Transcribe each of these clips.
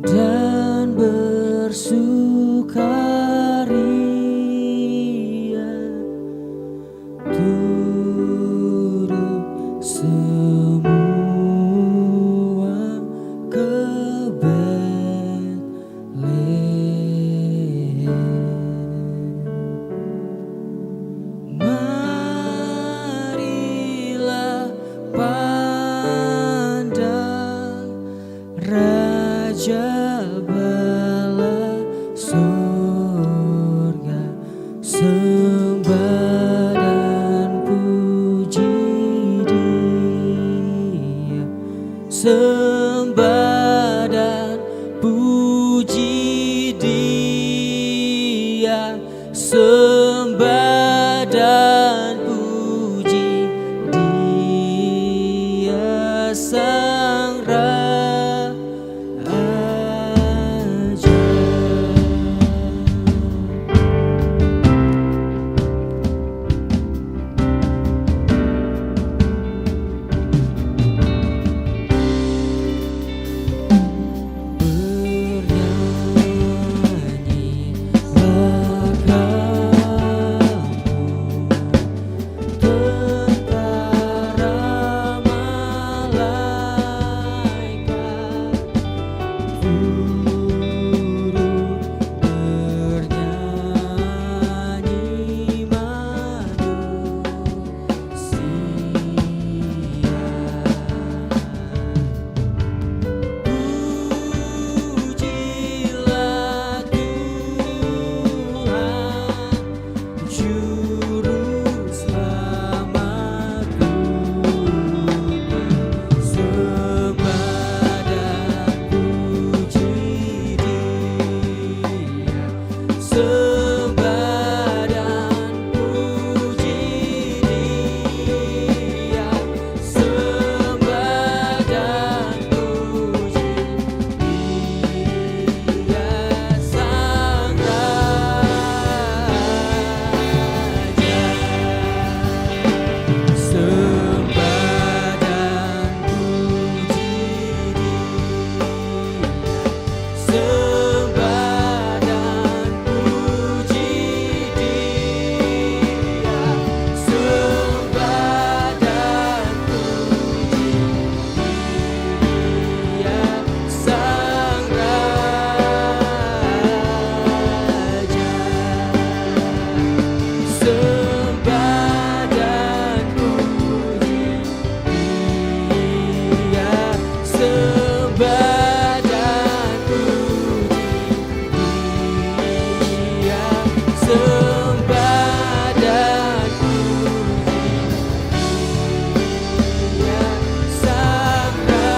dan bersukaria, turut semua ke Betlehem. Marilah pandang Raja bala surga, sembah dan puji Dia, sembah dan puji Dia, sembah dan puji Dia, Sang Raja. Bernyanyilah kamu, tentara malaikat, turut bernyanyi manusia. Pujilah Tuhan, Juru Selamat dunia, sembah dan puji Dia, sembah dan puji Dia, sembah dan puji Dia, Sang Raja. Sembah dan puji Dia, sembah dan puji Dia, sembah dan puji Dia, Sang Raja. Sembah dan puji Dia, sembah dan puji Dia, sembah dan puji Dia, Sang Raja.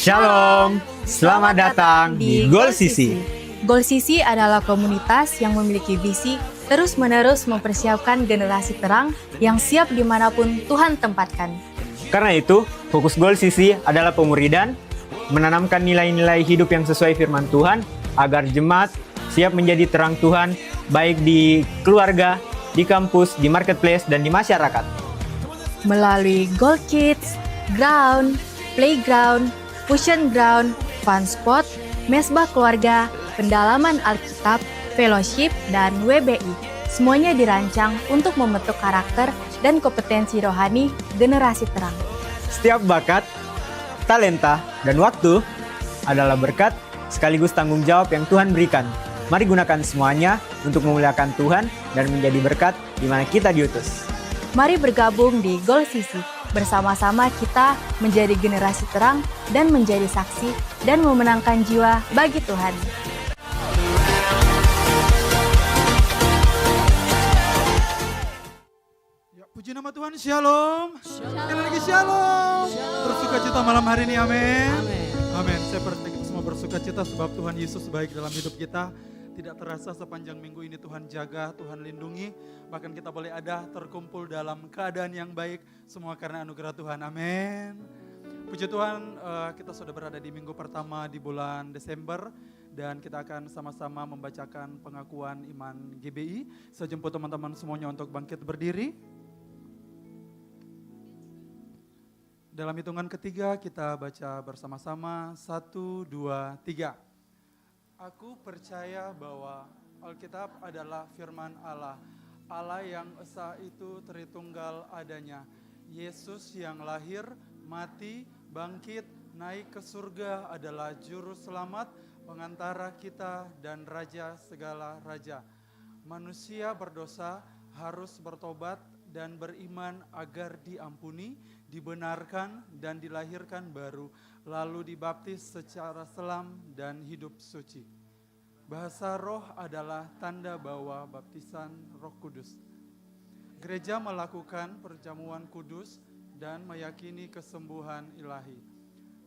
Shalom, selamat datang di Goal Sisi. Goal Sisi adalah komunitas yang memiliki visi terus-menerus mempersiapkan generasi terang yang siap dimanapun Tuhan tempatkan. Karena itu, fokus Goal Sisi adalah pemuridan, menanamkan nilai-nilai hidup yang sesuai firman Tuhan, agar jemaat siap menjadi terang Tuhan, baik di keluarga, di kampus, di marketplace, dan di masyarakat. Melalui Goal Kids, Ground, Playground, Fusion Ground, Fun Spot, Mesbah Keluarga, Pendalaman Alkitab, Fellowship, dan WBI. Semuanya dirancang untuk membentuk karakter dan kompetensi rohani generasi terang. Setiap bakat, talenta, dan waktu adalah berkat sekaligus tanggung jawab yang Tuhan berikan. Mari gunakan semuanya untuk memuliakan Tuhan dan menjadi berkat di mana kita diutus. Mari bergabung di Goal Sisi. Bersama-sama kita menjadi generasi terang dan menjadi saksi dan memenangkan jiwa bagi Tuhan. Ya, puji nama Tuhan, shalom. Sekali lagi shalom. Bersuka cita malam hari ini, amin. Amin. Saya percaya kita semua bersuka cita sebab Tuhan Yesus baik dalam hidup kita. Tidak terasa sepanjang minggu ini Tuhan jaga, Tuhan lindungi. Bahkan kita boleh ada terkumpul dalam keadaan yang baik. Semua karena anugerah Tuhan, amin. Puji Tuhan, kita sudah berada di minggu pertama di bulan Desember. Dan kita akan sama-sama membacakan pengakuan iman GBI. Saya jemput teman-teman semuanya untuk bangkit berdiri. Dalam hitungan ketiga kita baca bersama-sama. 1, 2, 3. Aku percaya bahwa Alkitab adalah firman Allah. Allah yang esa itu Tritunggal adanya. Yesus yang lahir, mati, bangkit, naik ke surga adalah juru selamat, pengantara kita dan raja segala raja. Manusia berdosa harus bertobat dan beriman agar diampuni, dibenarkan dan dilahirkan baru, lalu dibaptis secara selam dan hidup suci. Bahasa roh adalah tanda bahwa baptisan Roh Kudus. Gereja melakukan perjamuan kudus dan meyakini kesembuhan ilahi.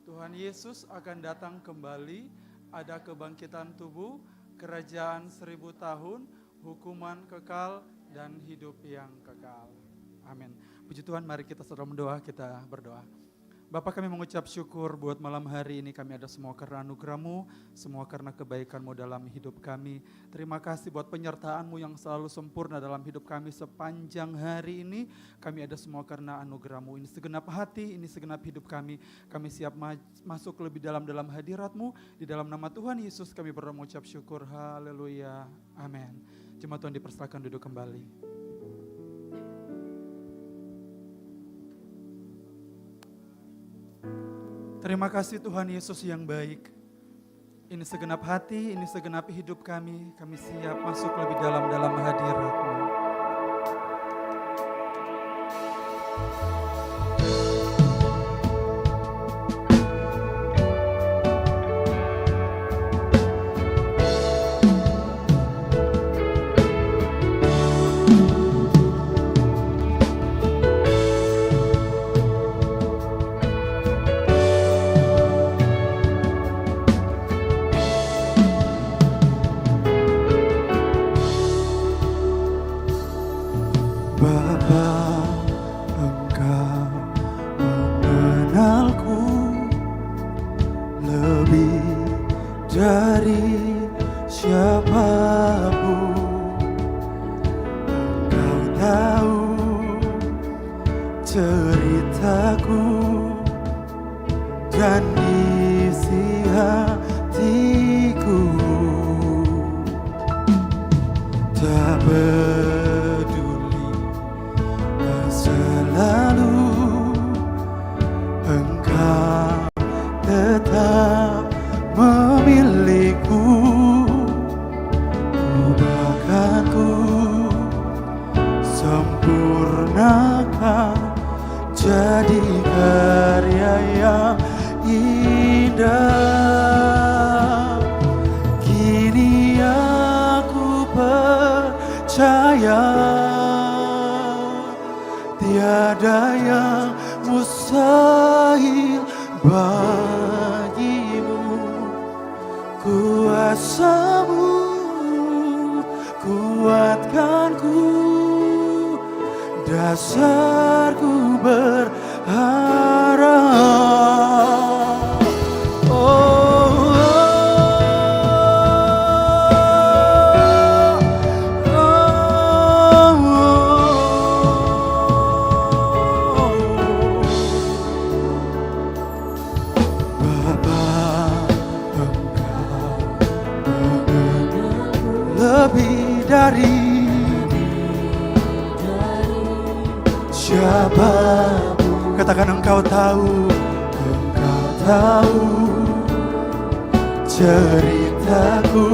Tuhan Yesus akan datang kembali. Ada kebangkitan tubuh, kerajaan 1000 tahun, hukuman kekal, dan hidup yang kekal. Amin. Puji Tuhan, mari kita sedang berdoa, kita berdoa. Bapa, kami mengucap syukur buat malam hari ini. Kami ada semua karena anugerah-Mu, semua karena kebaikan-Mu dalam hidup kami. Terima kasih buat penyertaan-Mu yang selalu sempurna dalam hidup kami sepanjang hari ini. Kami ada semua karena anugerah-Mu. Ini segenap hati, ini segenap hidup kami. Kami siap masuk lebih dalam hadirat-Mu. Di dalam nama Tuhan Yesus kami berdoa mengucap syukur. Haleluya. Amin. Jemaat Tuhan dipersilakan duduk kembali. Terima kasih Tuhan Yesus yang baik. Ini segenap hati, ini segenap hidup kami. Kami siap masuk lebih dalam hadirat-Mu. Katakan engkau tahu ceritaku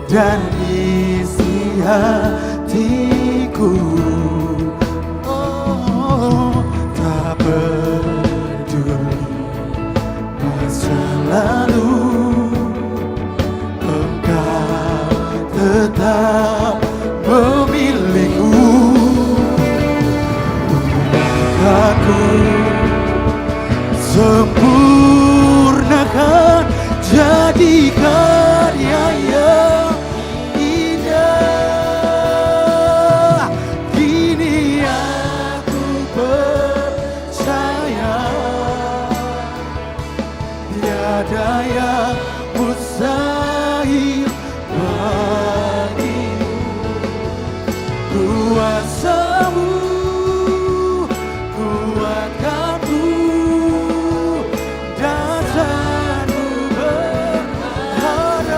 dan isi hatiku. Oh, tak peduli masa lalu, engkau tetap memilihku. tiada yang mustahil bagimu. Kuasamu kuatkanku, dasarmu berharap.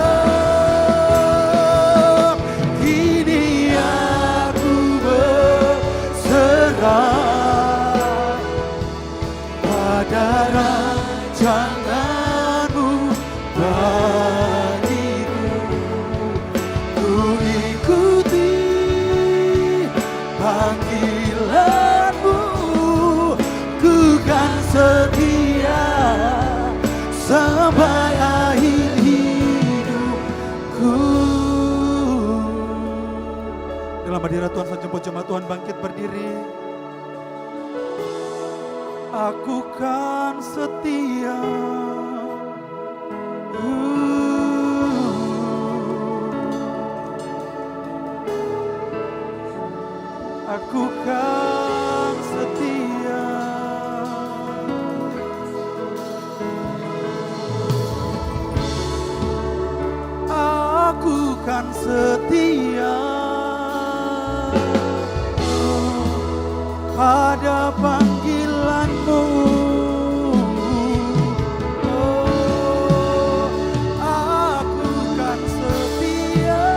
Kini aku berserah pada rancanganmu bagiku. Ku ikuti panggilanmu, ku kan setia sampai akhir hidupku. Dalam hadirat Tuhan, sejemput jemaat Tuhan bangkit berdiri. Aku kan setia. Aku kan setia. Aku kan setia pada panggilanmu. Oh, aku kan setia.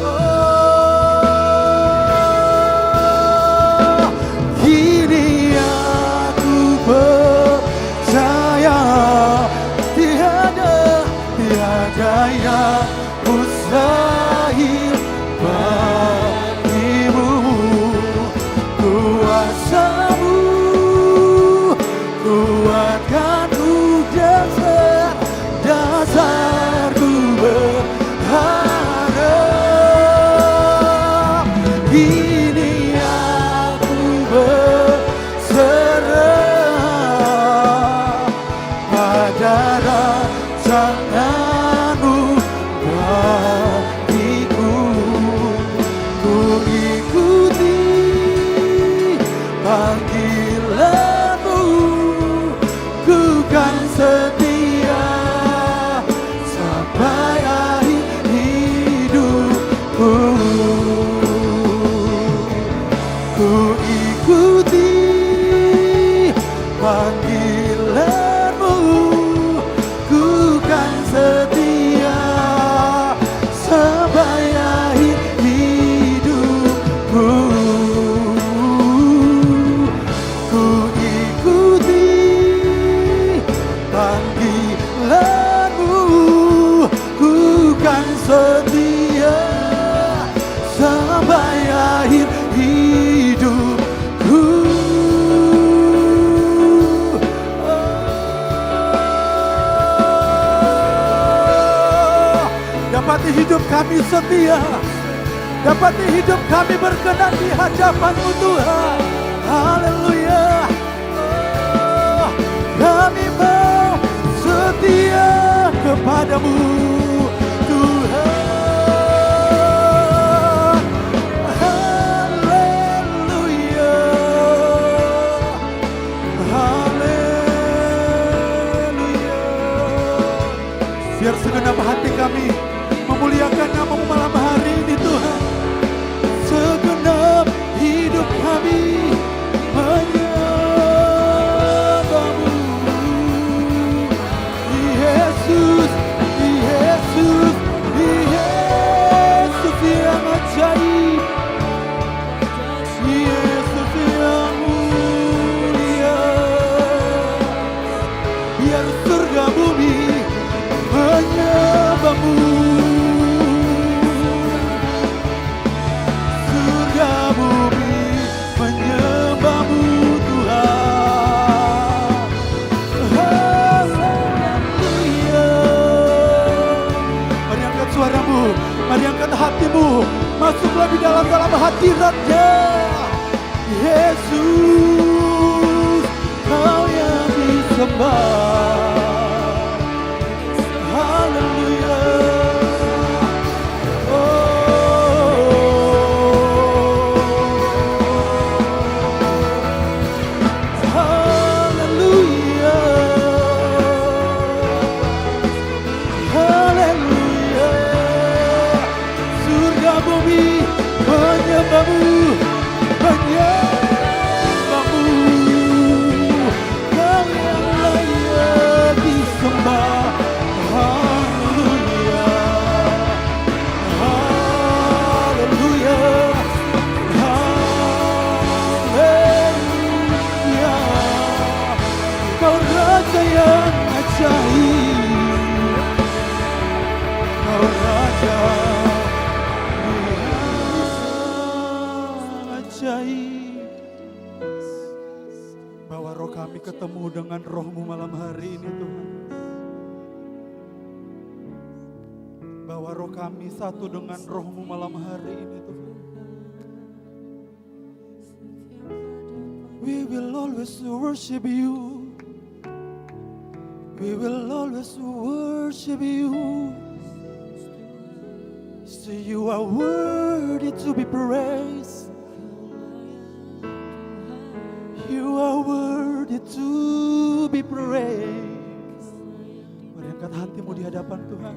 Oh, kini aku percaya tiada yang mustahil bagimu. Kuasamu kuatkanku, dasarku berharap. Kini aku berserah pada rancanganmu bagiku. Ku ikuti panggilanmu, ku kan setia sampai akhir hidupku. Ku ikuti panggilanmu, ku kan setia sampai akhir hidupku. Ku ikuti panggilanmu, ku kan setia sampai akhir hidupku. Dapati hidup kami setia, dapati hidup kami berkenan di hadapan-Mu Tuhan. Haleluya. Oh, kami mau setia kepadamu Tuhan. Haleluya. Haleluya. Biar segenap hati kami memuliakan nama-Mu malam hari ini Tuhan. Segenap hidup kami menyembah-Mu. Yesus, Yesus, Yesus yang ajaib, Yesus yang mulia. Biar surga bumi menyembah-Mu. Surga bumi menyembah-Mu Tuhan. Haleluya. Mari angkat suaramu, mari angkat hatimu, masuklah di dalam hadirat-Nya. Yesus, Kau yang disembah. Haleluya. Oh, haleluya. bumi menyembahmu, menyembahmu. Kau yang layak disembah. Haleluya, haleluya, haleluya. Kau raja yang ajaib, kau raja yang ajaib. Bawa roh kami ketemu dengan roh-Mu malam hari ini Tuhan. Bawa roh kami satu dengan roh-Mu malam hari ini Tuhan. We will always worship you. We will always worship you. So you are worthy to be praised. You are worthy to be praised. Mari angkat hatimu di hadapan Tuhan.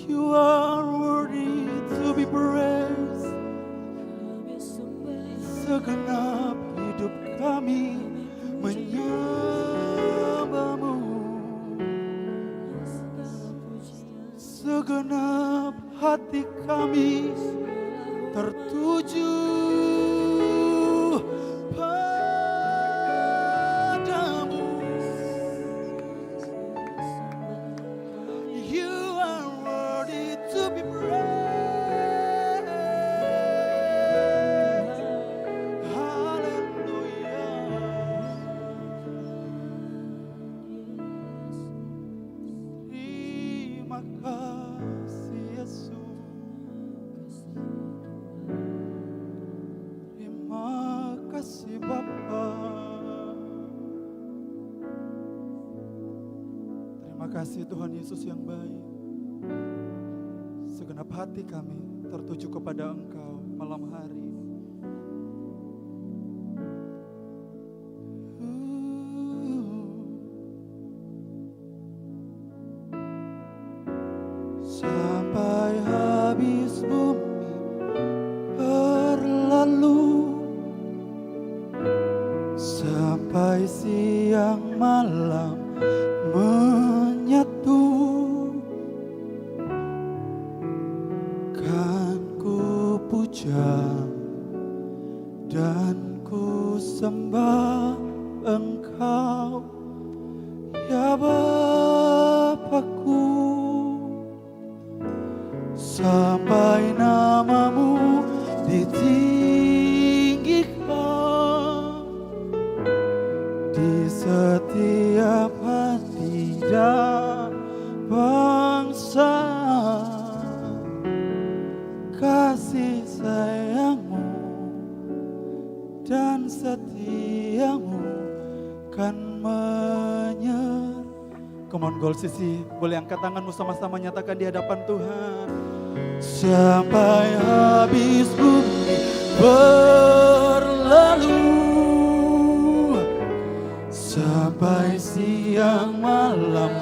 You are worthy to be praised. Segenap hidup kami menyembah-Mu. Segenap hati kami tertuju padamu. You are worthy to be praised. Hallelujah. Terima kasih Yesus. Terima kasih Bapa. Terima kasih Tuhan Yesus yang baik. Segenap hati kami tertuju kepada Engkau malam hari ini. Sampai habis bumi berlalu, sampai siang malam menyatu, kan ku puja dan ku sembah Engkau, ya Bapakku. Sampai nama-Mu ditinggikan di setiap hati dan bangsa. Kasih sayang-Mu dan setia-Mu kan menyer. Come on Gold Sisi, boleh angkat tanganmu sama-sama nyatakan di hadapan Tuhan. Sampai habis bumi berlalu, sampai siang malam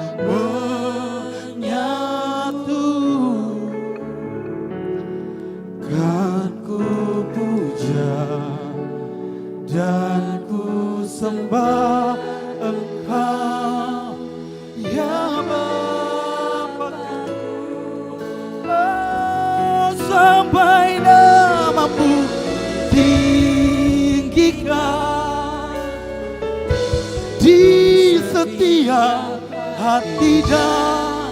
menyatu, kan ku puja dan ku sembah Engkau, ya Bapakku. Oh, sampai nama-Mu tinggikan di setiap hati dan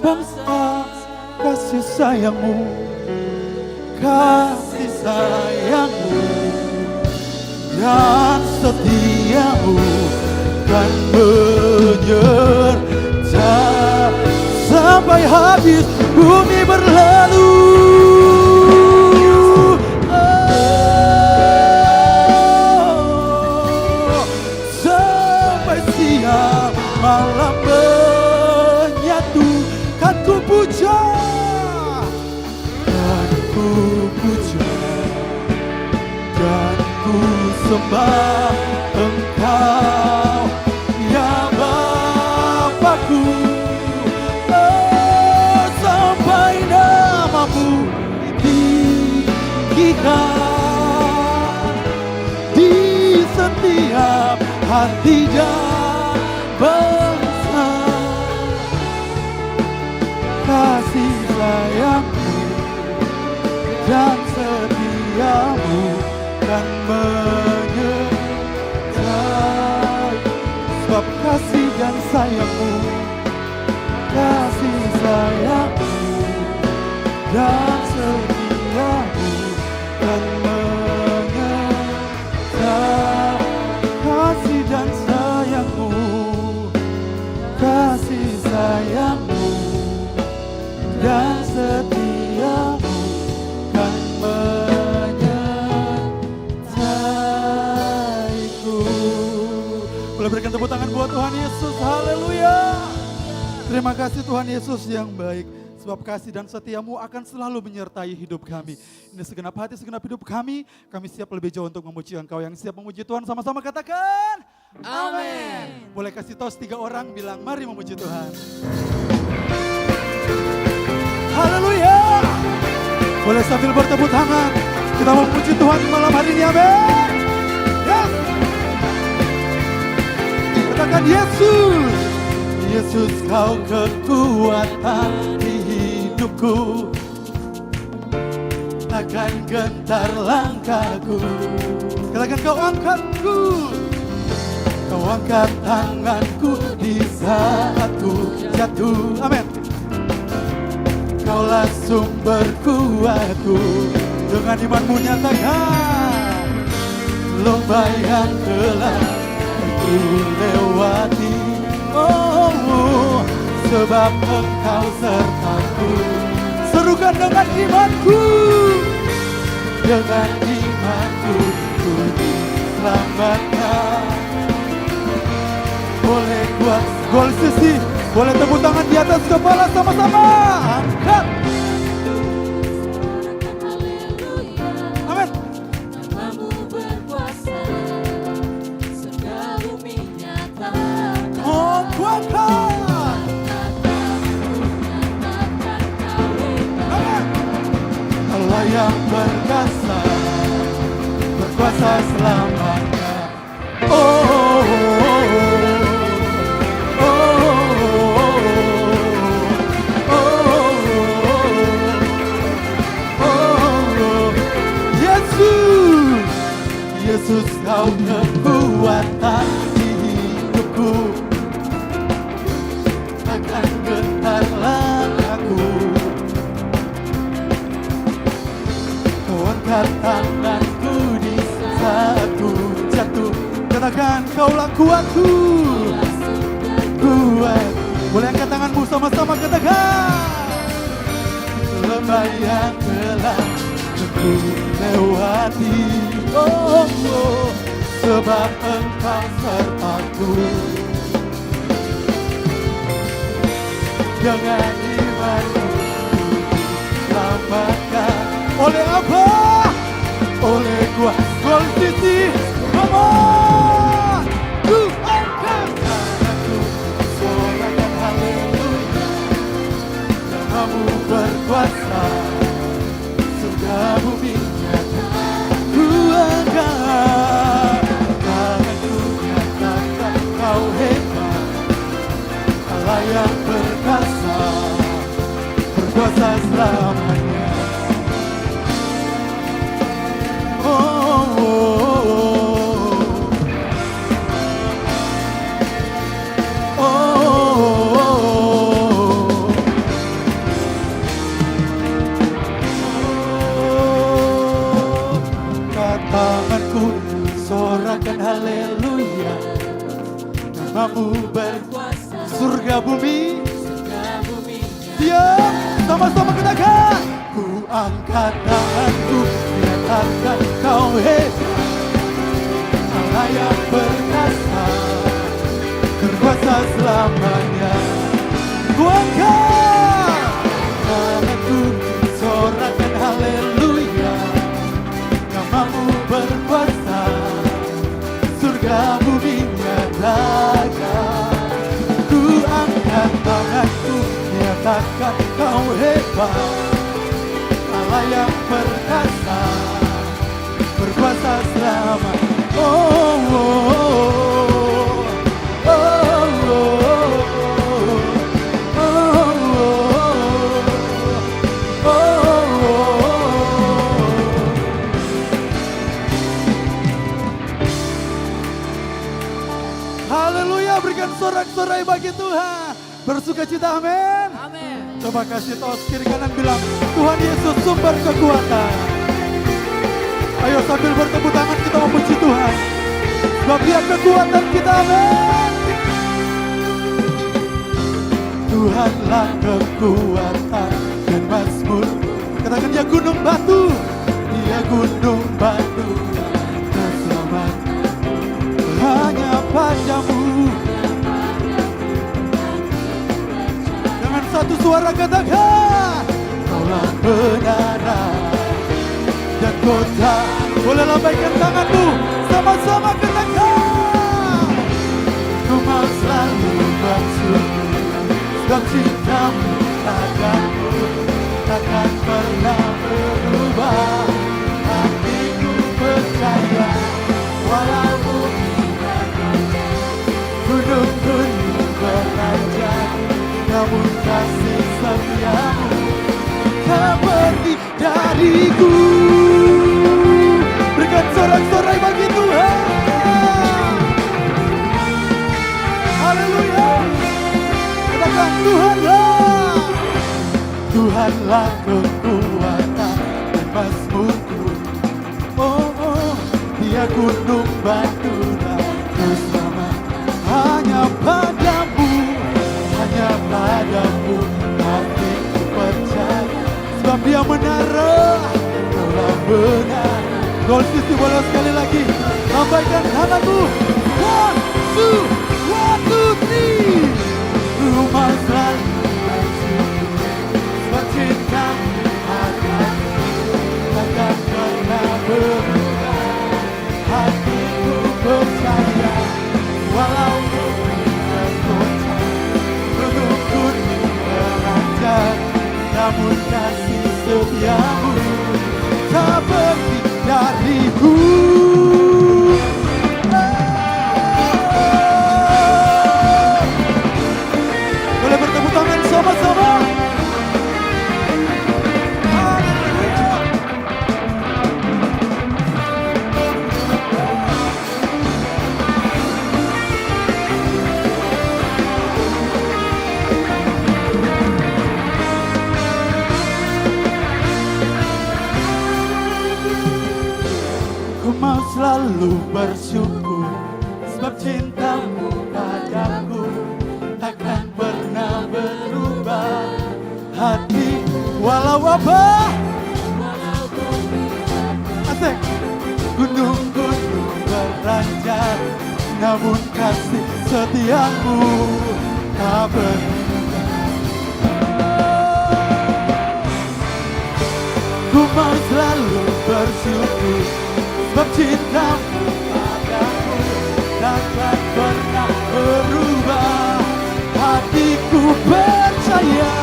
bangsa. Kasih sayang-Mu, kasih sayang-Mu dan setia-Mu kan menyertai sampai habis bumi berlalu. Oh, sampai siang malam menyatu, kan ku puja, kan ku puja, dan ku sembah Engkau, ya Bapakku. Oh, sampai nama-Mu hati dan besar, kasih sayangmu dan setiamu kan menyertai. Sebab kasih dan sayangmu, kasih sayangmu dan setiamu kan menyertai. Kasih dan sayangmu, kasih sayangmu dan setiamu kan menyertaiku. Boleh berikan tepuk tangan buat Tuhan Yesus, haleluya. Terima kasih Tuhan Yesus yang baik, sebab kasih dan setiamu akan selalu menyertai hidup kami. Ini segenap hati, segenap hidup kami siap lebih jauh untuk memuji Engkau. Yang siap memuji Tuhan sama-sama katakan amin. Boleh kasih tos 3 orang bilang mari memuji Tuhan. Haleluya. Boleh sambil bertepuk tangan kita memuji Tuhan malam hari ini, amin. Yes. Katakan Yesus, Yesus kau kekuatan di hidupku, takkan gentar langkahku. Katakan kau angkatku, kau angkat tanganku di saat ku jatuh, amin. Kaulah sumber kuatku, dengan imanmu nyatakan lomba yang telah ku lewati. Oh, sebab Engkau sertaku. Serukan dengan imanku, dengan imanku ku diselamatkan. Boleh kuat gol sisi, boleh tepuk tangan di atas kepala sama-sama. Angkat. Amin. Namamu berkuasa, surga bumi nyatakan. Oh, kuatkan. Amin. Allah yang perkasa, berkuasa selamanya. Oh, oh, oh, oh, oh. Yesus, Yesus kau kekuatan di hidupku, takkan gentar langkahku. Kau angkat tanganku di saat ku jatuh. Katakan kaulah kuatku, kuat. Boleh angkat tanganmu sama-sama katakan lembah yang telah ku lewati. Oh, oh, sebab Engkau sertaku. Dengan imanku selamatkan. Oleh apa? Oleh kuasa gol sisi. Come on! Ku angkat tanganku, sorakan haleluya. Namamu berkuasa, surga bumi nyata. Ku angkat tanganku, nyatakan kau hebat. Allah yang perkasa, berkuasa selamanya. Oh, oh, oh, oh, oh. Tanganku sorakan haleluya. Namamu berkuasa, surga bumi. Diam, sama-sama katakan. Ku angkat tanganku, nyatakan kau hebat. Allah yang perkasa, berkuasa selamanya. Ku angkat tanganku, sorakan haleluya. Namamu berkuasa, surga bumi nyatakan. Ku angkat tanganku, nyatakan kau hebat. Allah yang perkasa, berkuasa selama. Oh, oh, oh. sorak-sorai bagi Tuhan. Bersuka cita, amin. Amin. Coba kasih tos kiri kanan bilang, Tuhan Yesus sumber kekuatan. Ayo sambil bertepuk tangan kita memuji Tuhan. Sebab dia kekuatan kita, amin. Tuhanlah kekuatan dan mazmur. Katakan dia gunung batu. Dia gunung batu dan selamat. Hanya padamu. Dengan satu suara katakan, Kaulah benaran dan kota. Boleh lambaikan tanganmu, sama-sama katakan. Ku mau selalu bersyukur, sebab cintamu padaku takkan pernah berubah. Hatiku percaya, walau bumi gunung-gunung beranjak, namun kasih setiamu tak pergi dariku. Berikan sorak-sorai bagi Tuhan. Haleluya. Katakan Tuhanlah. Tuhanlah kekuatan dan mazmurku. Oh, oh, dia gunung batu dan keselamatan. Hanya padamu hatiku percaya. Sebab dia menara, Kaulah benar. Gold City boleh sekali lagi. Lambaikan tanganmu. 1, 2, 3. Rumah selalu sebab cintamu padaku takkan pernah berubah. Hatiku percaya, walau bumi bergoncang, gunung-gunung beranjak, namun kasih setiamu tak pergi dariku. Boleh bertepuk tangan sama-sama. Ku mau selalu bersyukur, sebab cintamu padaku takkan pernah berubah. Hati walau apa, asik, gunung-gunung beranjak, namun kasih setiamu tak berubah. Ku mau selalu bersyukur, sebab cintamu padaku takkan pernah berubah. Hatiku percaya,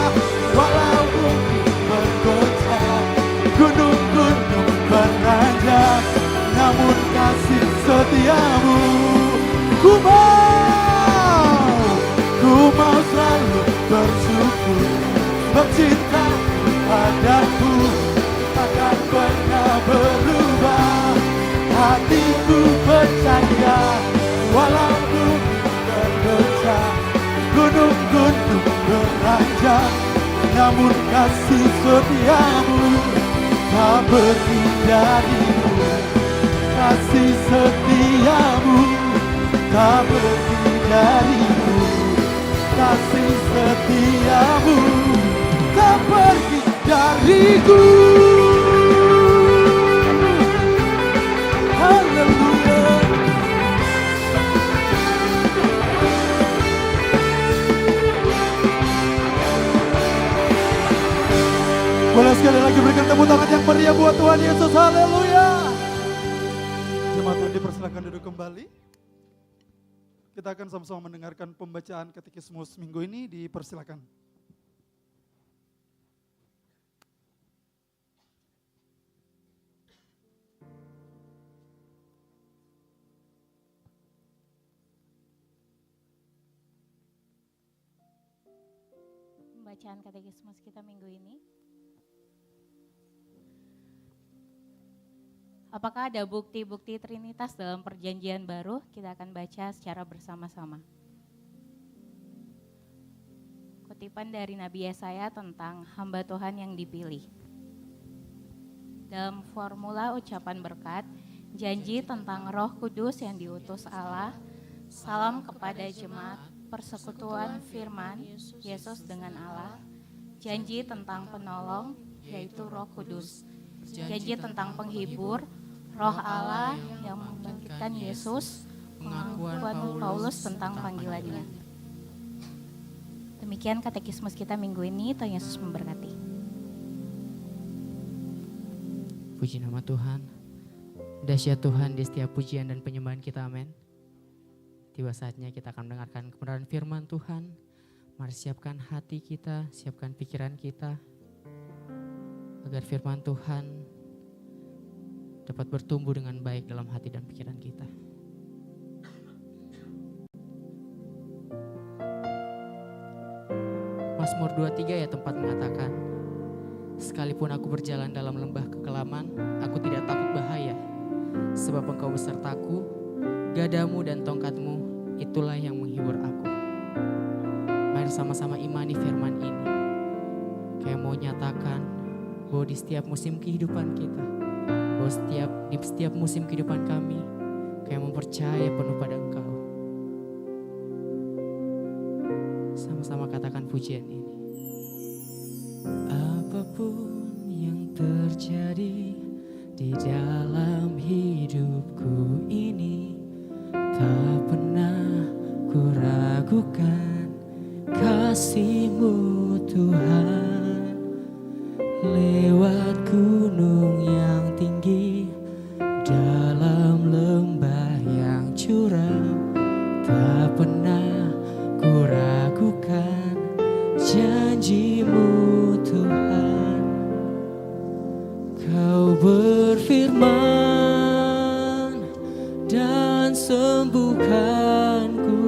walau bumi bergoncang, gunung-gunung beranjak, namun kasih setiamu ku mau selalu bersyukur, sebab cintamu padaku takkan pernah berubah. Hatiku percaya, walau bumi bergoncang, gunung-gunung beranjak, namun kasih setiamu tak pergi dariku. Kasih setiamu tak pergi dariku. Kasih setiamu tak pergi dariku. Haleluya. Boleh sekali lagi berikan tepuk tangan yang meriah buat Tuhan Yesus. Haleluya. Jemaat Tuhan dipersilakan duduk kembali. Kita akan sama-sama mendengarkan pembacaan Katekismus minggu ini. Dipersilakan. Pembacaan Katekismus kita minggu ini. Apakah ada bukti-bukti Trinitas dalam Perjanjian Baru? Kita akan baca secara bersama-sama. kutipan dari Nabi Yesaya tentang hamba Tuhan yang dipilih. Dalam formula ucapan berkat, janji tentang Roh Kudus yang diutus Allah, salam kepada jemaat, persekutuan firman Yesus dengan Allah, janji tentang penolong yaitu Roh Kudus, janji tentang penghibur, Roh Allah yang membangkitkan Yesus, pengakuan Paulus tentang panggilannya. Demikian katekismus kita minggu ini. Tuhan Yesus memberkati. Puji nama Tuhan. Dahsyat Tuhan di setiap pujian dan penyembahan kita, amin. Tiba saatnya kita akan mendengarkan kebenaran firman Tuhan. Mari siapkan hati kita, siapkan pikiran kita, agar firman Tuhan dapat bertumbuh dengan baik dalam hati dan pikiran kita. Mazmur 23 ayat 4 mengatakan, sekalipun aku berjalan dalam lembah kekelaman, aku tidak takut bahaya, sebab Engkau besertaku, gadamu dan tongkatmu, itulah yang menghibur aku. Mari sama-sama imani firman ini. Kayak mau nyatakan bahwa di setiap musim kehidupan kita, bahwa di setiap musim kehidupan kami, kayak mempercaya penuh pada Engkau. Sama-sama katakan pujian ini. Apapun yang terjadi di dalam hidupku ini, tak pernah ku ragukan kasih-Mu Tuhan. Lewat gunung yang tinggi, dalam lembah yang curam, tak pernah ku ragukan janji-Mu Tuhan. Kau berfirman dan sembuhkanku,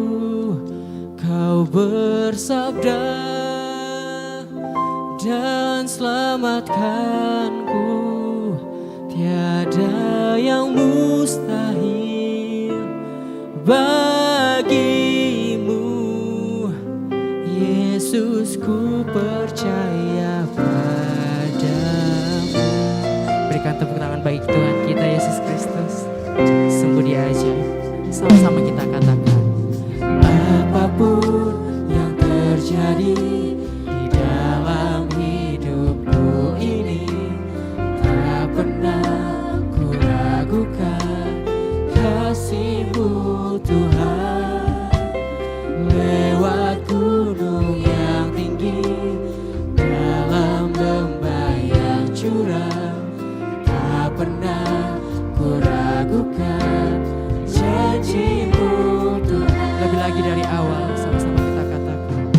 Kau bersabda dan selamatkanku. Tiada yang mustahil bagimu, Yesus, ku percaya padamu. Berikan tepuk tangan bagi Tuhan kita Yesus Kristus. Sungguh Dia ajaib. Sama-sama kita katakan, apapun yang terjadi di dalam hidupku ini, tak pernah ku ragukan kasih-Mu Tuhan. Lewat gunung yang tinggi, dalam lembah yang curam, tak pernah ku ragukan janji-Mu Tuhan. Lebih lagi dari awal, sama-sama kita katakan,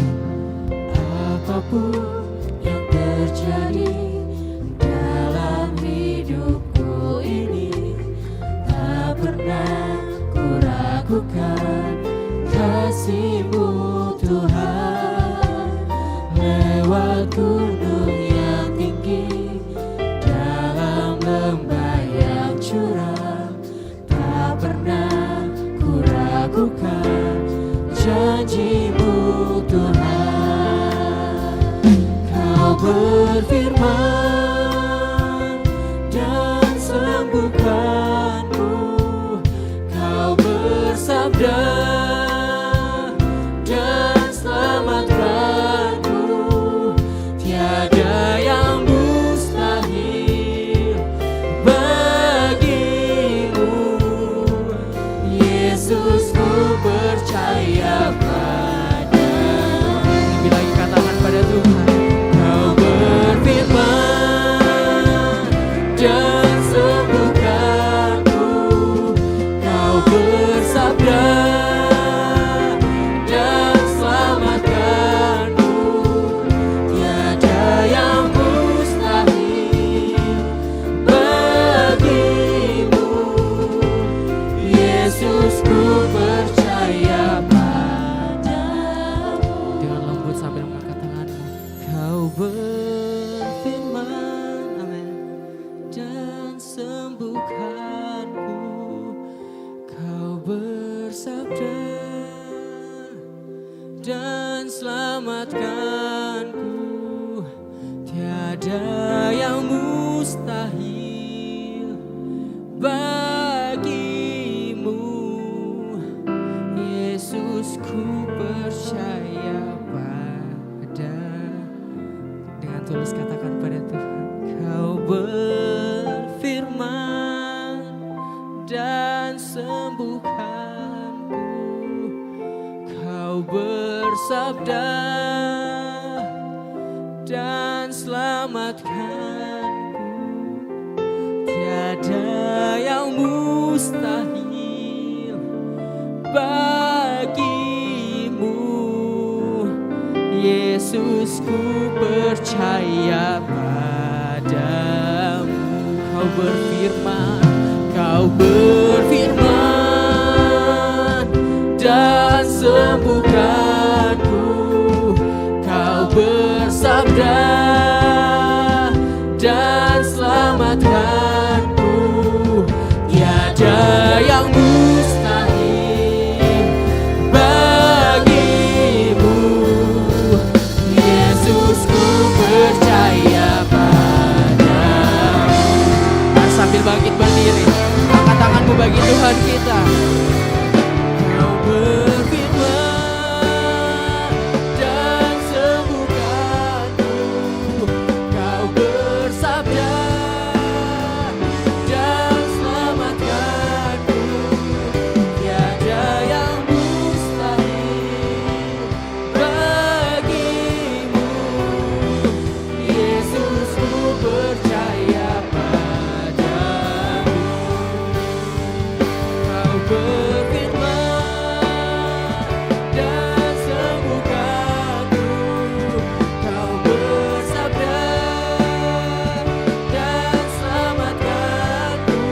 apapun yang terjadi dalam hidupku ini, tak pernah ku ragukan kasih-Mu Tuhan. Lewat gunung yang tinggi, dalam lembah yang curam, tak pernah ku ragukan janji-Mu Tuhan. Kau berfirman dan sembuhkanku, Kau bersabda dan selamatkanku. Tiada yang mustahil bagimu, Yesus, ku percaya padamu. Lebih lagi katakan pada Tuhan, Kau berfirman dan sembuhkanku, Kau bersabda dan selamatkanku. Tiada yang mustahil bagimu, Yesus, ku percaya padamu. Dengan lembut sambil mengangkat tanganmu, Kau berfirman, amin, dan sembuhkanku, Kau bersabda dan selamatkan. sembuhkanku, Kau bersabda dan selamatkanku. Tiada yang mustahil bagimu, Yesus, ku percaya padamu. Kau berfirman dan sembuhkanku, Kau bersabda dan selamatkanku. Tiada yang mustahil bagimu, Yesus, ku percaya padamu. Mari sambil bangkit berdiri, angkat tanganmu bagi Tuhan kita. Kau berfirman dan sembuhkanku, Kau bersabda dan selamatkanku. Tiada yang mustahil bagimu, Yesus, ku percaya padamu. Kau berfirman dan sembuhkanku, Kau bersabda dan selamatkanku.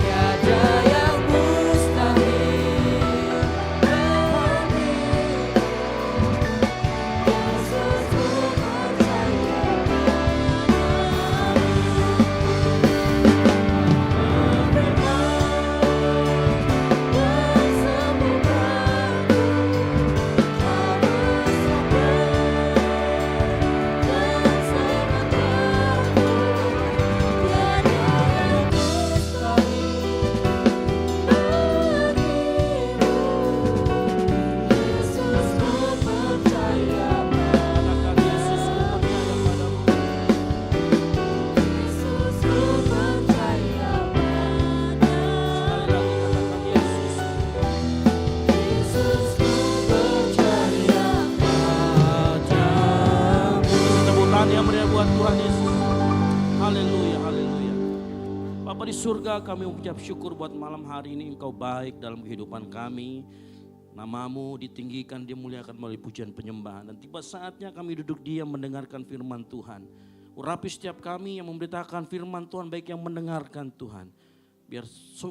Tiada yang mustahil bagimu, Yesus, ku percaya Tepuk tangan yang meriah buat Tuhan Yesus. Haleluya, haleluya. Bapa di surga, kami mengucap syukur buat malam hari ini. Engkau baik dalam kehidupan kami. Namamu ditinggikan, dimuliakan melalui pujian penyembahan. Dan tiba saatnya kami duduk diam mendengarkan firman Tuhan. Urapi setiap kami yang memberitakan firman Tuhan, baik yang mendengarkan Tuhan. Biar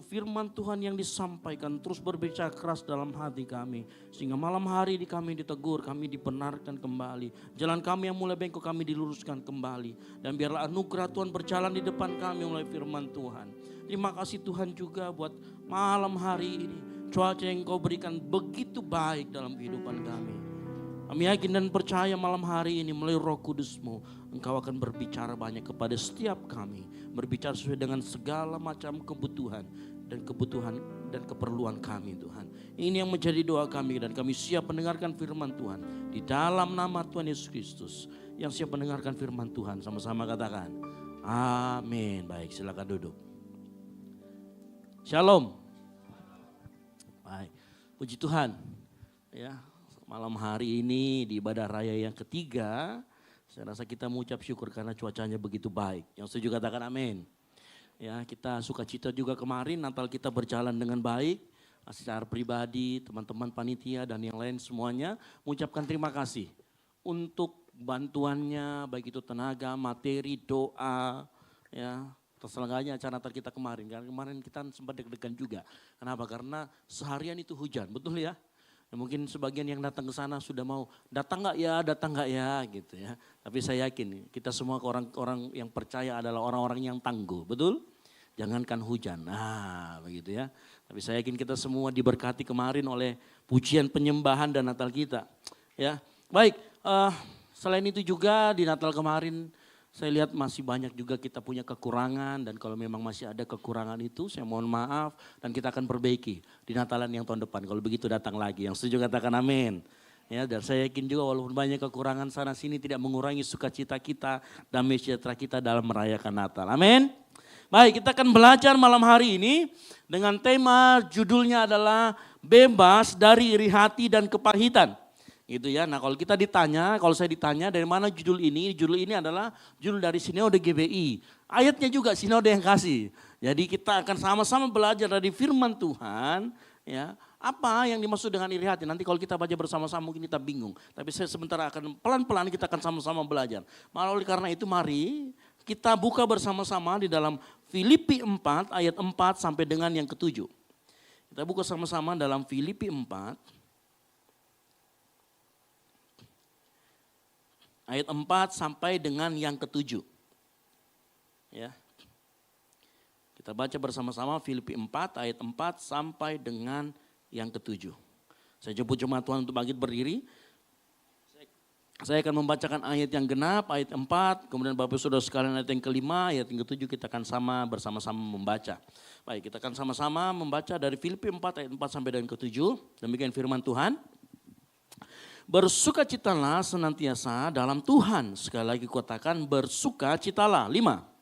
firman Tuhan yang disampaikan terus berbicara keras dalam hati kami. Sehingga malam hari ini kami ditegur, kami dibenarkan kembali. Jalan kami yang mulai bengkok kami diluruskan kembali. Dan biarlah anugerah Tuhan berjalan di depan kami melalui firman Tuhan. Terima kasih Tuhan juga buat malam hari ini. Cuaca yang Kau berikan begitu baik dalam kehidupan kami. Kami yakin dan percaya malam hari ini melalui Roh Kudus-Mu, Engkau akan berbicara banyak kepada setiap kami. Berbicara sesuai dengan segala macam kebutuhan dan keperluan kami Tuhan. Ini yang menjadi doa kami dan kami siap mendengarkan firman Tuhan. Di dalam nama Tuhan Yesus Kristus yang siap mendengarkan firman Tuhan. Sama-sama katakan, amin. Baik, silakan duduk. Shalom. Baik, puji Tuhan. Ya, malam hari ini di ibadah raya yang ketiga, saya rasa kita mengucap syukur karena cuacanya begitu baik. Yang setuju katakan amin. Ya, kita sukacita juga kemarin Natal kita berjalan dengan baik. Secara pribadi, teman-teman panitia dan yang lain semuanya mengucapkan terima kasih untuk bantuannya, baik itu tenaga, materi, doa, ya. Terselenggaranya acara Natal kita kemarin. Karena kemarin kita sempat deg-degan juga. Kenapa? Karena seharian itu hujan, betul ya? Ya, mungkin sebagian yang datang ke sana sudah mau datang nggak ya gitu ya. Tapi saya yakin kita semua orang-orang yang percaya adalah orang-orang yang tangguh, betul? Jangankan hujan, nah begitu ya. Tapi saya yakin kita semua diberkati kemarin oleh pujian penyembahan dan Natal kita. Ya, baik. Selain itu juga di Natal kemarin saya lihat masih banyak juga kita punya kekurangan dan kalau memang masih ada kekurangan itu saya mohon maaf dan kita akan perbaiki di Natalan yang tahun depan. Kalau begitu datang lagi, yang setuju katakan amin. Ya, dan saya yakin juga walaupun banyak kekurangan sana sini tidak mengurangi sukacita kita, damai sejahtera kita dalam merayakan Natal. Amin. Baik, kita akan belajar malam hari ini dengan tema judulnya adalah bebas dari iri hati dan kepahitan. Gitu ya. Nah, kalau saya ditanya dari mana judul ini adalah judul dari Sinode GBI. Ayatnya juga Sinode yang kasih. Jadi kita akan sama-sama belajar dari firman Tuhan, ya. Apa yang dimaksud dengan iri hati? Nanti kalau kita baca bersama-sama mungkin kita bingung. Tapi saya sebentar akan pelan-pelan kita akan sama-sama belajar. Malah oleh karena itu mari kita buka bersama-sama di dalam Filipi 4 ayat 4 sampai dengan yang ke-7. Kita buka sama-sama dalam Filipi 4 ayat 4 sampai dengan yang ke-7. Ya. Kita baca bersama-sama Filipi 4 ayat 4 sampai dengan yang ke-7. Saya jemput jemaat Tuhan untuk bangkit berdiri. Saya akan membacakan ayat yang genap, ayat 4, kemudian Bapak Saudara sekalian ayat yang ke-5, ayat yang ke-7 kita akan bersama-sama membaca. Baik, kita akan sama-sama membaca dari Filipi 4 ayat 4 sampai dengan ke-7. Demikian firman Tuhan. Bersukacitalah senantiasa dalam Tuhan. Sekali lagi katakan bersukacitalah. 5.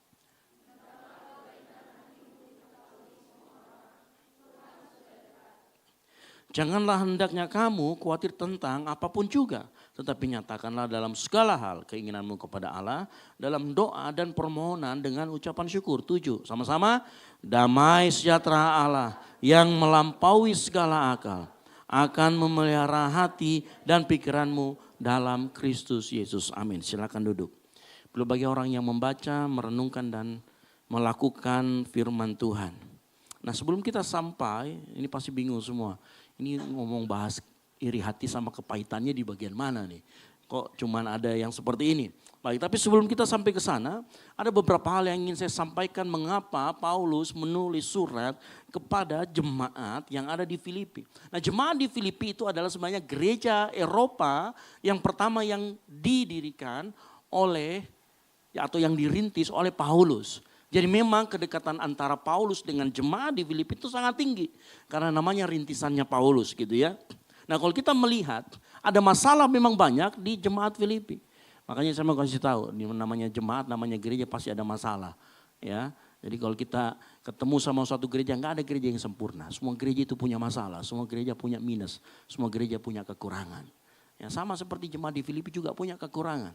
Janganlah hendaknya kamu khawatir tentang apapun juga. Tetapi nyatakanlah dalam segala hal keinginanmu kepada Allah. Dalam doa dan permohonan dengan ucapan syukur. 7. Sama-sama. Damai sejahtera Allah yang melampaui segala akal. Akan memelihara hati dan pikiranmu dalam Kristus Yesus. Amin. Silakan duduk. Perlu bagi orang yang membaca, merenungkan dan melakukan firman Tuhan. Nah, sebelum kita sampai, ini pasti bingung semua. Ini ngomong bahas iri hati sama kepahitannya di bagian mana nih? Kok cuman ada yang seperti ini? Baik, tapi sebelum kita sampai ke sana, ada beberapa hal yang ingin saya sampaikan mengapa Paulus menulis surat kepada jemaat yang ada di Filipi. Nah, jemaat di Filipi itu adalah sebenarnya gereja Eropa yang pertama yang didirikan oleh atau yang dirintis oleh Paulus. Jadi memang kedekatan antara Paulus dengan jemaat di Filipi itu sangat tinggi. Karena namanya rintisannya Paulus gitu ya. Nah, kalau kita melihat ada masalah memang banyak di jemaat Filipi. Makanya saya mau kasih tahu, namanya jemaat, namanya gereja pasti ada masalah. Ya, jadi kalau kita ketemu sama suatu gereja, nggak ada gereja yang sempurna. Semua gereja itu punya masalah, semua gereja punya minus, semua gereja punya kekurangan. Ya, sama seperti jemaat di Filipi juga punya kekurangan.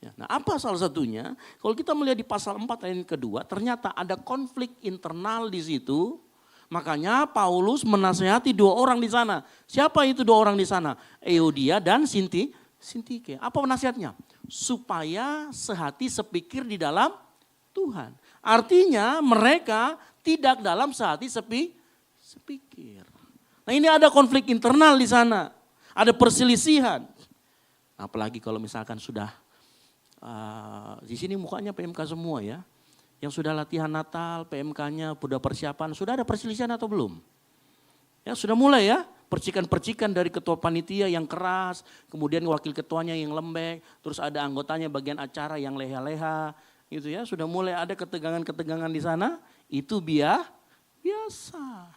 Ya, nah, apa salah satunya? Kalau kita melihat di pasal 4 ayat yang kedua, ternyata ada konflik internal di situ. Makanya Paulus menasehati 2 orang di sana. Siapa itu 2 orang di sana? Euodia dan Sintike. Apa nasihatnya? Supaya sehati sepikir di dalam Tuhan. Artinya mereka tidak dalam sehati sepikir. Nah, ini ada konflik internal di sana. Ada perselisihan. Apalagi kalau misalkan sudah di sini mukanya PMK semua ya. Yang sudah latihan Natal, PMK-nya sudah persiapan, sudah ada perselisihan atau belum? Ya, sudah mulai ya. Percikan-percikan dari ketua panitia yang keras, kemudian wakil ketuanya yang lembek, terus ada anggotanya bagian acara yang leha-leha, gitu ya. Sudah mulai ada ketegangan-ketegangan di sana, itu biasa.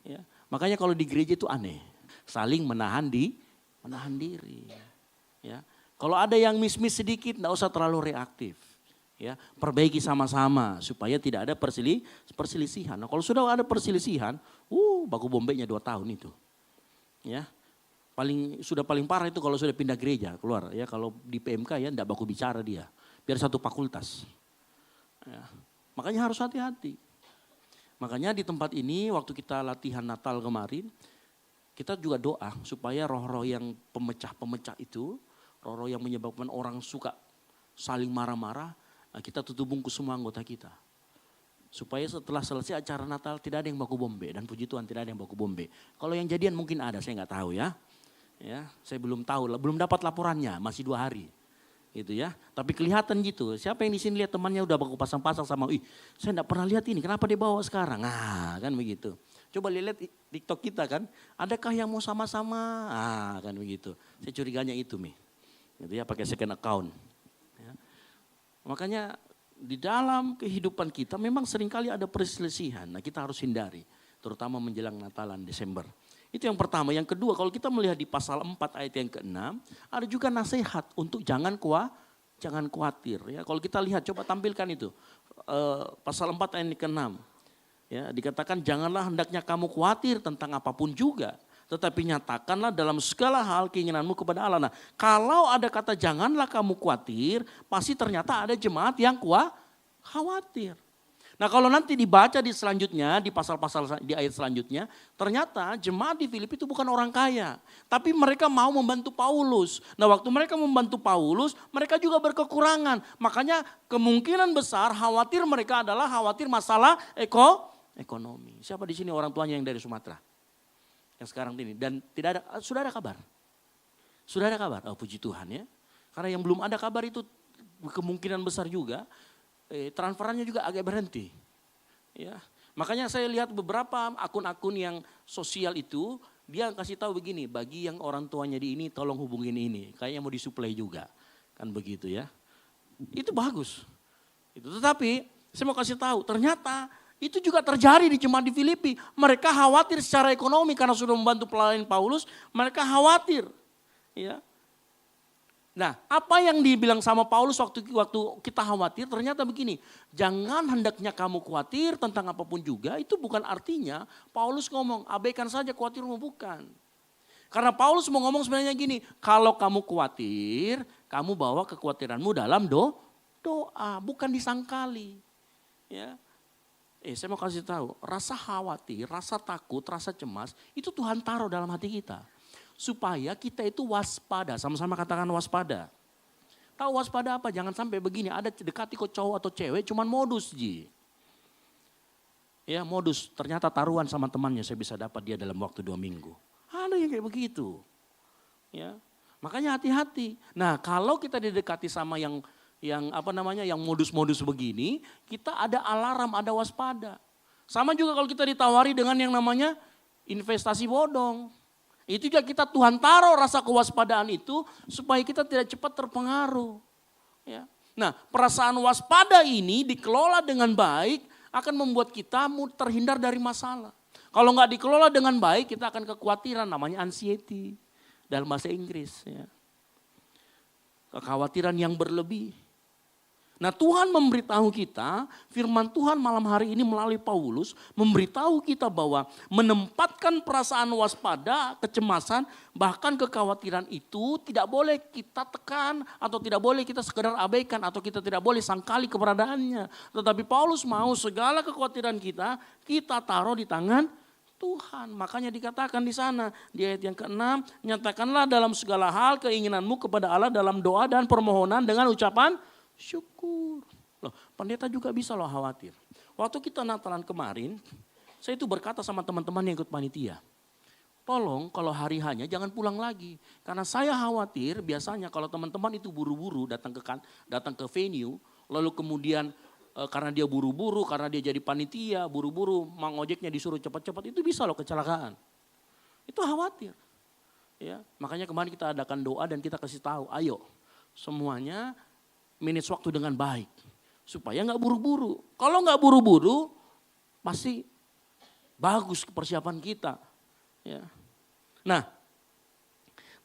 Ya. Makanya kalau di gereja itu aneh, saling menahan diri. Ya. Kalau ada yang miss-miss sedikit, enggak usah terlalu reaktif. Ya, perbaiki sama-sama supaya tidak ada perselisihan. Nah, kalau sudah ada perselisihan, baku bombenya 2 tahun itu. Ya. Paling parah itu kalau sudah pindah gereja keluar ya, kalau di PMK ya enggak baku bicara dia. Biar satu fakultas. Ya. Makanya harus hati-hati. Makanya di tempat ini waktu kita latihan Natal kemarin, kita juga doa supaya roh-roh yang pemecah-pemecah itu, roh-roh yang menyebabkan orang suka saling marah-marah, kita tutup bungkus semua anggota kita. Supaya setelah selesai acara Natal tidak ada yang baku bombe. Dan puji Tuhan tidak ada yang baku bombe. Kalau yang jadian mungkin ada, saya nggak tahu ya. Ya, saya belum tahu, belum dapat laporannya, masih 2 hari. Gitu ya. Tapi kelihatan gitu, siapa yang di sini lihat temannya udah baku pasang-pasang sama, saya nggak pernah lihat ini, kenapa dia bawa sekarang? Nah, kan begitu. Coba lihat TikTok kita kan, adakah yang mau sama-sama? Kan begitu. Saya curiganya itu gitu ya, pakai second account. Ya. Makanya di dalam kehidupan kita memang seringkali ada perselisihan. Nah, kita harus hindari, terutama menjelang Natalan Desember. Itu yang pertama. Yang kedua, kalau kita melihat di pasal 4 ayat yang ke-6, ada juga nasihat untuk jangan khawatir. Ya, kalau kita lihat, coba tampilkan itu. pasal 4 ayat ke-6. Ya, dikatakan janganlah hendaknya kamu khawatir tentang apapun juga. Tetapi nyatakanlah dalam segala hal keinginanmu kepada Allah. Nah, kalau ada kata janganlah kamu khawatir, pasti ternyata ada jemaat yang khawatir. Nah, kalau nanti dibaca di selanjutnya, di pasal-pasal di ayat selanjutnya, ternyata jemaat di Filipi itu bukan orang kaya. Tapi mereka mau membantu Paulus. Nah, waktu mereka membantu Paulus, mereka juga berkekurangan. Makanya kemungkinan besar khawatir mereka adalah khawatir masalah ekonomi. Siapa di sini orang tuanya yang dari Sumatera? Yang sekarang ini. Dan tidak ada, sudah ada kabar? Sudah ada kabar? Oh, puji Tuhan ya. Karena yang belum ada kabar itu kemungkinan besar juga. Transferannya juga agak berhenti. Ya, makanya saya lihat beberapa akun-akun yang sosial itu, dia kasih tahu begini, bagi yang orang tuanya di ini tolong hubungin ini, kayaknya mau disuplai juga. Kan begitu ya. Itu bagus. Tetapi saya mau kasih tahu, ternyata itu juga terjadi di jemaat di Filipi. Mereka khawatir secara ekonomi karena sudah membantu pelayanan Paulus, mereka khawatir. Ya. Nah, apa yang dibilang sama Paulus waktu kita khawatir ternyata begini. Jangan hendaknya kamu khawatir tentang apapun juga, itu bukan artinya Paulus ngomong abaikan saja khawatirmu, bukan. Karena Paulus mau ngomong sebenarnya gini, kalau kamu khawatir, kamu bawa kekhawatiranmu dalam doa, bukan disangkali. Ya. Saya mau kasih tahu, rasa khawatir, rasa takut, rasa cemas, itu Tuhan taruh dalam hati kita. Supaya kita itu waspada, sama-sama katakan waspada. Tahu waspada apa? Jangan sampai begini, ada dekati kok cowok atau cewek cuman modus ji. Ya modus, ternyata taruhan sama temannya saya bisa dapat dia dalam waktu 2 minggu. Ada yang kayak begitu. Ya, makanya hati-hati. Nah kalau kita didekati sama yang modus-modus begini, kita ada alarm, ada waspada. Sama juga kalau kita ditawari dengan yang namanya investasi bodong. Itu juga kita Tuhan taruh rasa kewaspadaan itu supaya kita tidak cepat terpengaruh. Ya. Nah perasaan waspada ini dikelola dengan baik akan membuat kita terhindar dari masalah. Kalau nggak dikelola dengan baik kita akan kekhawatiran, namanya anxiety dalam bahasa Inggris. Ya. Kekhawatiran yang berlebih. Nah Tuhan memberitahu kita, firman Tuhan malam hari ini melalui Paulus memberitahu kita bahwa menempatkan perasaan waspada, kecemasan, bahkan kekhawatiran itu tidak boleh kita tekan atau tidak boleh kita sekedar abaikan atau kita tidak boleh sangkali keberadaannya. Tetapi Paulus mau segala kekhawatiran kita taruh di tangan Tuhan. Makanya dikatakan di sana di ayat yang ke-6, nyatakanlah dalam segala hal keinginanmu kepada Allah dalam doa dan permohonan dengan ucapan syukur. Loh, pendeta juga bisa loh khawatir. Waktu kita Natalan kemarin, saya itu berkata sama teman-teman yang ikut panitia. Tolong kalau hari hanya jangan pulang lagi. Karena saya khawatir biasanya kalau teman-teman itu buru-buru datang ke venue. Lalu kemudian karena dia buru-buru, karena dia jadi panitia, buru-buru, mang ojeknya disuruh cepat-cepat. Itu bisa loh kecelakaan. Itu khawatir. Ya, makanya kemarin kita adakan doa dan kita kasih tahu, ayo semuanya manage waktu dengan baik. Supaya nggak buru-buru. Kalau nggak buru-buru pasti bagus persiapan kita. Ya. Nah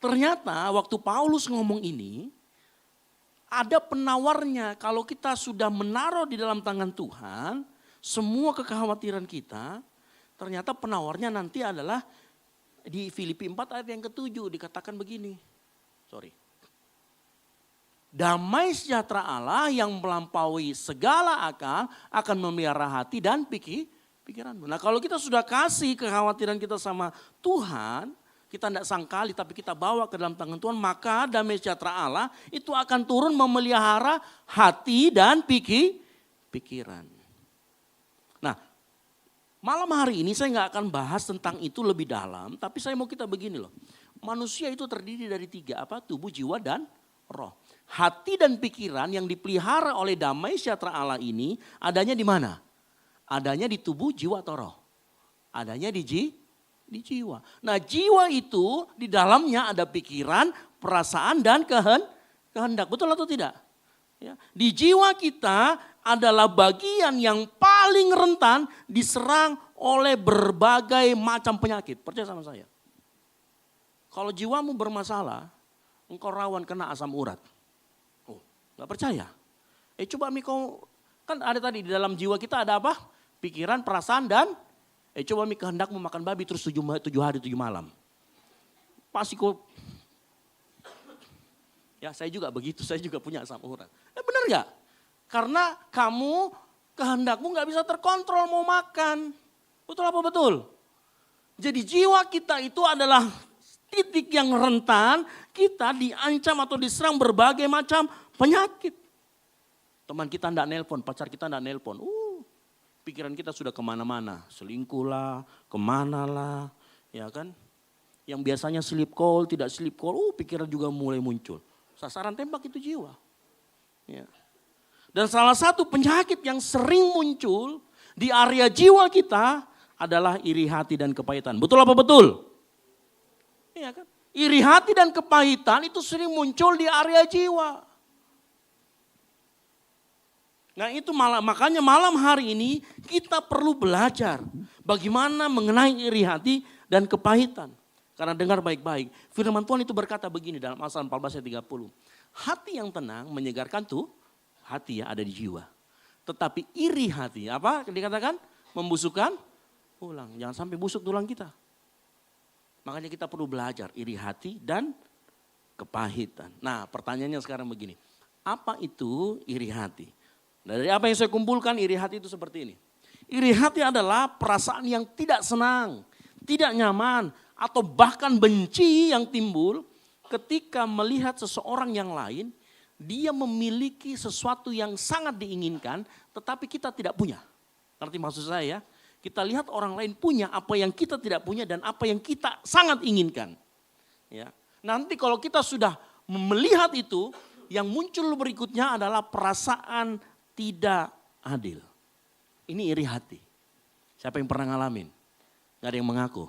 ternyata waktu Paulus ngomong ini ada penawarnya. Kalau kita sudah menaruh di dalam tangan Tuhan semua kekhawatiran kita, ternyata penawarnya nanti adalah di Filipi 4 ayat yang ke-7 dikatakan begini. Damai sejahtera Allah yang melampaui segala akal akan memelihara hati dan pikiranmu. Nah kalau kita sudah kasih kekhawatiran kita sama Tuhan, kita tidak sangkali tapi kita bawa ke dalam tangan Tuhan, maka damai sejahtera Allah itu akan turun memelihara hati dan pikiran. Nah malam hari ini saya nggak akan bahas tentang itu lebih dalam, tapi saya mau kita begini loh. Manusia itu terdiri dari 3, tubuh, jiwa, dan roh. Hati dan pikiran yang dipelihara oleh damai sejahtera Allah ini adanya di mana? Adanya di tubuh, jiwa atau roh? Adanya di jiwa. Nah jiwa itu di dalamnya ada pikiran, perasaan dan kehendak. Betul atau tidak? Ya. Di jiwa kita adalah bagian yang paling rentan diserang oleh berbagai macam penyakit. Percaya sama saya. Kalau jiwamu bermasalah, engkau rawan kena asam urat. Gak percaya? Coba kau Kan ada tadi di dalam jiwa kita ada apa? Pikiran, perasaan dan coba kehendakmu makan babi terus 7 hari 7 malam. Pasti kok. Ya saya juga begitu, saya juga punya sama orang. Benar gak? Karena kamu kehendakmu gak bisa terkontrol mau makan. Betul apa betul? Jadi jiwa kita itu adalah titik yang rentan, kita diancam atau diserang berbagai macam penyakit. Teman kita enggak nelpon, pacar kita enggak nelpon. Pikiran kita sudah kemana-mana. Selingkuh lah, kemana lah, ya kan. Yang biasanya sleep call, tidak sleep call, pikiran juga mulai muncul. Sasaran tembak itu jiwa. Ya. Dan salah satu penyakit yang sering muncul di area jiwa kita adalah iri hati dan kepahitan. Betul apa betul? Iya kan? Iri hati dan kepahitan itu sering muncul di area jiwa. Nah itu makanya malam hari ini kita perlu belajar bagaimana mengenai iri hati dan kepahitan. Karena dengar baik-baik, firman Tuhan itu berkata begini dalam Amsal 14 ayat 30. Hati yang tenang menyegarkan tuh hati yang ada di jiwa. Tetapi iri hati, apa dikatakan? Membusukkan tulang. Jangan sampai busuk tulang kita. Makanya kita perlu belajar iri hati dan kepahitan. Nah pertanyaannya sekarang begini. Apa itu iri hati? Dari apa yang saya kumpulkan iri hati itu seperti ini. Iri hati adalah perasaan yang tidak senang, tidak nyaman, atau bahkan benci yang timbul ketika melihat seseorang yang lain, dia memiliki sesuatu yang sangat diinginkan tetapi kita tidak punya. Ngerti maksud saya ya? Kita lihat orang lain punya apa yang kita tidak punya dan apa yang kita sangat inginkan. Ya. Nanti kalau kita sudah melihat itu, yang muncul berikutnya adalah perasaan tidak adil. Ini iri hati. Siapa yang pernah ngalamin? Gak ada yang mengaku.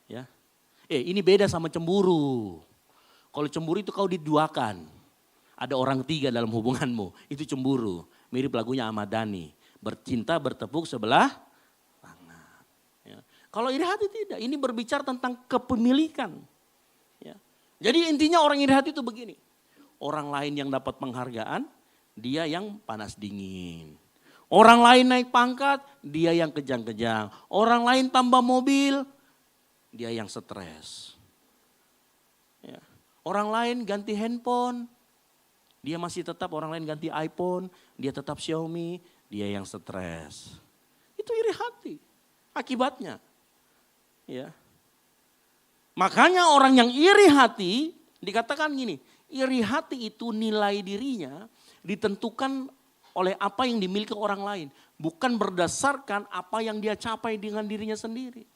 Ya. Ini beda sama cemburu. Kalau cemburu itu kau diduakan. Ada orang ketiga dalam hubunganmu. Itu cemburu. Mirip lagunya Ahmad Dhani. Bercinta bertepuk sebelah tangan. Ya. Kalau iri hati tidak. Ini berbicara tentang kepemilikan. Ya. Jadi intinya orang iri hati itu begini. Orang lain yang dapat penghargaan, dia yang panas dingin. Orang lain naik pangkat, dia yang kejang-kejang. Orang lain tambah mobil, dia yang stres. Ya. Orang lain ganti handphone, dia masih tetap orang lain ganti iPhone, dia tetap Xiaomi, dia yang stres. Itu iri hati, akibatnya. Ya. Makanya orang yang iri hati, dikatakan gini, iri hati itu nilai dirinya ditentukan oleh apa yang dimiliki orang lain. Bukan berdasarkan apa yang dia capai dengan dirinya sendiri.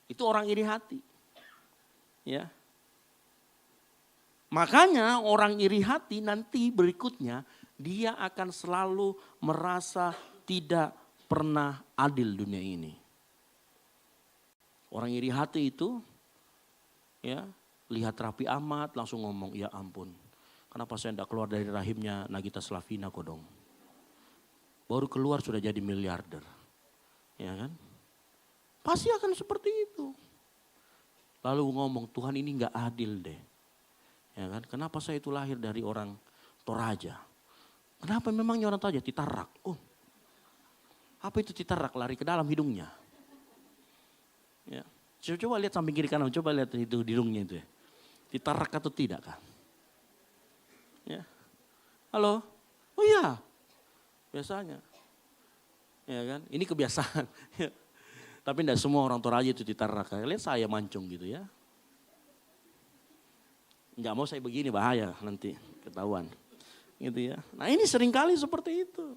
Itu orang iri hati. Ya. Makanya orang iri hati nanti berikutnya dia akan selalu merasa tidak pernah adil dunia ini. Orang iri hati itu ya lihat Raffi Ahmad langsung ngomong, ya ampun. Kenapa saya tidak keluar dari rahimnya Nagita Slavina kodong. Baru keluar sudah jadi miliarder. Ya kan? Pasti akan seperti itu. Lalu ngomong, Tuhan ini gak adil deh. Ya kan? Kenapa saya itu lahir dari orang Toraja? Kenapa memangnya orang Toraja? Titarak. Oh, apa itu titarak? Lari ke dalam hidungnya. Ya. Coba lihat samping kiri kanan, coba lihat itu hidungnya itu ya. Titarak atau tidak kan? Ya. Halo? Oh iya, biasanya. Ya kan? Ini kebiasaan. Tapi tidak semua orang Toraja itu ditarak. Lihat saya mancung gitu ya. Enggak mau saya begini bahaya nanti ketahuan. Gitu ya. Nah ini seringkali seperti itu.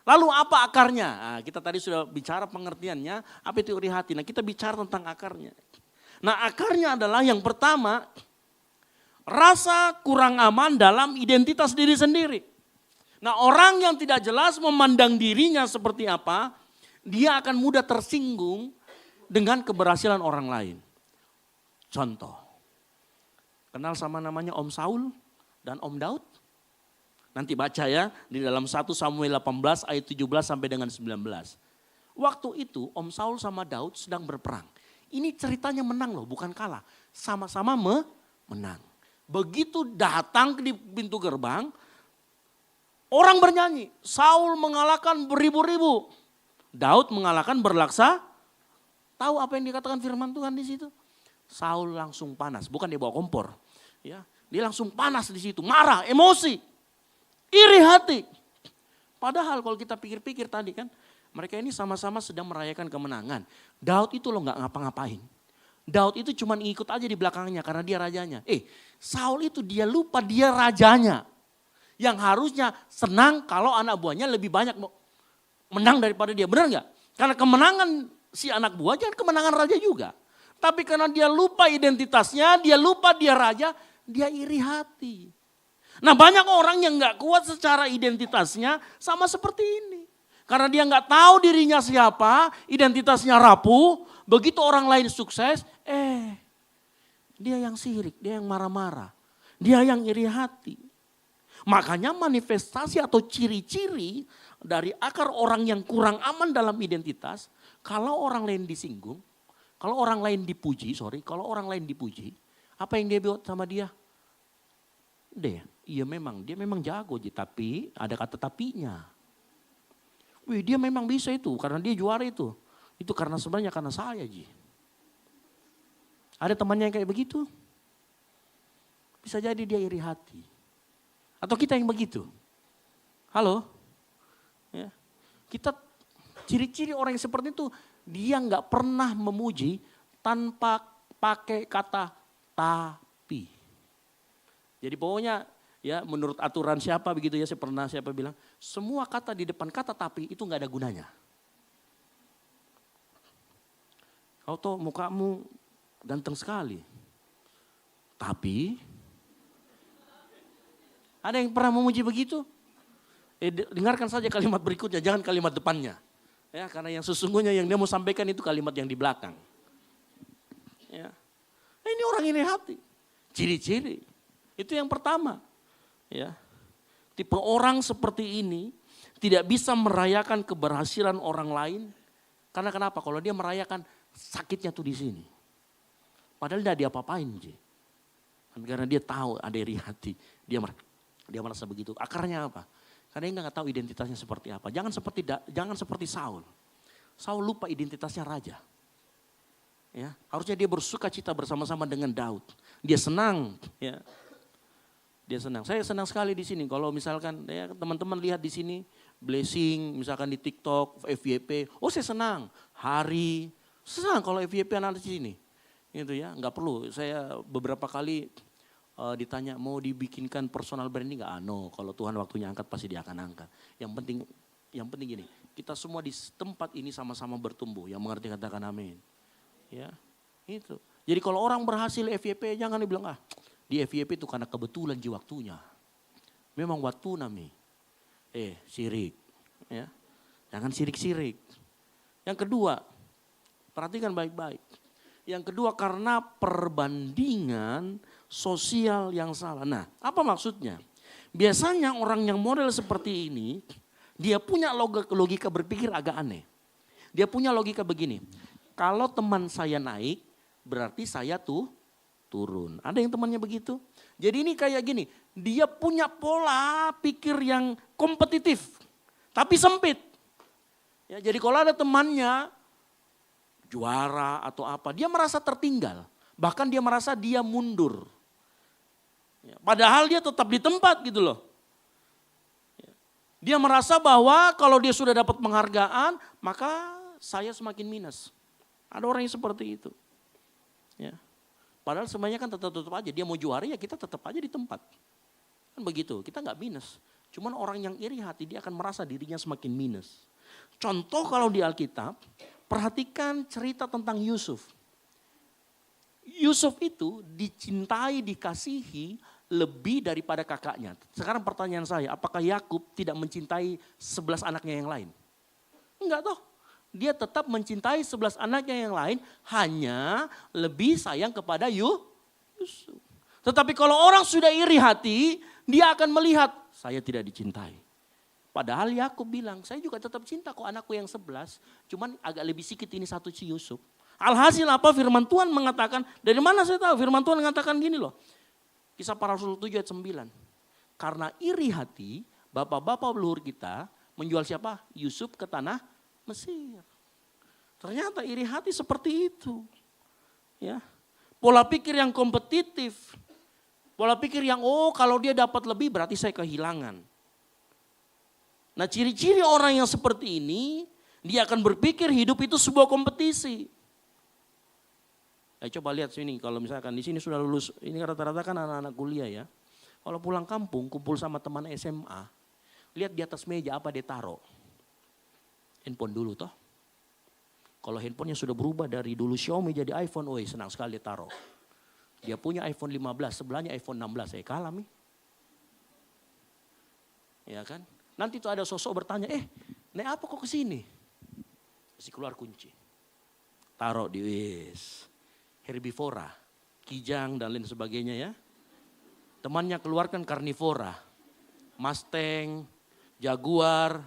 Lalu apa akarnya? Nah, kita tadi sudah bicara pengertiannya, apa itu iri hati. Nah kita bicara tentang akarnya. Nah akarnya adalah yang pertama, rasa kurang aman dalam identitas diri sendiri. Nah orang yang tidak jelas memandang dirinya seperti apa, dia akan mudah tersinggung dengan keberhasilan orang lain. Contoh, kenal sama namanya Om Saul dan Om Daud? Nanti baca ya di dalam 1 Samuel 18 ayat 17 sampai dengan 19. Waktu itu Om Saul sama Daud sedang berperang. Ini ceritanya menang loh, bukan kalah. Sama-sama menang. Begitu datang di pintu gerbang, Orang bernyanyi, Saul mengalahkan beribu-ribu. Daud mengalahkan berlaksa. Tahu apa yang dikatakan firman Tuhan di situ? Saul langsung panas, bukan dia bawa kompor. Ya, dia langsung panas di situ, marah, emosi, iri hati. Padahal kalau kita pikir-pikir tadi kan, mereka ini sama-sama sedang merayakan kemenangan. Daud itu loh nggak ngapa-ngapain. Daud itu cuma ikut aja di belakangnya karena dia rajanya. Saul itu dia lupa dia rajanya. Yang harusnya senang kalau anak buahnya lebih banyak menang daripada dia. Benar nggak? Karena kemenangan si anak buah jangan kemenangan raja juga. Tapi karena dia lupa identitasnya, dia lupa dia raja, dia iri hati. Nah banyak orang yang nggak kuat secara identitasnya sama seperti ini. Karena dia nggak tahu dirinya siapa, identitasnya rapuh. Begitu orang lain sukses, dia yang sirik, dia yang marah-marah. Dia yang iri hati. Makanya manifestasi atau ciri-ciri dari akar orang yang kurang aman dalam identitas, kalau orang lain disinggung, kalau orang lain dipuji, kalau orang lain dipuji, apa yang dia buat sama dia? Dia memang jago, tapi ada kata tapinya. Wih, dia memang bisa itu karena dia juara itu. Itu karena sebenarnya karena saya, Ji. Ada temannya yang kayak begitu. Bisa jadi dia iri hati. Atau kita yang begitu. Halo? Ya. Kita ciri-ciri orang yang seperti itu, dia nggak pernah memuji tanpa pakai kata tapi. Jadi pokoknya ya menurut aturan siapa begitu ya, siapa bilang, semua kata di depan kata tapi itu nggak ada gunanya. Kau tahu mukamu ganteng sekali. Tapi ada yang pernah memuji begitu? Dengarkan saja kalimat berikutnya, jangan kalimat depannya. Ya, karena yang sesungguhnya yang dia mau sampaikan itu kalimat yang di belakang. Ya. Ini orang ini hati. Ciri-ciri. Itu yang pertama. Ya. Tipe orang seperti ini tidak bisa merayakan keberhasilan orang lain. Karena kenapa? Kalau dia merayakan sakitnya tuh di sini. Padahal tidak diapa-apain. Karena dia tahu ada iri hati. Dia merasa begitu. Akarnya apa? Karena dia nggak tahu identitasnya seperti apa. Jangan seperti Saul. Saul lupa identitasnya raja. Ya, harusnya dia bersuka cita bersama-sama dengan Daud. Dia senang. Ya. Dia senang. Saya senang sekali di sini. Kalau misalkan ya, teman-teman lihat di sini blessing, misalkan di TikTok, FYP. Oh saya senang. Hari senang kalau FYP anak di sini. Gitu ya. Nggak perlu. Saya beberapa kali ditanya mau dibikinkan personal branding nggak? No, kalau Tuhan waktunya angkat pasti dia akan angkat. Yang penting gini, kita semua di tempat ini sama-sama bertumbuh. Yang mengerti katakan amin. Ya, itu. Jadi kalau orang berhasil FYP jangan dibilang di FYP itu karena kebetulan waktunya. Memang waktu nami. Sirik. Ya, jangan sirik-sirik. Yang kedua, perhatikan baik-baik. Yang kedua karena perbandingan sosial yang salah. Nah, apa maksudnya? Biasanya orang yang model seperti ini, dia punya logika berpikir agak aneh. Dia punya logika begini, kalau teman saya naik, berarti saya tuh turun. Ada yang temannya begitu? Jadi ini kayak gini, dia punya pola pikir yang kompetitif, tapi sempit. Ya, jadi kalau ada temannya juara atau apa, dia merasa tertinggal. Bahkan dia merasa dia mundur. Ya, padahal dia tetap di tempat gitu loh. Ya, dia merasa bahwa kalau dia sudah dapat penghargaan, maka saya semakin minus. Ada orang yang seperti itu. Ya. Padahal semuanya kan tetap aja, dia mau juara ya kita tetap aja di tempat. Kan begitu, kita nggak minus. Cuman orang yang iri hati dia akan merasa dirinya semakin minus. Contoh kalau di Alkitab, perhatikan cerita tentang Yusuf. Yusuf itu dicintai, dikasihi lebih daripada kakaknya. Sekarang pertanyaan saya, apakah Yakub tidak mencintai 11 anaknya yang lain? Enggak toh. Dia tetap mencintai 11 anaknya yang lain, hanya lebih sayang kepada Yusuf. Tetapi kalau orang sudah iri hati, dia akan melihat, saya tidak dicintai. Padahal Yakub bilang, saya juga tetap cinta kok anakku yang 11, cuman agak lebih sedikit ini satu si Yusuf. Alhasil apa firman Tuhan mengatakan, dari mana saya tahu firman Tuhan mengatakan gini loh. Kisah Para Rasul 7 ayat 9. Karena iri hati, bapak-bapak leluhur kita menjual siapa? Yusuf ke tanah Mesir. Ternyata iri hati seperti itu. Ya. Pola pikir yang kompetitif. Pola pikir yang kalau dia dapat lebih berarti saya kehilangan. Nah, ciri-ciri orang yang seperti ini, dia akan berpikir hidup itu sebuah kompetisi. Coba lihat sini, kalau misalkan di sini sudah lulus, ini rata-rata kan anak-anak kuliah ya. Kalau pulang kampung, kumpul sama teman SMA, lihat di atas meja apa dia taruh. Handphone dulu toh. Kalau handphonenya sudah berubah dari dulu Xiaomi jadi iPhone, senang sekali dia taruh. Dia punya iPhone 15, sebelahnya iPhone 16, kalah nih. Ya kan? Nanti tuh ada sosok bertanya, nek apa kok kesini? Mesti keluar kunci. Taruh di herbivora, kijang dan lain sebagainya ya. Temannya keluarkan karnivora, Mustang, Jaguar,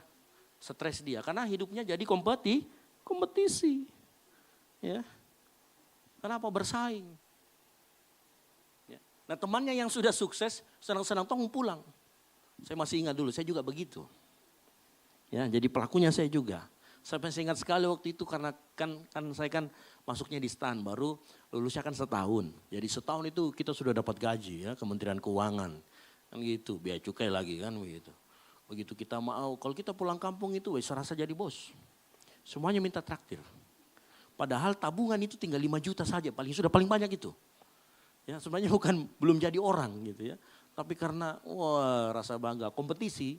stres dia. Karena hidupnya jadi kompetisi. Ya. Kenapa bersaing? Ya. Nah temannya yang sudah sukses, senang-senang toh pulang. Saya masih ingat dulu, saya juga begitu. Ya, jadi pelakunya saya juga. Sampai saya ingat sekali waktu itu karena kan saya kan masuknya di STAN, baru lulusnya kan setahun. Jadi setahun itu kita sudah dapat gaji ya, Kementerian Keuangan. Kan gitu, biaya cukai lagi kan begitu. Begitu kita mau, kalau kita pulang kampung itu serasa jadi bos. Semuanya minta traktir. Padahal tabungan itu tinggal 5 juta saja, sudah paling banyak itu. Ya, sebenarnya belum jadi orang gitu ya. Tapi karena rasa bangga, kompetisi,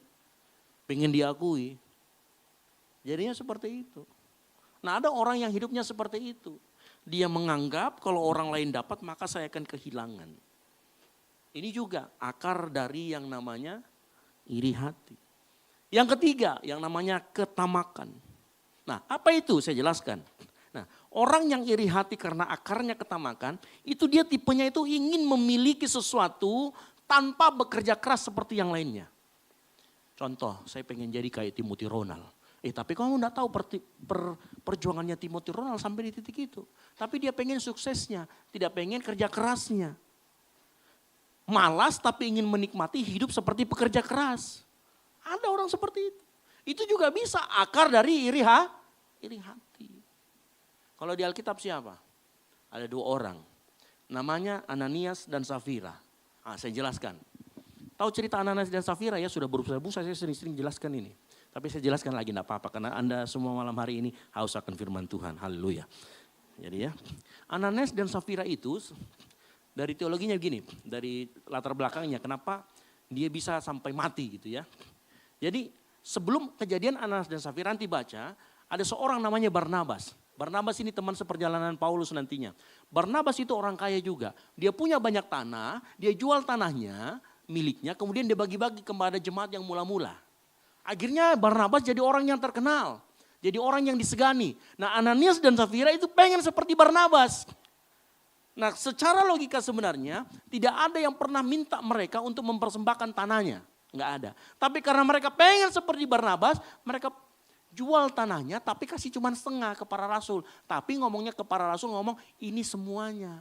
pengen diakui. Jadinya seperti itu. Nah ada orang yang hidupnya seperti itu. Dia menganggap kalau orang lain dapat maka saya akan kehilangan. Ini juga akar dari yang namanya iri hati. Yang ketiga yang namanya ketamakan. Nah apa itu saya jelaskan. Nah orang yang iri hati karena akarnya ketamakan itu dia tipenya itu ingin memiliki sesuatu tanpa bekerja keras seperti yang lainnya. Contoh saya pengen jadi kayak Timothy Ronald. Tapi kamu enggak tahu perjuangannya Timothy Ronald sampai di titik itu. Tapi dia pengen suksesnya, tidak pengen kerja kerasnya. Malas tapi ingin menikmati hidup seperti pekerja keras. Ada orang seperti itu. Itu juga bisa akar dari iri hati. Kalau di Alkitab siapa? Ada 2 orang. Namanya Ananias dan Safira. Saya jelaskan. Tahu cerita Ananias dan Safira ya, sudah berusaha saya sering-sering jelaskan ini. Tapi saya jelaskan lagi enggak apa-apa karena Anda semua malam hari ini haus akan firman Tuhan. Haleluya. Jadi ya, Ananias dan Safira itu dari teologinya begini, dari latar belakangnya kenapa dia bisa sampai mati gitu ya. Jadi sebelum kejadian Ananias dan Safira nanti baca, ada seorang namanya Barnabas. Barnabas ini teman seperjalanan Paulus nantinya. Barnabas itu orang kaya juga. Dia punya banyak tanah, dia jual tanahnya, miliknya, kemudian dia bagi-bagi kepada jemaat yang mula-mula. Akhirnya Barnabas jadi orang yang terkenal. Jadi orang yang disegani. Nah Ananias dan Safira itu pengen seperti Barnabas. Nah secara logika sebenarnya tidak ada yang pernah minta mereka untuk mempersembahkan tanahnya. Enggak ada. Tapi karena mereka pengen seperti Barnabas, mereka jual tanahnya tapi kasih cuma setengah ke para rasul. Tapi ngomongnya ke para rasul ngomong ini semuanya.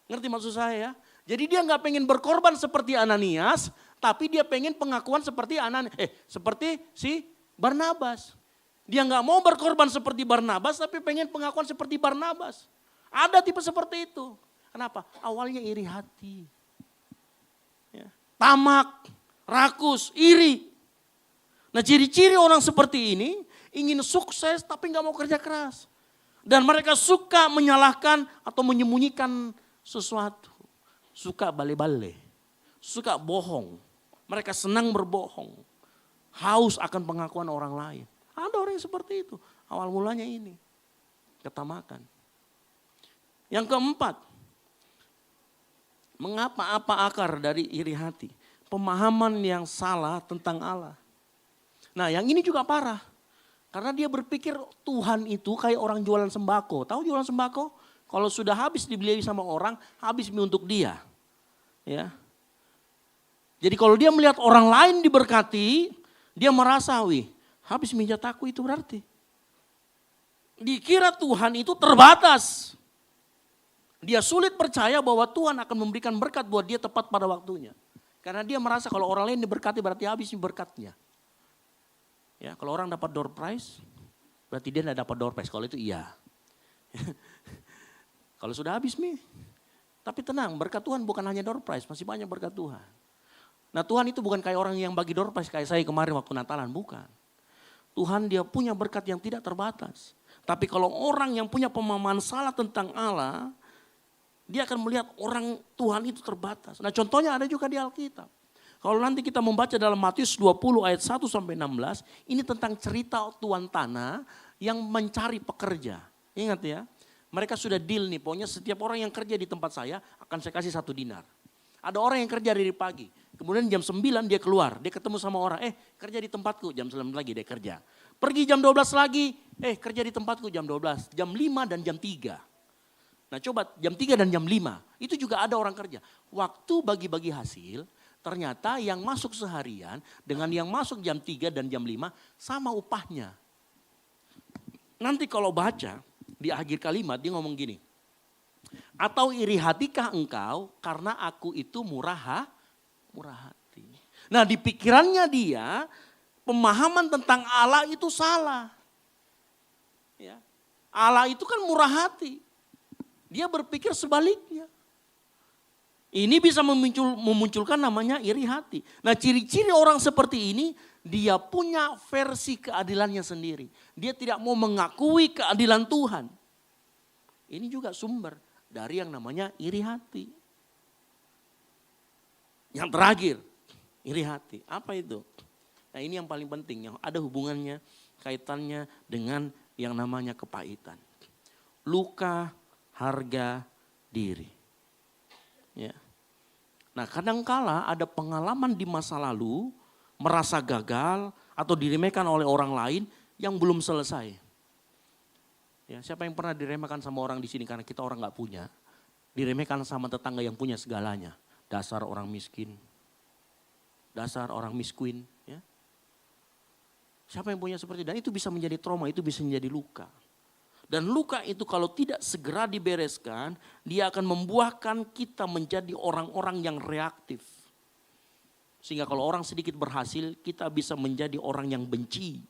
Ngerti maksud saya ya? Jadi dia nggak pengen berkorban seperti Ananias, tapi dia pengen pengakuan seperti seperti si Barnabas. Dia nggak mau berkorban seperti Barnabas, tapi pengen pengakuan seperti Barnabas. Ada tipe seperti itu. Kenapa? Awalnya iri hati, ya. Tamak, rakus, iri. Nah ciri-ciri orang seperti ini ingin sukses tapi nggak mau kerja keras. Dan mereka suka menyalahkan atau menyembunyikan sesuatu. Suka bale-bale, suka bohong. Mereka senang berbohong. Haus akan pengakuan orang lain. Ada orang yang seperti itu. Awal mulanya ini. Ketamakan. Yang keempat. Mengapa apa akar dari iri hati? Pemahaman yang salah tentang Allah. Nah yang ini juga parah. Karena dia berpikir Tuhan itu kayak orang jualan sembako. Tahu jualan sembako? Kalau sudah habis dibeli sama orang, habis untuk dia. Ya. Jadi kalau dia melihat orang lain diberkati, dia merasa, habis minjat aku itu berarti. Dikira Tuhan itu terbatas. Dia sulit percaya bahwa Tuhan akan memberikan berkat buat dia tepat pada waktunya. Karena dia merasa kalau orang lain diberkati berarti habis berkatnya. Ya, kalau orang dapat door prize, berarti dia tidak dapat door prize. Kalau itu iya. Kalau sudah habis nih. Tapi tenang, berkat Tuhan bukan hanya door prize, masih banyak berkat Tuhan. Nah Tuhan itu bukan kayak orang yang bagi door prize kayak saya kemarin waktu Natalan, bukan. Tuhan dia punya berkat yang tidak terbatas. Tapi kalau orang yang punya pemahaman salah tentang Allah, dia akan melihat orang Tuhan itu terbatas. Nah contohnya ada juga di Alkitab. Kalau nanti kita membaca dalam Matius 20 ayat 1 sampai 16, ini tentang cerita tuan tanah yang mencari pekerja. Ingat ya, mereka sudah deal nih, pokoknya setiap orang yang kerja di tempat saya akan saya kasih 1 dinar. Ada orang yang kerja dari pagi, kemudian jam 9 dia keluar, dia ketemu sama orang, kerja di tempatku, jam 9 lagi dia kerja. Pergi jam 12 lagi, kerja di tempatku jam 12, jam 5 dan jam 3. Nah coba jam 3 dan jam 5, itu juga ada orang kerja. Waktu bagi-bagi hasil, ternyata yang masuk seharian dengan yang masuk jam 3 dan jam 5 sama upahnya. Nanti kalau baca di akhir kalimat dia ngomong gini. Atau iri hatikah engkau karena aku itu murah hati. Nah di pikirannya dia pemahaman tentang Allah itu salah. Ya. Allah itu kan murah hati. Dia berpikir sebaliknya. Ini bisa memunculkan namanya iri hati. Nah ciri-ciri orang seperti ini, dia punya versi keadilannya sendiri. Dia tidak mau mengakui keadilan Tuhan. Ini juga sumber dari yang namanya iri hati. Yang terakhir, iri hati. Apa itu? Nah ini yang paling penting, yang ada hubungannya, kaitannya dengan yang namanya kepahitan. Luka harga diri. Ya. Nah kadangkala ada pengalaman di masa lalu, merasa gagal atau diremehkan oleh orang lain yang belum selesai. Ya, siapa yang pernah diremehkan sama orang di sini karena kita orang nggak punya, diremehkan sama tetangga yang punya segalanya, dasar orang miskin, dasar orang miskin. Ya. Siapa yang punya seperti itu? Dan itu bisa menjadi trauma, itu bisa menjadi luka. Dan luka itu kalau tidak segera dibereskan, dia akan membuahkan kita menjadi orang-orang yang reaktif. Sehingga kalau orang sedikit berhasil, kita bisa menjadi orang yang benci.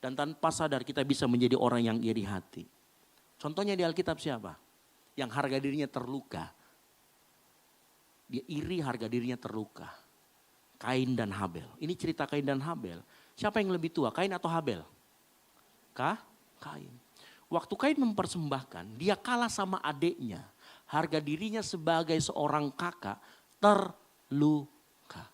Dan tanpa sadar kita bisa menjadi orang yang iri hati. Contohnya di Alkitab siapa? Yang harga dirinya terluka. Dia iri, harga dirinya terluka. Kain dan Habel. Ini cerita Kain dan Habel. Siapa yang lebih tua, Kain atau Habel? Kain. Waktu Kain mempersembahkan, dia kalah sama adiknya. Harga dirinya sebagai seorang kakak terluka.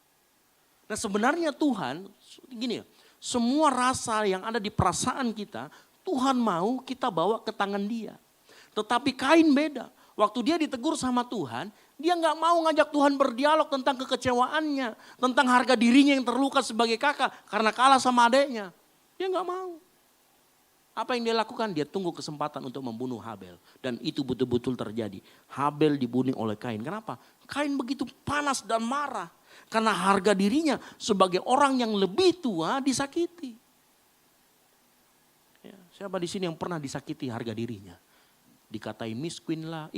Nah sebenarnya Tuhan, gini ya, semua rasa yang ada di perasaan kita, Tuhan mau kita bawa ke tangan dia. Tetapi Kain beda. Waktu dia ditegur sama Tuhan, dia nggak mau ngajak Tuhan berdialog tentang kekecewaannya. Tentang harga dirinya yang terluka sebagai kakak karena kalah sama adiknya. Dia nggak mau. Apa yang dia lakukan? Dia tunggu kesempatan untuk membunuh Habel. Dan itu betul-betul terjadi. Habel dibunuh oleh Kain. Kenapa? Kain begitu panas dan marah. Karena harga dirinya sebagai orang yang lebih tua disakiti. Ya, siapa di sini yang pernah disakiti harga dirinya? Dikatai miskin lah.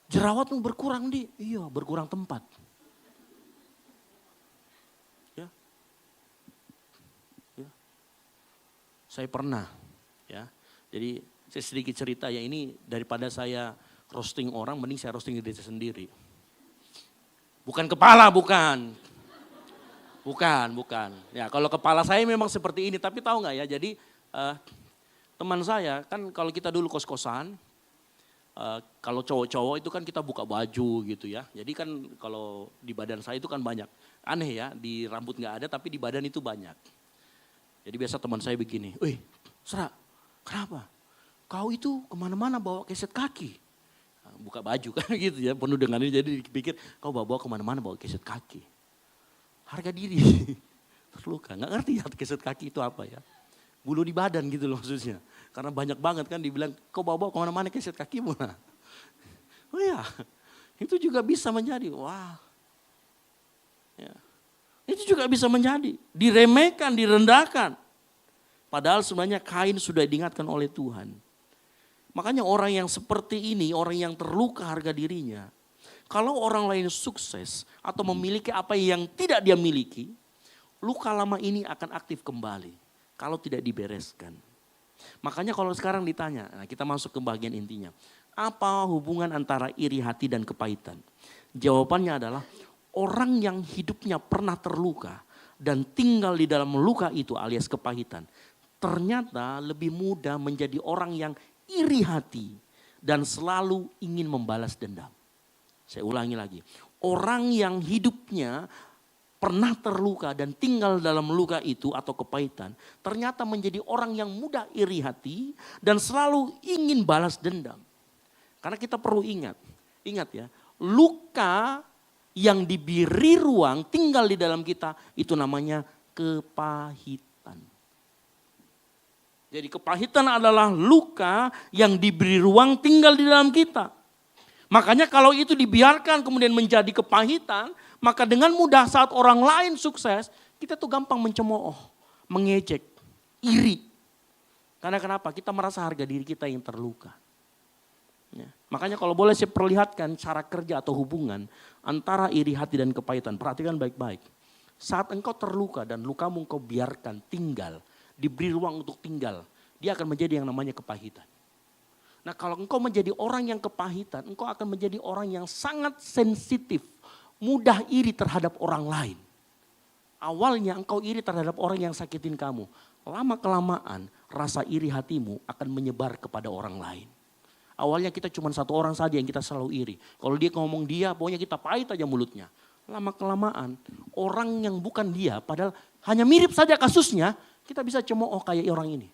Jerawatmu berkurang di. Iya, berkurang tempat. Saya pernah, ya. Jadi saya sedikit cerita ya, ini daripada saya roasting orang, mending saya roasting diri saya sendiri. Bukan kepala, bukan. Ya kalau kepala saya memang seperti ini, tapi tahu nggak ya? Jadi teman saya kan kalau kita dulu kos-kosan, kalau cowok-cowok itu kan kita buka baju gitu ya. Jadi kan kalau di badan saya itu kan banyak. Aneh ya, di rambut nggak ada tapi di badan itu banyak. Jadi biasa teman saya begini, Sra, kenapa? Kau itu kemana-mana bawa keset kaki. Nah, buka baju kan gitu ya, penuh dengan ini. Jadi dipikir, kau bawa kemana-mana bawa keset kaki. Harga diri, terluka. Gak ngerti ya keset kaki itu apa ya. Bulu di badan gitu loh maksudnya. Karena banyak banget kan dibilang, kau bawa kemana-mana keset kakimu. Nah. Oh ya, itu juga bisa menjadi, wah. Ya. Itu juga bisa menjadi diremehkan, direndahkan. Padahal sebenarnya Kain sudah diingatkan oleh Tuhan. Makanya orang yang seperti ini, orang yang terluka harga dirinya. Kalau orang lain sukses atau memiliki apa yang tidak dia miliki, luka lama ini akan aktif kembali kalau tidak dibereskan. Makanya kalau sekarang ditanya, nah kita masuk ke bagian intinya. Apa hubungan antara iri hati dan kepahitan? Jawabannya adalah orang yang hidupnya pernah terluka dan tinggal di dalam luka itu alias kepahitan, ternyata lebih mudah menjadi orang yang iri hati dan selalu ingin membalas dendam. Saya ulangi lagi, orang yang hidupnya pernah terluka dan tinggal dalam luka itu atau kepahitan, ternyata menjadi orang yang mudah iri hati dan selalu ingin balas dendam. Karena kita perlu ingat ya, luka yang diberi ruang tinggal di dalam kita itu namanya kepahitan. Jadi kepahitan adalah luka yang diberi ruang tinggal di dalam kita. Makanya kalau itu dibiarkan kemudian menjadi kepahitan, maka dengan mudah saat orang lain sukses, kita tuh gampang mencemooh, mengejek, iri. Karena kenapa? Kita merasa harga diri kita yang terluka. Ya. Makanya kalau boleh saya perlihatkan cara kerja atau hubungan antara iri hati dan kepahitan. Perhatikan baik-baik. Saat engkau terluka dan lukamu engkau biarkan tinggal, diberi ruang untuk tinggal, dia akan menjadi yang namanya kepahitan. Nah kalau engkau menjadi orang yang kepahitan, engkau akan menjadi orang yang sangat sensitif, mudah iri terhadap orang lain. Awalnya engkau iri terhadap orang yang sakitin kamu. Lama-kelamaan rasa iri hatimu akan menyebar kepada orang lain. Awalnya kita cuma satu orang saja yang kita selalu iri. Kalau dia ngomong dia, pokoknya kita pahit aja mulutnya. Lama-kelamaan orang yang bukan dia, padahal hanya mirip saja kasusnya, kita bisa cemooh kayak orang ini.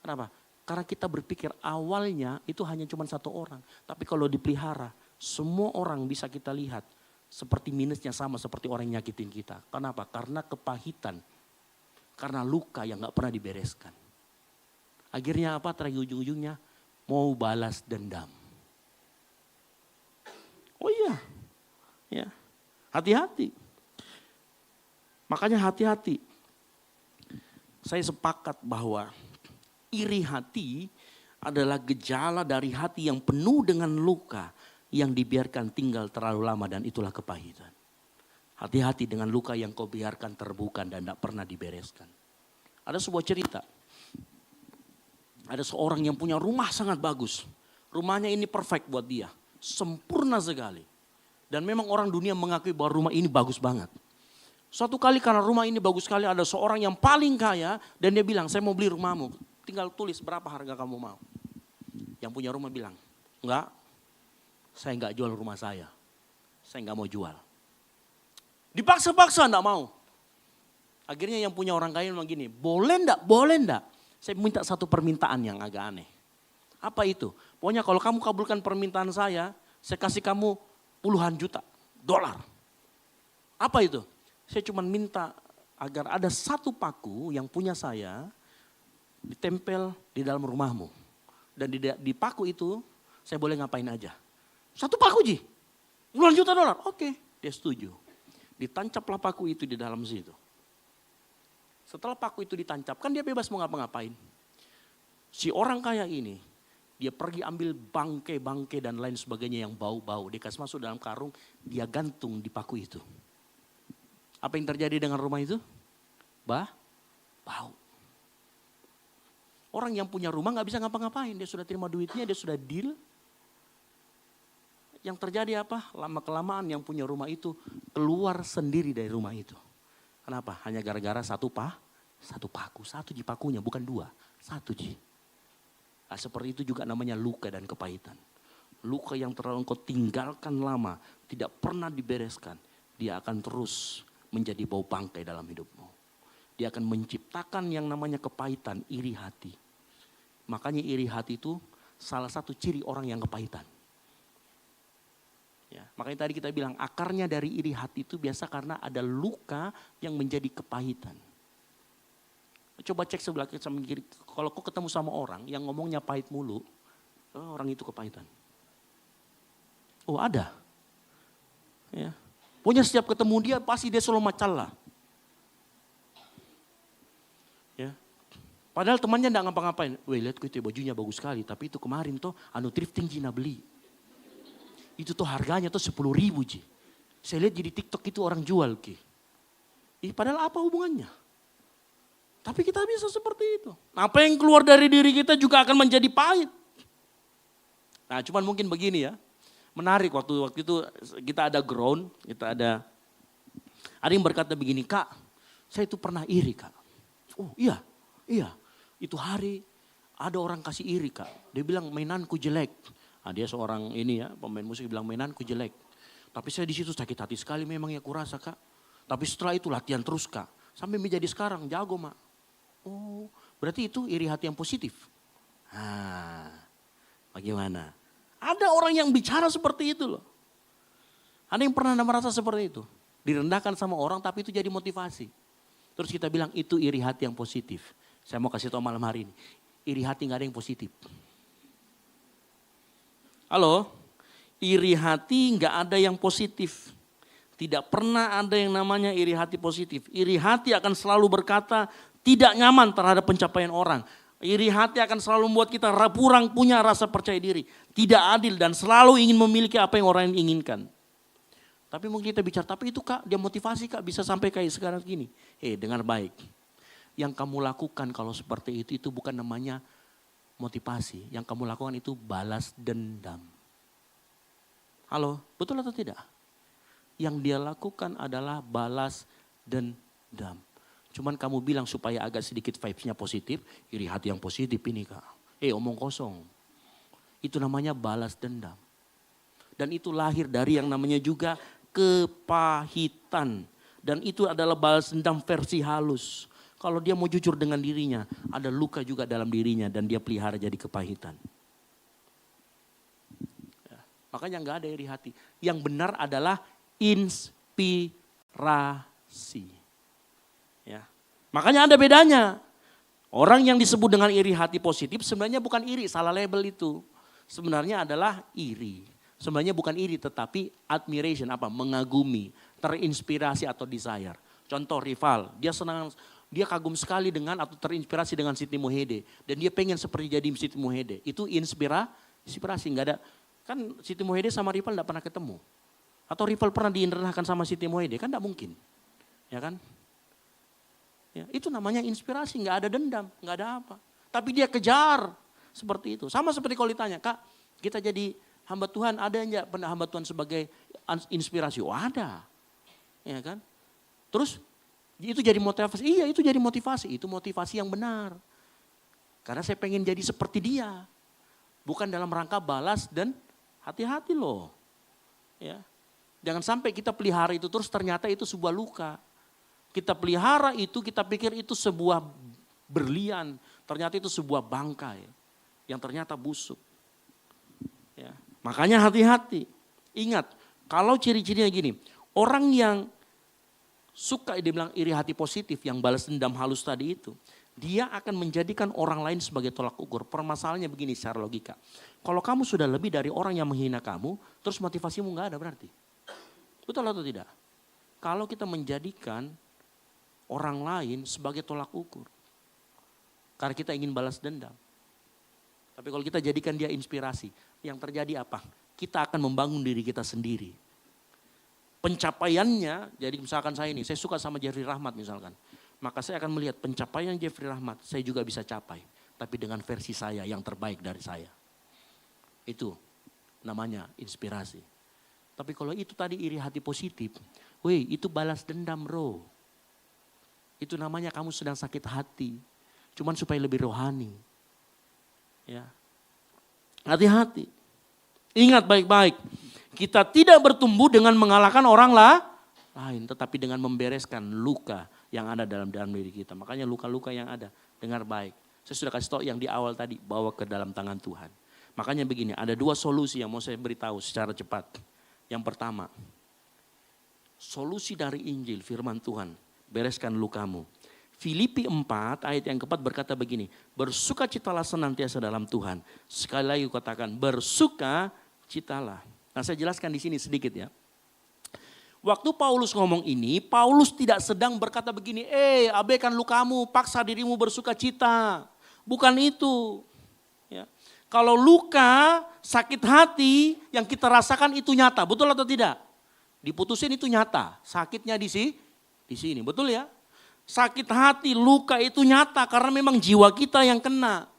Kenapa? Karena kita berpikir awalnya itu hanya cuma satu orang. Tapi kalau dipelihara, semua orang bisa kita lihat seperti minusnya sama seperti orang yang nyakitin kita. Kenapa? Karena kepahitan. Karena luka yang gak pernah dibereskan. Akhirnya apa? Terakhir ujung-ujungnya mau balas dendam. Oh iya, ya, hati-hati. Makanya hati-hati. Saya sepakat bahwa iri hati adalah gejala dari hati yang penuh dengan luka yang dibiarkan tinggal terlalu lama dan itulah kepahitan. Hati-hati dengan luka yang kau biarkan terbuka dan tidak pernah dibereskan. Ada sebuah cerita. Ada seorang yang punya rumah sangat bagus. Rumahnya ini perfect buat dia. Sempurna sekali. Dan memang orang dunia mengakui bahwa rumah ini bagus banget. Suatu kali karena rumah ini bagus sekali ada seorang yang paling kaya dan dia bilang saya mau beli rumahmu. Tinggal tulis berapa harga kamu mau. Yang punya rumah bilang, enggak, saya enggak jual rumah saya. Saya enggak mau jual. Dipaksa-paksa enggak mau. Akhirnya yang punya orang kaya bilang gini, boleh enggak, boleh enggak. Saya minta satu permintaan yang agak aneh. Apa itu? Pokoknya kalau kamu kabulkan permintaan saya kasih kamu puluhan juta dolar. Apa itu? Saya cuma minta agar ada satu paku yang punya saya, ditempel di dalam rumahmu. Dan di paku itu saya boleh ngapain aja. Satu paku Ji, puluhan juta dolar. Oke, dia setuju. Ditancaplah paku itu di dalam situ. Setelah paku itu ditancapkan dia bebas mau ngapa-ngapain. Si orang kaya ini, dia pergi ambil bangke-bangke dan lain sebagainya yang bau-bau. Dia kasih masuk dalam karung, dia gantung di paku itu. Apa yang terjadi dengan rumah itu? Bau. Orang yang punya rumah gak bisa ngapa-ngapain. Dia sudah terima duitnya, dia sudah deal. Yang terjadi apa? Lama-kelamaan yang punya rumah itu keluar sendiri dari rumah itu. Kenapa? Hanya gara-gara satu paku. Satu Ji pakunya, bukan dua. Satu Ji. Nah, seperti itu juga namanya luka dan kepahitan. Luka yang terlalu engkau tinggalkan lama, tidak pernah dibereskan. Dia akan terus menjadi bau bangkai dalam hidupmu. Dia akan menciptakan yang namanya kepahitan, iri hati. Makanya iri hati itu salah satu ciri orang yang kepahitan. Ya, makanya tadi kita bilang akarnya dari iri hati itu biasa karena ada luka yang menjadi kepahitan. Coba cek sebelah kiri. Kalau kau ketemu sama orang yang ngomongnya pahit mulu, orang itu kepahitan. Oh ada. Ya. Pokoknya setiap ketemu dia pasti dia selalu macalah. Ya. Padahal temannya enggak ngapa-ngapain. Weh lihat itu bajunya bagus sekali. Tapi itu kemarin tuh thrifting Cina beli. Itu tuh harganya tuh 10.000 Ji. Saya lihat di TikTok itu orang jual Ki. Padahal apa hubungannya? Tapi kita bisa seperti itu. Apa yang keluar dari diri kita juga akan menjadi pahit. Nah cuman mungkin begini ya. Menarik waktu itu kita ada ground, kita ada yang berkata begini, Kak saya itu pernah iri Kak. Oh iya, itu hari ada orang kasih iri Kak. Dia bilang mainanku jelek. Nah, dia seorang ini ya pemain musik bilang mainanku jelek. Tapi saya di situ sakit hati sekali memang ya kurasa Kak. Tapi setelah itu latihan terus Kak. Sampai menjadi sekarang jago Mak. Oh berarti itu iri hati yang positif. Nah bagaimana? Ada orang yang bicara seperti itu loh. Ada yang pernah merasa seperti itu. Direndahkan sama orang tapi itu jadi motivasi. Terus kita bilang itu iri hati yang positif. Saya mau kasih tahu malam hari ini. Iri hati gak ada yang positif. Halo? Iri hati gak ada yang positif. Tidak pernah ada yang namanya iri hati positif. Iri hati akan selalu berkata tidak nyaman terhadap pencapaian orang. Iri hati akan selalu membuat kita kurang punya rasa percaya diri. Tidak adil dan selalu ingin memiliki apa yang orang inginkan. Tapi mungkin kita bicara, tapi itu Kak dia motivasi Kak bisa sampai kayak sekarang gini. Dengar baik. Yang kamu lakukan kalau seperti itu bukan namanya motivasi. Yang kamu lakukan itu balas dendam. Halo, betul atau tidak? Yang dia lakukan adalah balas dendam. Cuman kamu bilang supaya agak sedikit vibes-nya positif, iri hati yang positif ini Kak. Omong kosong. Itu namanya balas dendam. Dan itu lahir dari yang namanya juga kepahitan. Dan itu adalah balas dendam versi halus. Kalau dia mau jujur dengan dirinya, ada luka juga dalam dirinya dan dia pelihara jadi kepahitan. Ya, makanya gak ada iri hati. Yang benar adalah inspirasi. Ya. Makanya ada bedanya. Orang yang disebut dengan iri hati positif sebenarnya bukan iri, salah label itu. Sebenarnya adalah iri. Sebenarnya bukan iri tetapi admiration, mengagumi, terinspirasi atau desire. Contoh rival, dia kagum sekali dengan atau terinspirasi dengan Siti Muhede. Dan dia pengen seperti jadi Siti Muhede. Itu inspirasi, nggak ada. Kan Siti Muhede sama rival nggak pernah ketemu. Atau rival pernah diindahkan sama Siti Muhede, kan nggak mungkin. Ya kan? Ya, itu namanya inspirasi, nggak ada dendam, nggak ada apa. Tapi dia kejar seperti itu. Sama seperti kalau ditanya, Kak kita jadi hamba Tuhan, ada enggak hamba Tuhan sebagai inspirasi? Oh ada. Ya kan? Terus itu jadi motivasi. Iya itu jadi motivasi. Itu motivasi yang benar. Karena saya pengen jadi seperti dia. Bukan dalam rangka balas dan hati-hati loh. Ya. Jangan sampai kita pelihara itu terus ternyata itu sebuah luka. Kita pelihara itu, kita pikir itu sebuah berlian. Ternyata itu sebuah bangkai. Yang ternyata busuk. Ya. Makanya hati-hati. Ingat, kalau ciri-cirinya gini, orang yang suka dia bilang iri hati positif yang balas dendam halus tadi itu, dia akan menjadikan orang lain sebagai tolak ukur. Permasalahannya begini secara logika. Kalau kamu sudah lebih dari orang yang menghina kamu, terus motivasimu nggak ada berarti. Betul atau tidak? Kalau kita menjadikan orang lain sebagai tolak ukur. Karena kita ingin balas dendam. Tapi kalau kita jadikan dia inspirasi, yang terjadi apa? Kita akan membangun diri kita sendiri. Pencapaiannya, jadi misalkan saya suka sama Jeffrey Rahmat misalkan. Maka saya akan melihat pencapaian Jeffrey Rahmat, saya juga bisa capai. Tapi dengan versi saya yang terbaik dari saya. Itu namanya inspirasi. Tapi kalau itu tadi iri hati positif, itu balas dendam bro. Itu namanya kamu sedang sakit hati. Cuman supaya lebih rohani. Ya. Hati-hati. Ingat baik-baik. Kita tidak bertumbuh dengan mengalahkan orang lain. Tetapi dengan membereskan luka yang ada dalam diri kita. Makanya luka-luka yang ada. Dengar baik. Saya sudah kasih tahu yang di awal tadi. Bawa ke dalam tangan Tuhan. Makanya begini. Ada 2 solusi yang mau saya beritahu secara cepat. Yang pertama. Solusi dari Injil firman Tuhan. Bereskan lukamu. Filipi 4 ayat yang keempat berkata begini. Bersukacitalah senantiasa dalam Tuhan. Sekali lagi katakan bersukacitalah. Nah saya jelaskan di sini sedikit ya. Waktu Paulus ngomong ini, Paulus tidak sedang berkata begini, abaikan lukamu, paksa dirimu bersukacita. Bukan itu. Ya. Kalau luka, sakit hati yang kita rasakan itu nyata, betul atau tidak? Diputusin itu nyata, sakitnya di sini, betul ya? Sakit hati, luka itu nyata karena memang jiwa kita yang kena.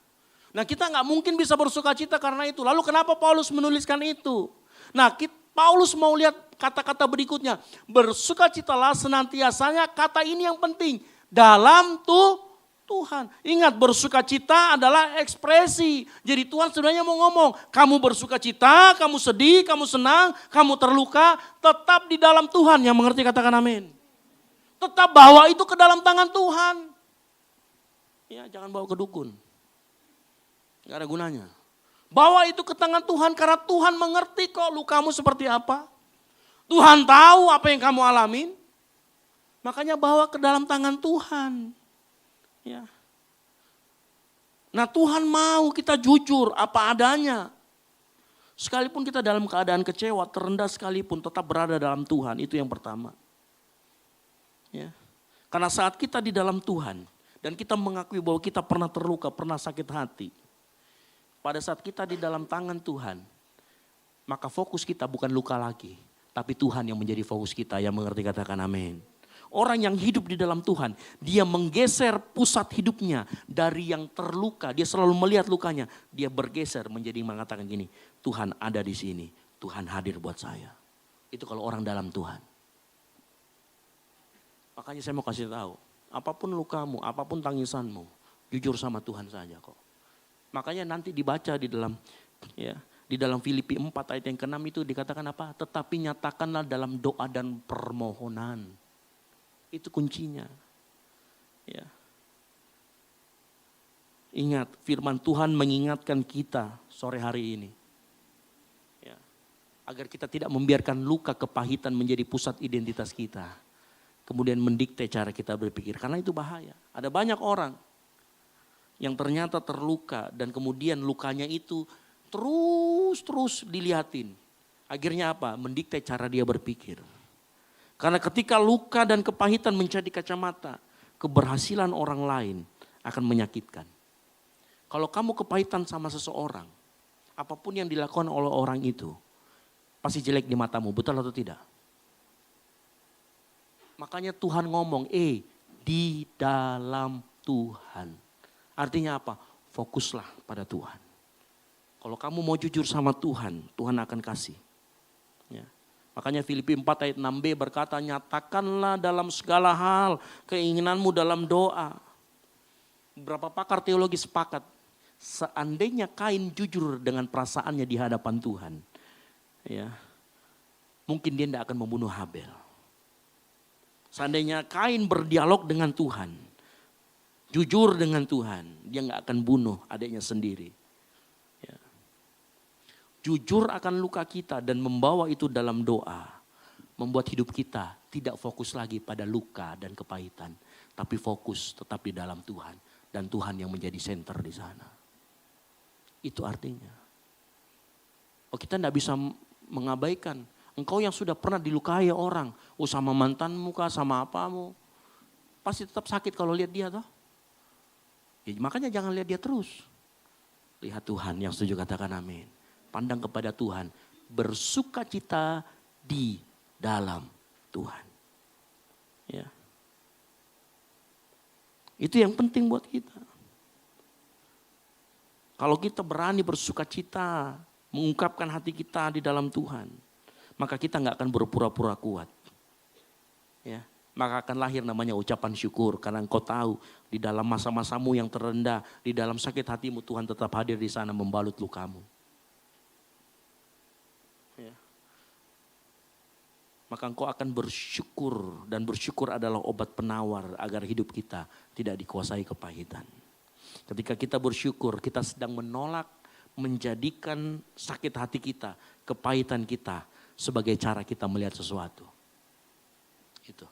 Nah kita nggak mungkin bisa bersuka cita karena itu. Lalu kenapa Paulus menuliskan itu? Nah Paulus mau lihat kata-kata berikutnya. Bersukacitalah senantiasanya, kata ini yang penting. Dalam Tuhan. Ingat, bersukacita adalah ekspresi. Jadi Tuhan sebenarnya mau ngomong, kamu bersukacita, kamu sedih, kamu senang, kamu terluka, tetap di dalam Tuhan. Yang mengerti katakan amin. Tetap bawa itu ke dalam tangan Tuhan. Ya, jangan bawa ke dukun. Gak ada gunanya. Bawa itu ke tangan Tuhan karena Tuhan mengerti kok lukamu seperti apa. Tuhan tahu apa yang kamu alamin. Makanya bawa ke dalam tangan Tuhan. Ya. Nah Tuhan mau kita jujur apa adanya. Sekalipun kita dalam keadaan kecewa, terendah sekalipun tetap berada dalam Tuhan. Itu yang pertama. Ya. Karena saat kita di dalam Tuhan dan kita mengakui bahwa kita pernah terluka, pernah sakit hati. Pada saat kita di dalam tangan Tuhan, maka fokus kita bukan luka lagi. Tapi Tuhan yang menjadi fokus kita, yang mengerti katakan amin. Orang yang hidup di dalam Tuhan, dia menggeser pusat hidupnya dari yang terluka. Dia selalu melihat lukanya. Dia bergeser menjadi mengatakan gini, Tuhan ada di sini, Tuhan hadir buat saya. Itu kalau orang dalam Tuhan. Makanya saya mau kasih tahu, apapun lukamu, apapun tangisanmu, jujur sama Tuhan saja kok. Makanya nanti dibaca di dalam Filipi 4 ayat yang ke-6 itu dikatakan apa? Tetapi nyatakanlah dalam doa dan permohonan. Itu kuncinya. Ya. Ingat, firman Tuhan mengingatkan kita sore hari ini. Ya. Agar kita tidak membiarkan luka kepahitan menjadi pusat identitas kita. Kemudian mendikte cara kita berpikir. Karena itu bahaya. Ada banyak orang yang ternyata terluka dan kemudian lukanya itu terus dilihatin. Akhirnya apa? Mendikte cara dia berpikir. Karena ketika luka dan kepahitan menjadi kacamata, keberhasilan orang lain akan menyakitkan. Kalau kamu kepahitan sama seseorang, apapun yang dilakukan oleh orang itu, pasti jelek di matamu, betul atau tidak? Makanya Tuhan ngomong, di dalam Tuhan. Artinya apa? Fokuslah pada Tuhan. Kalau kamu mau jujur sama Tuhan, Tuhan akan kasih. Ya. Makanya Filipi 4 ayat 6b berkata, nyatakanlah dalam segala hal keinginanmu dalam doa. Beberapa pakar teologi sepakat, seandainya Kain jujur dengan perasaannya di hadapan Tuhan, ya, mungkin dia tidak akan membunuh Habel. Seandainya Kain berdialog dengan Tuhan, jujur dengan Tuhan, dia nggak akan bunuh adiknya sendiri. Jujur akan luka kita dan membawa itu dalam doa. Membuat hidup kita tidak fokus lagi pada luka dan kepahitan. Tapi fokus tetap di dalam Tuhan. Dan Tuhan yang menjadi center di sana. Itu artinya. Kita tidak bisa mengabaikan. Engkau yang sudah pernah dilukai orang. Sama mantanmu kah, sama apamu. Pasti tetap sakit kalau lihat dia toh. Ya, makanya jangan lihat dia terus. Lihat Tuhan, yang setuju katakan amin. Pandang kepada Tuhan, bersukacita di dalam Tuhan. Ya. Itu yang penting buat kita. Kalau kita berani bersukacita, mengungkapkan hati kita di dalam Tuhan, maka kita nggak akan berpura-pura kuat. Ya. Maka akan lahir namanya ucapan syukur, karena engkau tahu di dalam masa-masamu yang terendah, di dalam sakit hatimu Tuhan tetap hadir di sana membalut lukamu. Maka engkau akan bersyukur, dan bersyukur adalah obat penawar agar hidup kita tidak dikuasai kepahitan. Ketika kita bersyukur, kita sedang menolak menjadikan sakit hati kita, kepahitan kita sebagai cara kita melihat sesuatu. Itu.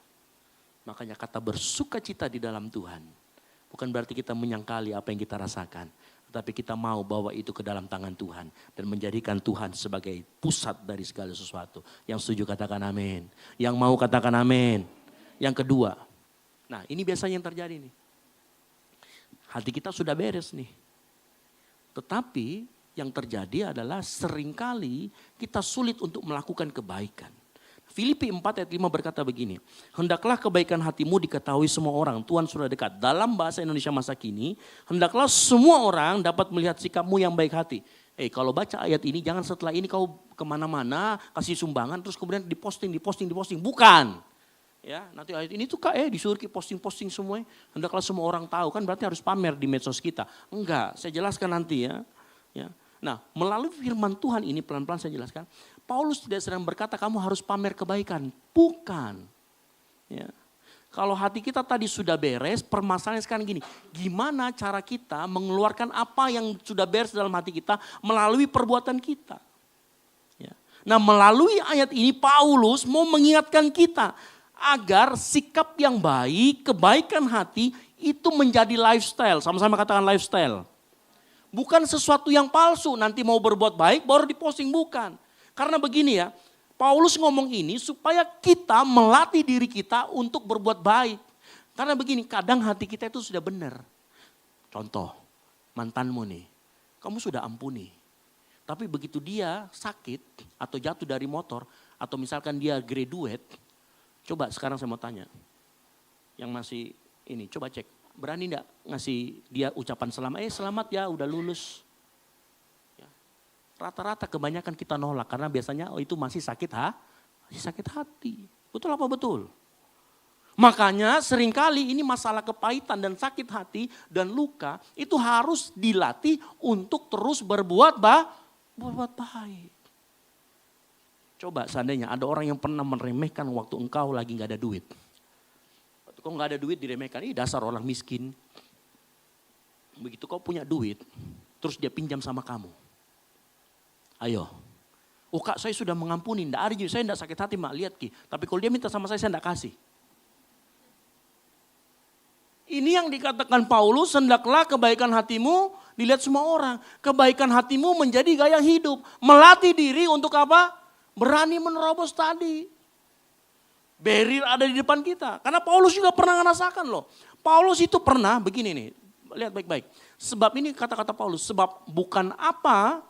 Makanya kata bersukacita di dalam Tuhan bukan berarti kita menyangkali apa yang kita rasakan. Tetapi kita mau bawa itu ke dalam tangan Tuhan. Dan menjadikan Tuhan sebagai pusat dari segala sesuatu. Yang setuju katakan amin. Yang mau katakan amin. Yang kedua. Nah ini biasanya yang terjadi nih. Hati kita sudah beres nih. Tetapi yang terjadi adalah seringkali kita sulit untuk melakukan kebaikan. Filipi 4 ayat 5 berkata begini, hendaklah kebaikan hatimu diketahui semua orang, Tuhan sudah dekat. Dalam bahasa Indonesia masa kini, hendaklah semua orang dapat melihat sikapmu yang baik hati. Kalau baca ayat ini jangan setelah ini kau kemana-mana kasih sumbangan terus kemudian diposting. Bukan. Ya, nanti ayat ini tuh disuruh posting semua. Hendaklah semua orang tahu, kan berarti harus pamer di medsos kita. Enggak, saya jelaskan nanti ya. Nah, melalui firman Tuhan ini pelan-pelan saya jelaskan. Paulus tidak sedang berkata kamu harus pamer kebaikan. Bukan. Ya. Kalau hati kita tadi sudah beres, permasalahannya sekarang gini. Gimana cara kita mengeluarkan apa yang sudah beres dalam hati kita melalui perbuatan kita. Ya. Nah, melalui ayat ini Paulus mau mengingatkan kita agar sikap yang baik, kebaikan hati itu menjadi lifestyle. Sama-sama katakan lifestyle. Bukan sesuatu yang palsu, nanti mau berbuat baik baru diposting, bukan. Karena begini ya, Paulus ngomong ini supaya kita melatih diri kita untuk berbuat baik. Karena begini, kadang hati kita itu sudah benar. Contoh, mantanmu nih, kamu sudah ampuni. Tapi begitu dia sakit atau jatuh dari motor, atau misalkan dia graduate, coba sekarang saya mau tanya, yang masih ini coba cek, berani enggak ngasih dia ucapan selamat, selamat ya udah lulus. Rata-rata kebanyakan kita nolak karena biasanya itu masih sakit hati. Betul apa betul? Makanya seringkali ini masalah kepahitan dan sakit hati dan luka itu harus dilatih untuk terus berbuat baik. Coba seandainya ada orang yang pernah meremehkan waktu engkau lagi gak ada duit. Waktu kau gak ada duit diremehkan, dasar orang miskin. Begitu kau punya duit, terus dia pinjam sama kamu. Ayo, kak saya sudah mengampuni, saya enggak sakit hati mak, lihat Ki. Tapi kalau dia minta sama saya enggak kasih. Ini yang dikatakan Paulus, hendaklah kebaikan hatimu dilihat semua orang. Kebaikan hatimu menjadi gaya hidup. Melatih diri untuk apa? Berani menerobos tadi. Barrier ada di depan kita. Karena Paulus juga pernah ngerasakan loh. Paulus itu pernah, begini nih, lihat baik-baik. Sebab ini kata-kata Paulus, sebab bukan apa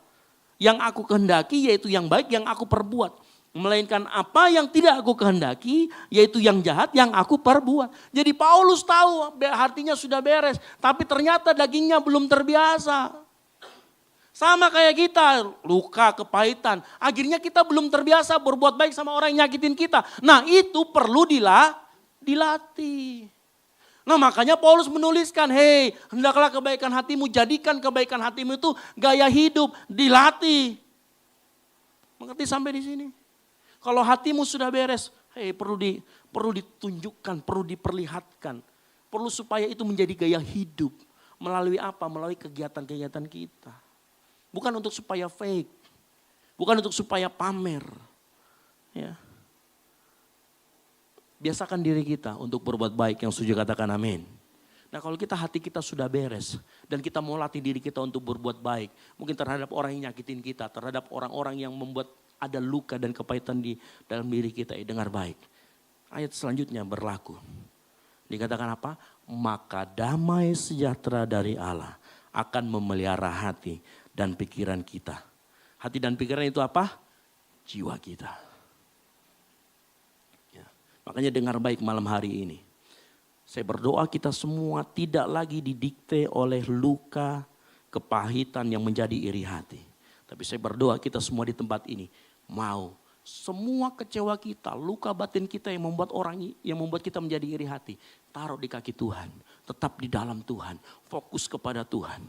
yang aku kehendaki yaitu yang baik yang aku perbuat. Melainkan apa yang tidak aku kehendaki yaitu yang jahat yang aku perbuat. Jadi Paulus tahu hatinya sudah beres. Tapi ternyata dagingnya belum terbiasa. Sama kayak kita, luka, kepahitan. Akhirnya kita belum terbiasa berbuat baik sama orang yang nyakitin kita. Nah itu perlu dilatih. Nah makanya Paulus menuliskan, hendaklah kebaikan hatimu, jadikan kebaikan hatimu itu gaya hidup, dilatih. Mengerti sampai di sini? Kalau hatimu sudah beres, perlu ditunjukkan, perlu diperlihatkan. Perlu supaya itu menjadi gaya hidup. Melalui apa? Melalui kegiatan-kegiatan kita. Bukan untuk supaya fake, bukan untuk supaya pamer. Ya. Biasakan diri kita untuk berbuat baik, yang setuju katakan amin. Nah kalau hati kita sudah beres dan kita mau latih diri kita untuk berbuat baik. Mungkin terhadap orang yang nyakitin kita, terhadap orang-orang yang membuat ada luka dan kepahitan di dalam diri kita. Dengar baik, ayat selanjutnya berlaku. Dikatakan apa? Maka damai sejahtera dari Allah akan memelihara hati dan pikiran kita. Hati dan pikiran itu apa? Jiwa kita. Makanya dengar baik malam hari ini. Saya berdoa kita semua tidak lagi didikte oleh luka, kepahitan yang menjadi iri hati. Tapi saya berdoa kita semua di tempat ini mau semua kecewa kita, luka batin kita yang membuat kita menjadi iri hati, taruh di kaki Tuhan, tetap di dalam Tuhan, fokus kepada Tuhan.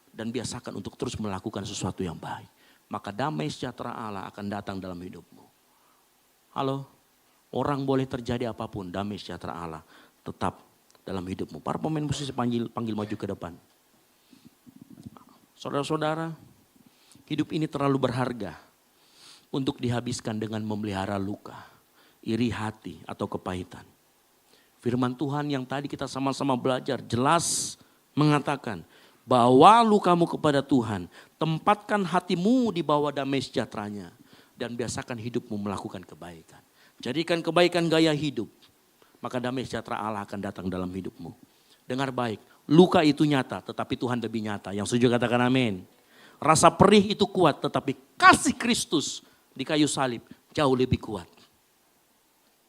Dan biasakan untuk terus melakukan sesuatu yang baik. Maka damai sejahtera Allah akan datang dalam hidupmu. Halo? Orang boleh terjadi apapun, damai sejahtera Allah tetap dalam hidupmu. Para pemain musik panggil maju ke depan. Saudara-saudara, hidup ini terlalu berharga untuk dihabiskan dengan memelihara luka, iri hati atau kepahitan. Firman Tuhan yang tadi kita sama-sama belajar jelas mengatakan, bawa lukamu kepada Tuhan, tempatkan hatimu di bawah damai sejahteranya, dan biasakan hidupmu melakukan kebaikan. Jadikan kebaikan gaya hidup, maka damai sejahtera Allah akan datang dalam hidupmu. Dengar baik, luka itu nyata, tetapi Tuhan lebih nyata. Yang setuju katakan amin. Rasa perih itu kuat, tetapi kasih Kristus di kayu salib jauh lebih kuat.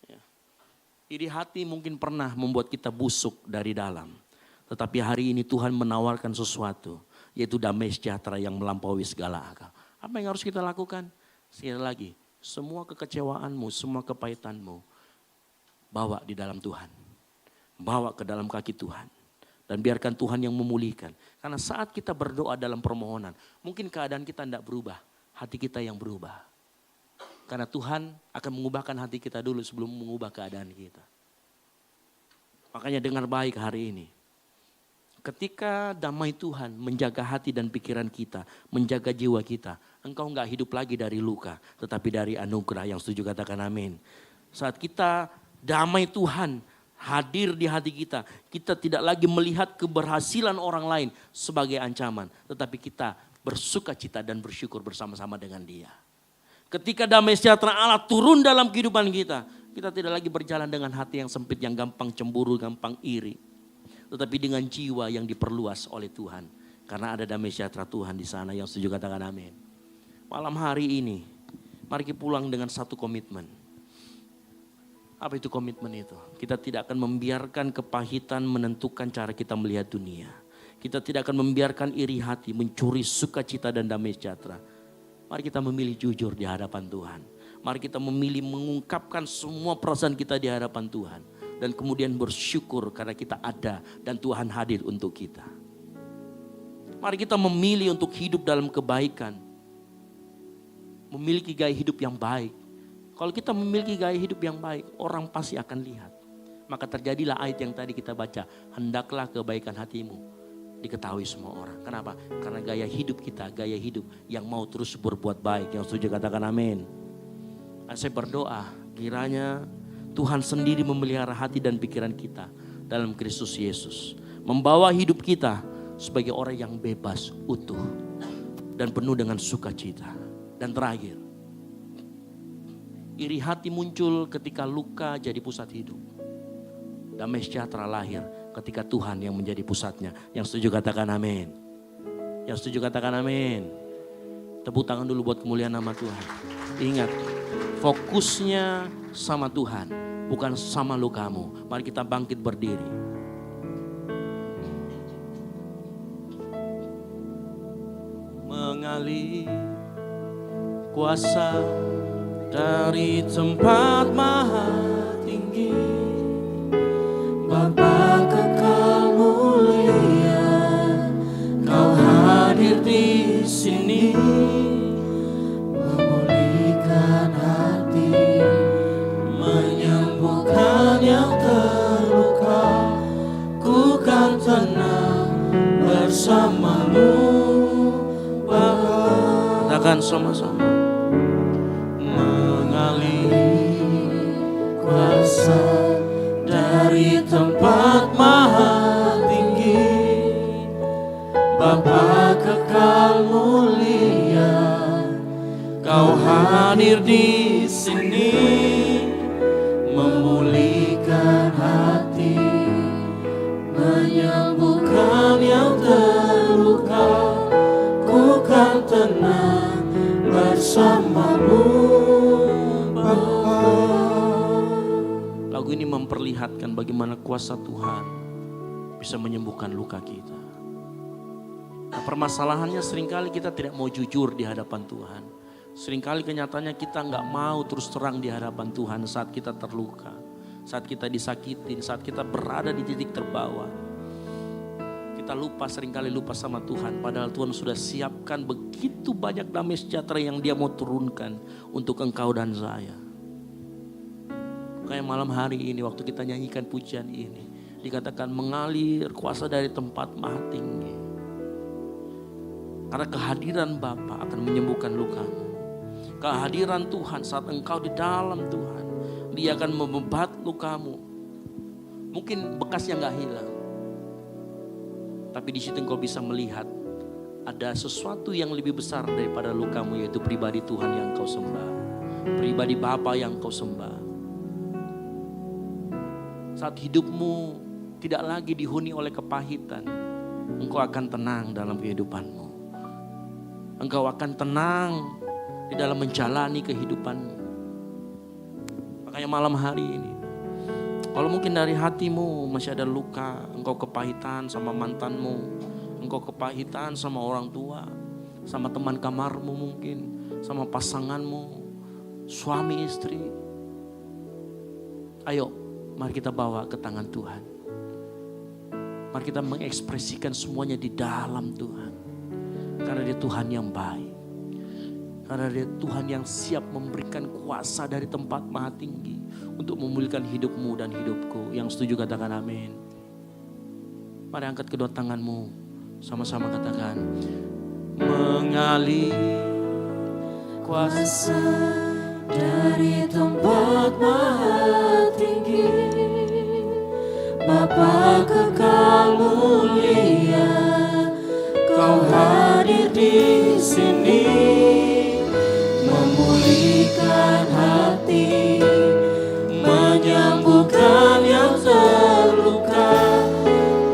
Ya. Iri hati mungkin pernah membuat kita busuk dari dalam. Tetapi hari ini Tuhan menawarkan sesuatu, yaitu damai sejahtera yang melampaui segala akal. Apa yang harus kita lakukan? Sekali lagi, semua kekecewaanmu, semua kepahitanmu, bawa di dalam Tuhan. Bawa ke dalam kaki Tuhan. Dan biarkan Tuhan yang memulihkan. Karena saat kita berdoa dalam permohonan, mungkin keadaan kita tidak berubah, hati kita yang berubah. Karena Tuhan akan mengubahkan hati kita dulu sebelum mengubah keadaan kita. Makanya dengar baik hari ini. Ketika damai Tuhan menjaga hati dan pikiran kita, menjaga jiwa kita, engkau enggak hidup lagi dari luka, tetapi dari anugerah. Yang setuju katakan amin. Saat kita damai Tuhan hadir di hati kita, kita tidak lagi melihat keberhasilan orang lain sebagai ancaman, tetapi kita bersuka cita dan bersyukur bersama-sama dengan Dia. Ketika damai sejahtera Allah turun dalam kehidupan kita, kita tidak lagi berjalan dengan hati yang sempit, yang gampang cemburu, gampang iri, tetapi dengan jiwa yang diperluas oleh Tuhan. Karena ada damai sejahtera Tuhan di sana. Yang setuju katakan amin. Malam hari ini, mari kita pulang dengan satu komitmen. Apa itu komitmen itu? Kita tidak akan membiarkan kepahitan menentukan cara kita melihat dunia. Kita tidak akan membiarkan iri hati mencuri sukacita dan damai sejahtera. Mari kita memilih jujur di hadapan Tuhan. Mari kita memilih mengungkapkan semua perasaan kita di hadapan Tuhan. Dan kemudian bersyukur karena kita ada dan Tuhan hadir untuk kita. Mari kita memilih untuk hidup dalam kebaikan. Memiliki gaya hidup yang baik. Kalau kita memiliki gaya hidup yang baik, orang pasti akan lihat. Maka terjadilah ayat yang tadi kita baca. Hendaklah kebaikan hatimu diketahui semua orang. Kenapa? Karena gaya hidup kita, gaya hidup yang mau terus berbuat baik. Yang setuju katakan amin. Saya berdoa, kiranya Tuhan sendiri memelihara hati dan pikiran kita dalam Kristus Yesus. Membawa hidup kita sebagai orang yang bebas, utuh, dan penuh dengan sukacita. Dan terakhir, iri hati muncul ketika luka jadi pusat hidup. Damai sejahtera lahir ketika Tuhan yang menjadi pusatnya. Yang setuju katakan amin. Yang setuju katakan amin. Tepuk tangan dulu buat kemuliaan nama Tuhan. Ingat, fokusnya sama Tuhan, bukan sama lukamu. Mari kita bangkit berdiri. Mengalir kuasa dari tempat maha tinggi, Bapa kekal mulia, Kau hadir di sini, memulihkan hati, menyembuhkan yang terluka. Ku kan tenang bersamamu, Bapa. Katakan sama-sama. Kuasa dari tempat maha tinggi, Bapa kekal mulia, Kau hadir di sini, memulihkan hati, menyembuhkan yang terluka. Ku kan tenang bersamamu, Bapa. Lagu ini memperlihatkan bagaimana kuasa Tuhan bisa menyembuhkan luka kita. Nah, permasalahannya seringkali kita tidak mau jujur di hadapan Tuhan. Seringkali kenyataannya kita nggak mau terus terang di hadapan Tuhan saat kita terluka. Saat kita disakitin, saat kita berada di titik terbawah. Kita lupa, seringkali lupa sama Tuhan. Padahal Tuhan sudah siapkan begitu banyak damai sejahtera yang Dia mau turunkan untuk engkau dan saya. Kayak malam hari ini waktu kita nyanyikan pujian ini, dikatakan mengalir kuasa dari tempat maha tinggi. Karena kehadiran Bapa akan menyembuhkan lukamu. Kehadiran Tuhan saat engkau di dalam Tuhan, Dia akan membebat lukamu. Mungkin bekasnya gak hilang, tapi di situ engkau bisa melihat ada sesuatu yang lebih besar daripada lukamu, yaitu pribadi Tuhan yang engkau sembah, pribadi Bapa yang engkau sembah. Saat hidupmu tidak lagi dihuni oleh kepahitan, engkau akan tenang dalam kehidupanmu. engkau akan tenang di dalam menjalani kehidupanmu. Makanya malam hari ini, kalau mungkin dari hatimu masih ada luka, engkau kepahitan sama mantanmu, engkau kepahitan sama orang tua, sama teman kamarmu mungkin, sama pasanganmu, suami istri. Ayo, mari kita bawa ke tangan Tuhan. Mari kita mengekspresikan semuanya di dalam Tuhan. Karena dia Tuhan yang baik. Karena dia Tuhan yang siap memberikan kuasa dari tempat maha tinggi untuk memulihkan hidupmu dan hidupku. Yang setuju katakan amin. Mari angkat kedua tanganmu, sama-sama katakan, mengalir kuasa dari tempat maha tinggi, Bapa kekal mulia, Kau hadir di sini, memulihkan hati, menyembuhkan yang terluka.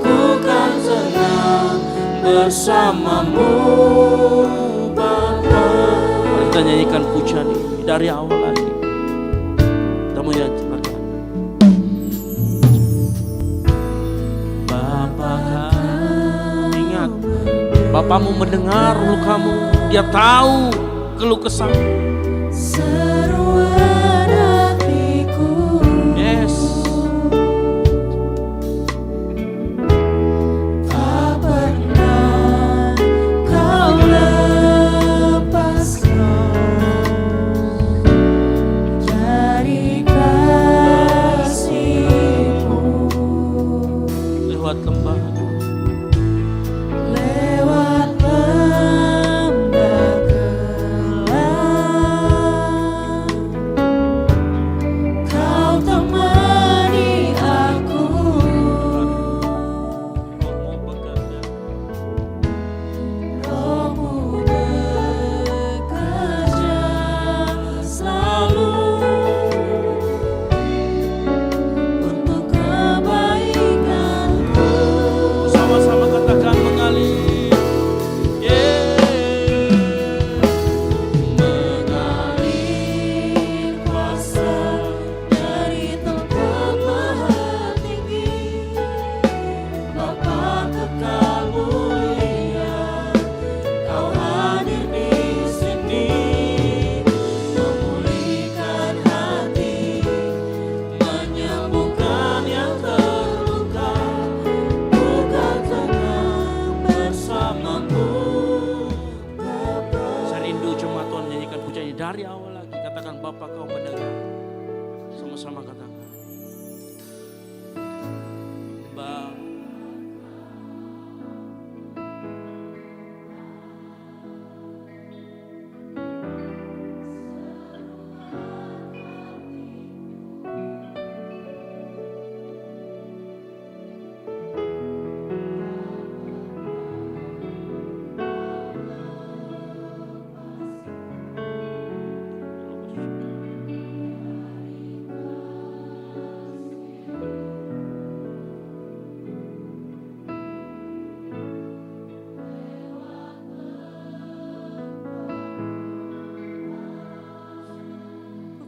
Ku kan senang bersamamu, Bapa. Mari kita nyanyikan pujian ini dari awal lagi. Kita mau nyanyi. Bapa, ingat, Bapamu mendengar lukamu, dia tahu keluh kesahmu. Seruan hatiku, Yes. tak pernah Kau lepaskan dari kasih-Mu. Lewat lembah, Lewat lembah gelap, Kau temani aku. Rohmu bekerja. Rohmu bekerja selalu untuk kebaikanku. Sama-sama katakan mengalir. Mengalir kuasa dari tempat maha tinggi, Bapa kekal mulia, Kau hadir di sini, memulihkan hati, menyembuhkan yang terluka. Bukan tenang bersamamu, Bapa. Saya rindu jemaat Tuhan nyanyikan pujian ini dari awal lagi. Katakan Bapa Kau mendengar. Sama-sama katakan. Bapa.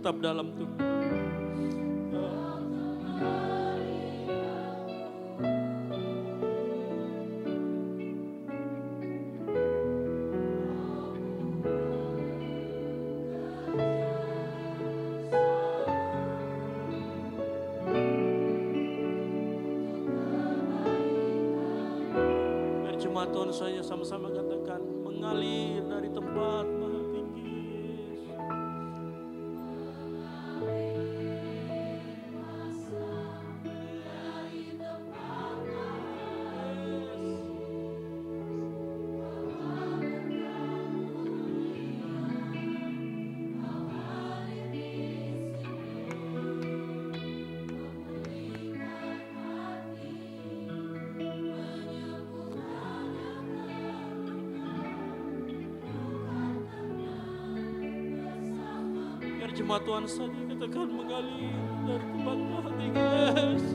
Tetap dalam Tuhan. Mari jemaat Tuhan saya sama-sama katakan mengalir dari tempat maha tinggi. Biar jemaat Tuhan saja katakan mengalir dari tempat maha tinggi. Yes.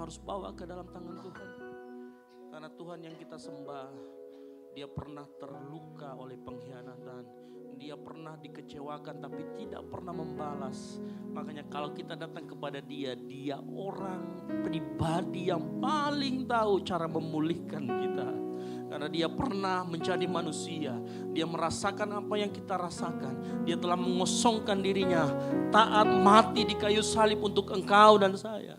harus bawa ke dalam tangan Tuhan. Karena Tuhan yang kita sembah, Dia pernah terluka oleh pengkhianatan. Dia pernah dikecewakan tapi tidak pernah membalas. Makanya kalau kita datang kepada Dia, Dia orang pribadi yang paling tahu cara memulihkan kita. Karena Dia pernah menjadi manusia. Dia merasakan apa yang kita rasakan. Dia telah mengosongkan dirinya, taat mati di kayu salib untuk engkau dan saya.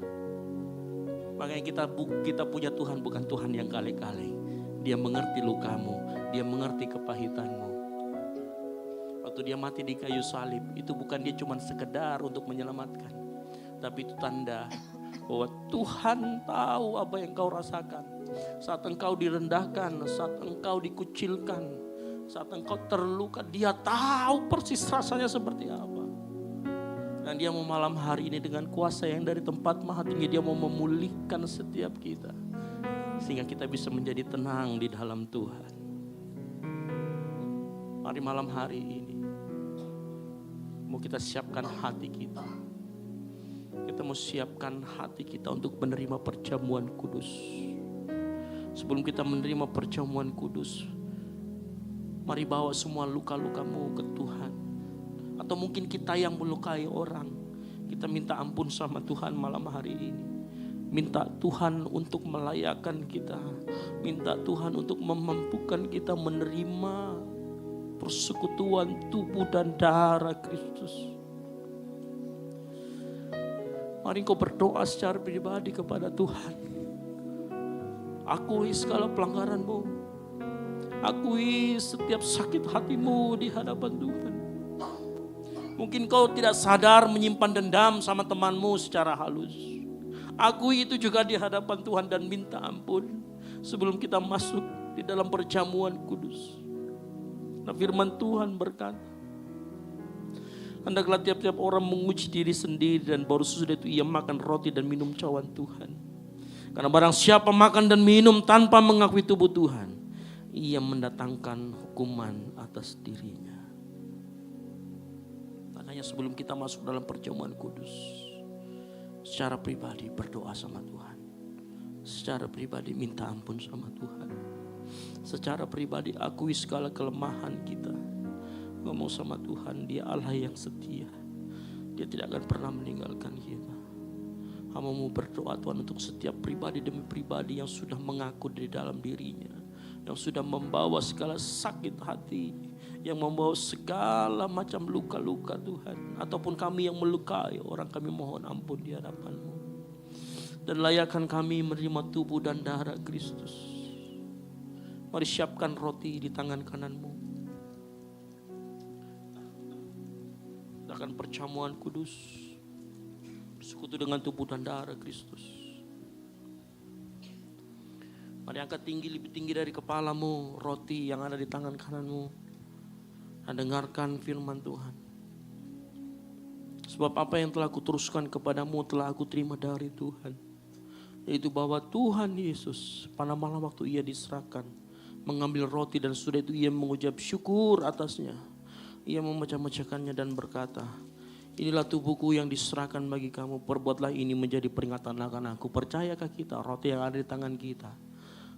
Makanya kita punya Tuhan bukan Tuhan yang kaleng-kaleng. Dia mengerti lukamu, Dia mengerti kepahitanmu. Waktu Dia mati di kayu salib, itu bukan Dia cuma sekedar untuk menyelamatkan. Tapi itu tanda bahwa Tuhan tahu apa yang kau rasakan. Saat engkau direndahkan, saat engkau dikucilkan, saat engkau terluka, Dia tahu persis rasanya seperti apa. Dan Dia mau malam hari ini dengan kuasa yang dari tempat maha tinggi, Dia mau memulihkan setiap kita. Sehingga kita bisa menjadi tenang di dalam Tuhan. Mari malam hari ini, mau kita siapkan hati kita. Kita mau siapkan hati kita untuk menerima perjamuan kudus. Sebelum kita menerima perjamuan kudus, mari bawa semua luka-lukamu ke Tuhan. Atau mungkin kita yang melukai orang, kita minta ampun sama Tuhan malam hari ini. Minta Tuhan untuk melayakkan kita. Minta Tuhan untuk memampukan kita menerima persekutuan tubuh dan darah Kristus. Mari kau berdoa secara pribadi kepada Tuhan. Akui segala pelanggaranmu. Akui setiap sakit hatimu di hadapan Tuhan. Mungkin kau tidak sadar menyimpan dendam sama temanmu secara halus. Akui itu juga di hadapan Tuhan dan minta ampun sebelum kita masuk di dalam perjamuan kudus. Nah, firman Tuhan berkata, hendaklah tiap-tiap orang menguji diri sendiri dan baru sesudah itu ia makan roti dan minum cawan Tuhan. Karena barang siapa makan dan minum tanpa mengakui tubuh Tuhan, ia mendatangkan hukuman atas dirinya. Makanya sebelum kita masuk dalam perjamuan kudus, secara pribadi berdoa sama Tuhan. Secara pribadi minta ampun sama Tuhan. Secara pribadi akui segala kelemahan kita. Ngomong sama Tuhan, Dia Allah yang setia. Dia tidak akan pernah meninggalkan kita. Hamba-Mu berdoa Tuhan untuk setiap pribadi demi pribadi yang sudah mengaku di dalam dirinya. Yang sudah membawa segala sakit hati. Yang membawa segala macam luka-luka Tuhan. Ataupun kami yang melukai orang, kami mohon ampun di hadapan-Mu. Dan layakkan kami menerima tubuh dan darah Kristus. Mari siapkan roti di tangan kananmu. Akan perjamuan kudus. Bersekutu dengan tubuh dan darah Kristus. Mari angkat tinggi, lebih tinggi dari kepalamu roti yang ada di tangan kananmu. Dan dengarkan firman Tuhan. Sebab apa yang telah kuteruskan kepadamu telah aku terima dari Tuhan. Yaitu bahwa Tuhan Yesus pada malam waktu ia diserahkan, mengambil roti dan sudah itu ia mengucap syukur atasnya. Ia memecah-mecahkannya dan berkata, inilah tubuhku yang diserahkan bagi kamu, perbuatlah ini menjadi peringatan akan aku. Percayakah kita roti yang ada di tangan kita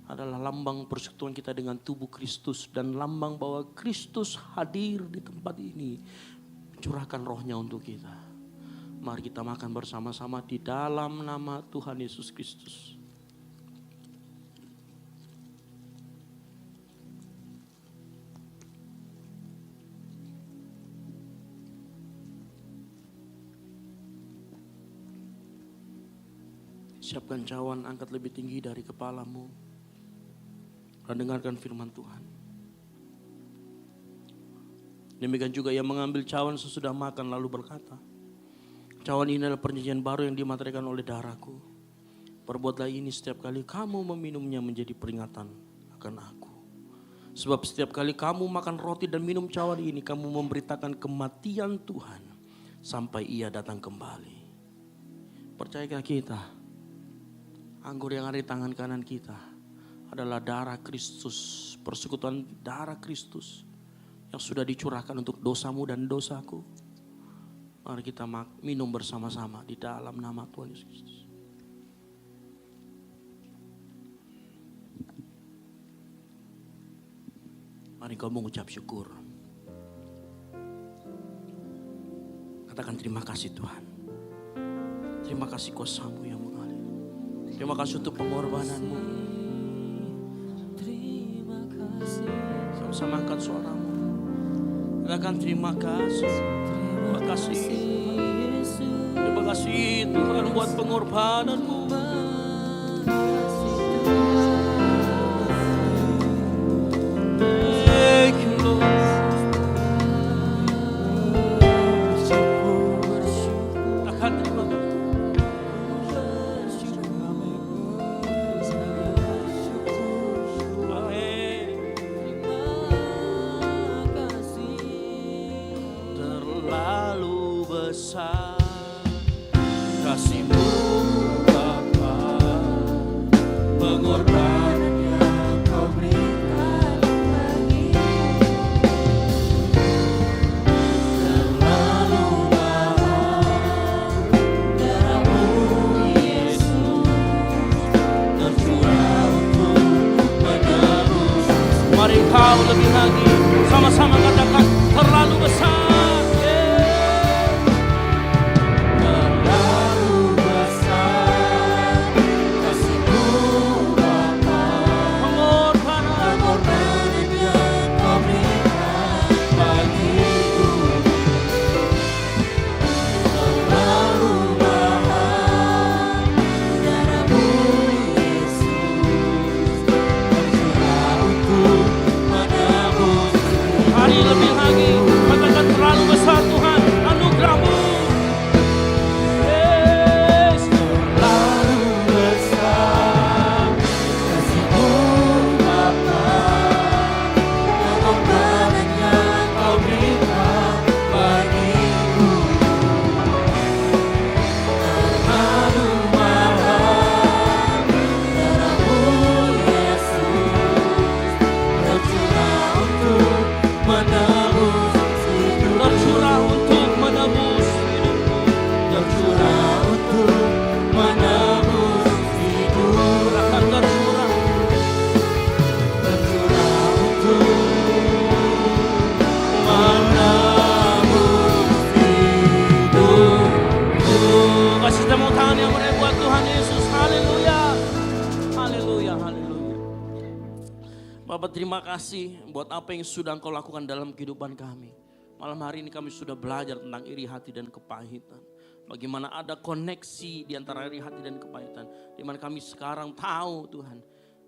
adalah lambang persekutuan kita dengan tubuh Kristus. Dan lambang bahwa Kristus hadir di tempat ini, mencurahkan rohnya untuk kita. Mari kita makan bersama-sama di dalam nama Tuhan Yesus Kristus. Siapkan cawan, angkat lebih tinggi dari kepalamu. Dan dengarkan firman Tuhan. Demikian juga ia mengambil cawan sesudah makan lalu berkata, cawan ini adalah perjanjian baru yang dimateraikan oleh darahku. Perbuatlah ini setiap kali kamu meminumnya menjadi peringatan akan aku. Sebab setiap kali kamu makan roti dan minum cawan ini, kamu memberitakan kematian Tuhan sampai ia datang kembali. Percayakah kita? Anggur yang ada di tangan kanan kita adalah darah Kristus, persekutuan darah Kristus yang sudah dicurahkan untuk dosamu dan dosaku. Mari kita minum bersama-sama di dalam nama Tuhan Yesus Kristus. Mari kau mengucap syukur. Katakan terima kasih Tuhan. Terima kasih kuasa-Mu yang mengalir. Terima kasih untuk pengorbanan-Mu. Sama-sama angkat suaramu. Katakan terima kasih. Terima kasih. Terima kasih Tuhan buat pengorbanan-Mu. Thank you Lord. Katakan terima kasih. Terlalu besar kasih-Mu Bapa, pengorbanan yang Kau berikan bagi. Terlalu mahal darah-Mu Yesus tercurah untuk menebus. Mari kau lebih lagi sama-sama katakan terlalu besar. Hari lebih lagi katakan terlalu besar Tuhan anugerah-Mu. Yes. Terlalu besar kasih-Mu Bapa, pengorbanan yang Kau berikan bagiku. Terlalu mahal darah-Mu Yesus tercurah untuk menebus hidupku. Tercurah untuk menebus hidupku. Tercurah untuk menebus hidupku. Akan tercurah. Tercurah untuk menebus hidupku. Kasih tepuk tangan yang meriah buat Tuhan Yesus. Haleluya. Haleluya. Haleluya. Bapak terima kasih buat apa yang sudah Engkau lakukan dalam kehidupan kami. Malam hari ini kami sudah belajar tentang iri hati dan kepahitan. Bagaimana ada koneksi di antara iri hati dan kepahitan. Di mana kami sekarang tahu Tuhan.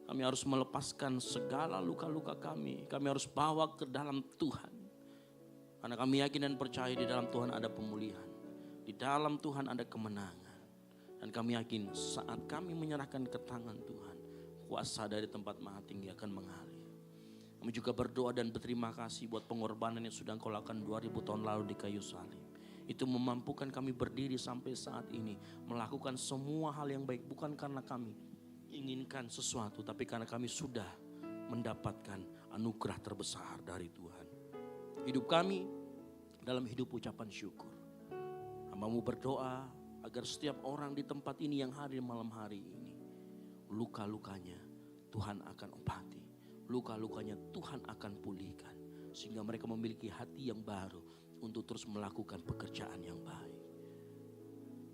Kami harus melepaskan segala luka-luka kami. Kami harus bawa ke dalam Tuhan. Karena kami yakin dan percaya di dalam Tuhan ada pemulihan. Di dalam Tuhan ada kemenangan. Dan kami yakin saat kami menyerahkan ke tangan Tuhan. Kuasa dari tempat maha tinggi akan mengalir. Kami juga berdoa dan berterima kasih buat pengorbanan yang sudah Engkau lakukan 2000 tahun lalu di kayu salib. Itu memampukan kami berdiri sampai saat ini. Melakukan semua hal yang baik. Bukan karena kami inginkan sesuatu. Tapi karena kami sudah mendapatkan anugerah terbesar dari Tuhan. Hidup kami dalam hidup ucapan syukur. Hamba-Mu berdoa agar setiap orang di tempat ini yang hadir malam hari ini. Luka-lukanya Tuhan akan obati. Luka-lukanya Tuhan akan pulihkan. Sehingga mereka memiliki hati yang baru untuk terus melakukan pekerjaan yang baik.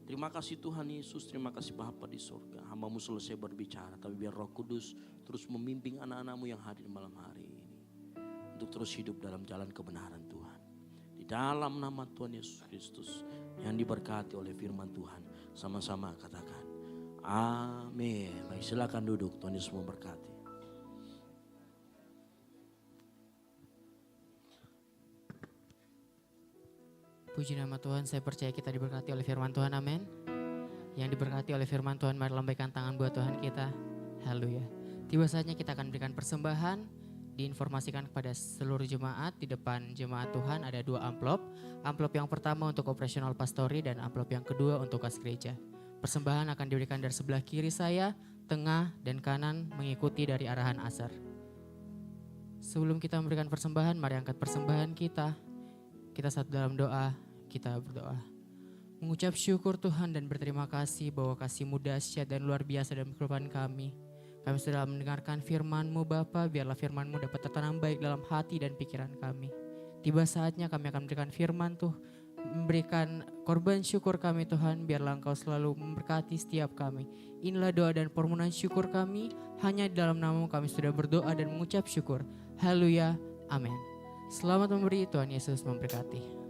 Terima kasih Tuhan Yesus, terima kasih Bapa di surga. Hamba-Mu selesai berbicara, tapi biar Roh Kudus terus memimpin anak-anak-Mu yang hadir malam hari ini. Untuk terus hidup dalam jalan kebenaran Tuhan. Di dalam nama Tuhan Yesus Kristus yang diberkati oleh firman Tuhan. Sama-sama katakan, amin. Baik, silakan duduk, Tuhan Yesus memberkati. Puji nama Tuhan, saya percaya kita diberkati oleh firman Tuhan, amin. Yang diberkati oleh firman Tuhan, mari lambaikan tangan buat Tuhan kita. Haleluya. Tiba saatnya kita akan berikan persembahan. Diinformasikan kepada seluruh jemaat, di depan jemaat Tuhan ada 2 amplop. Amplop yang pertama untuk operasional pastori dan amplop yang kedua untuk kas gereja. Persembahan akan diberikan dari sebelah kiri saya, tengah dan kanan mengikuti dari arahan asar. Sebelum kita memberikan persembahan, mari angkat persembahan kita. Kita satu dalam doa, kita berdoa. Mengucap syukur Tuhan dan berterima kasih bahwa kasih-Mu dahsyat dan luar biasa dalam kehidupan kami. Kami sudah mendengarkan firman-Mu Bapa, biarlah firman-Mu dapat tertanam baik dalam hati dan pikiran kami. Tiba saatnya kami akan memberikan firman Tuh, memberikan korban syukur kami Tuhan, biarlah Engkau selalu memberkati setiap kami. Inilah doa dan permohonan syukur kami, hanya di dalam nama-Mu kami sudah berdoa dan mengucap syukur. Haleluya, amin. Selamat memberi, Tuhan Yesus memberkati.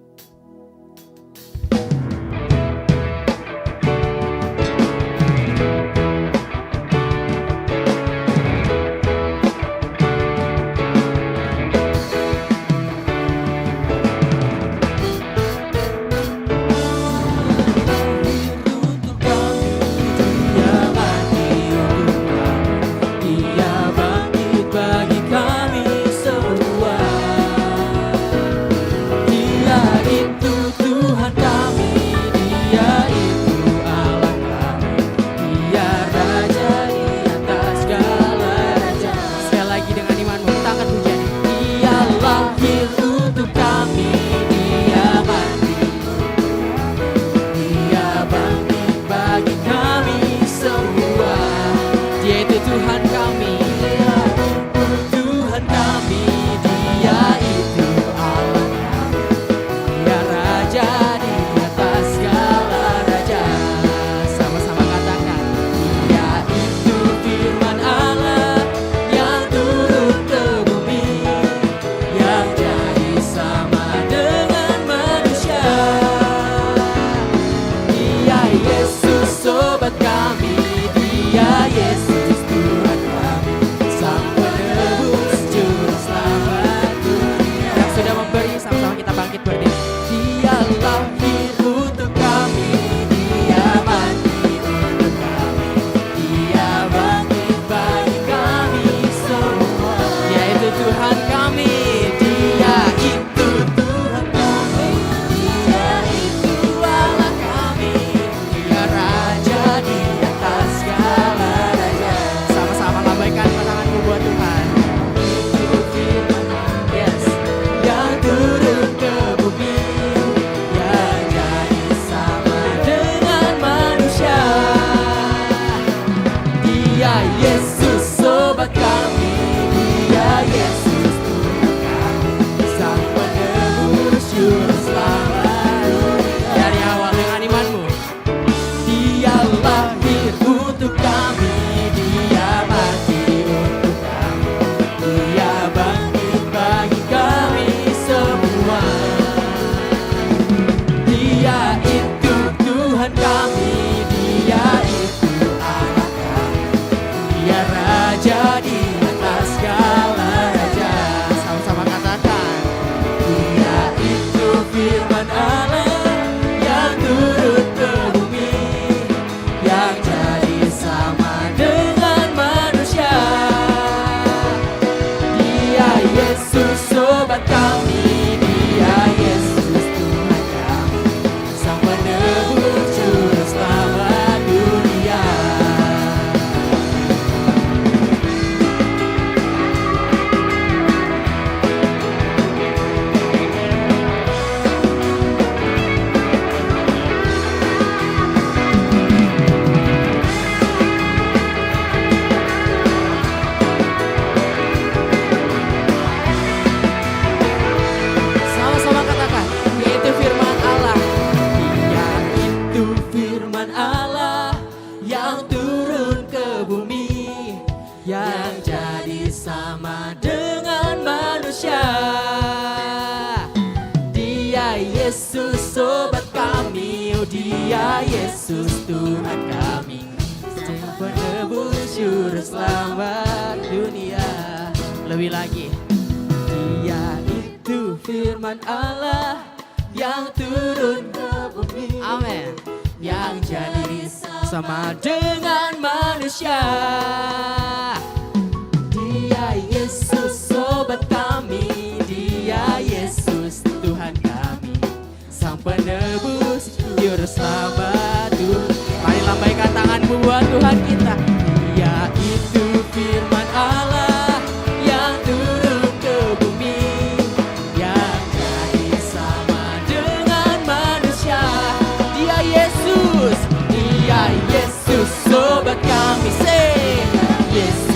Yesus sobat kami, oh Dia Yesus Tuhan kami, Sang penebus juru selamat dunia. Lebih lagi, Dia itu firman Allah yang turun ke bumi, amin, yang jadi sama dengan manusia. Dia Yesus sobat kami, Dia Yesus Tuhan kami, Sang penebus juru selamat dunia. Mari lambaikan tanganmu buat Tuhan kita. Dia itu firman Allah yang turun ke bumi, yang jadi sama dengan manusia. Dia Yesus sobat kami, say Yesus.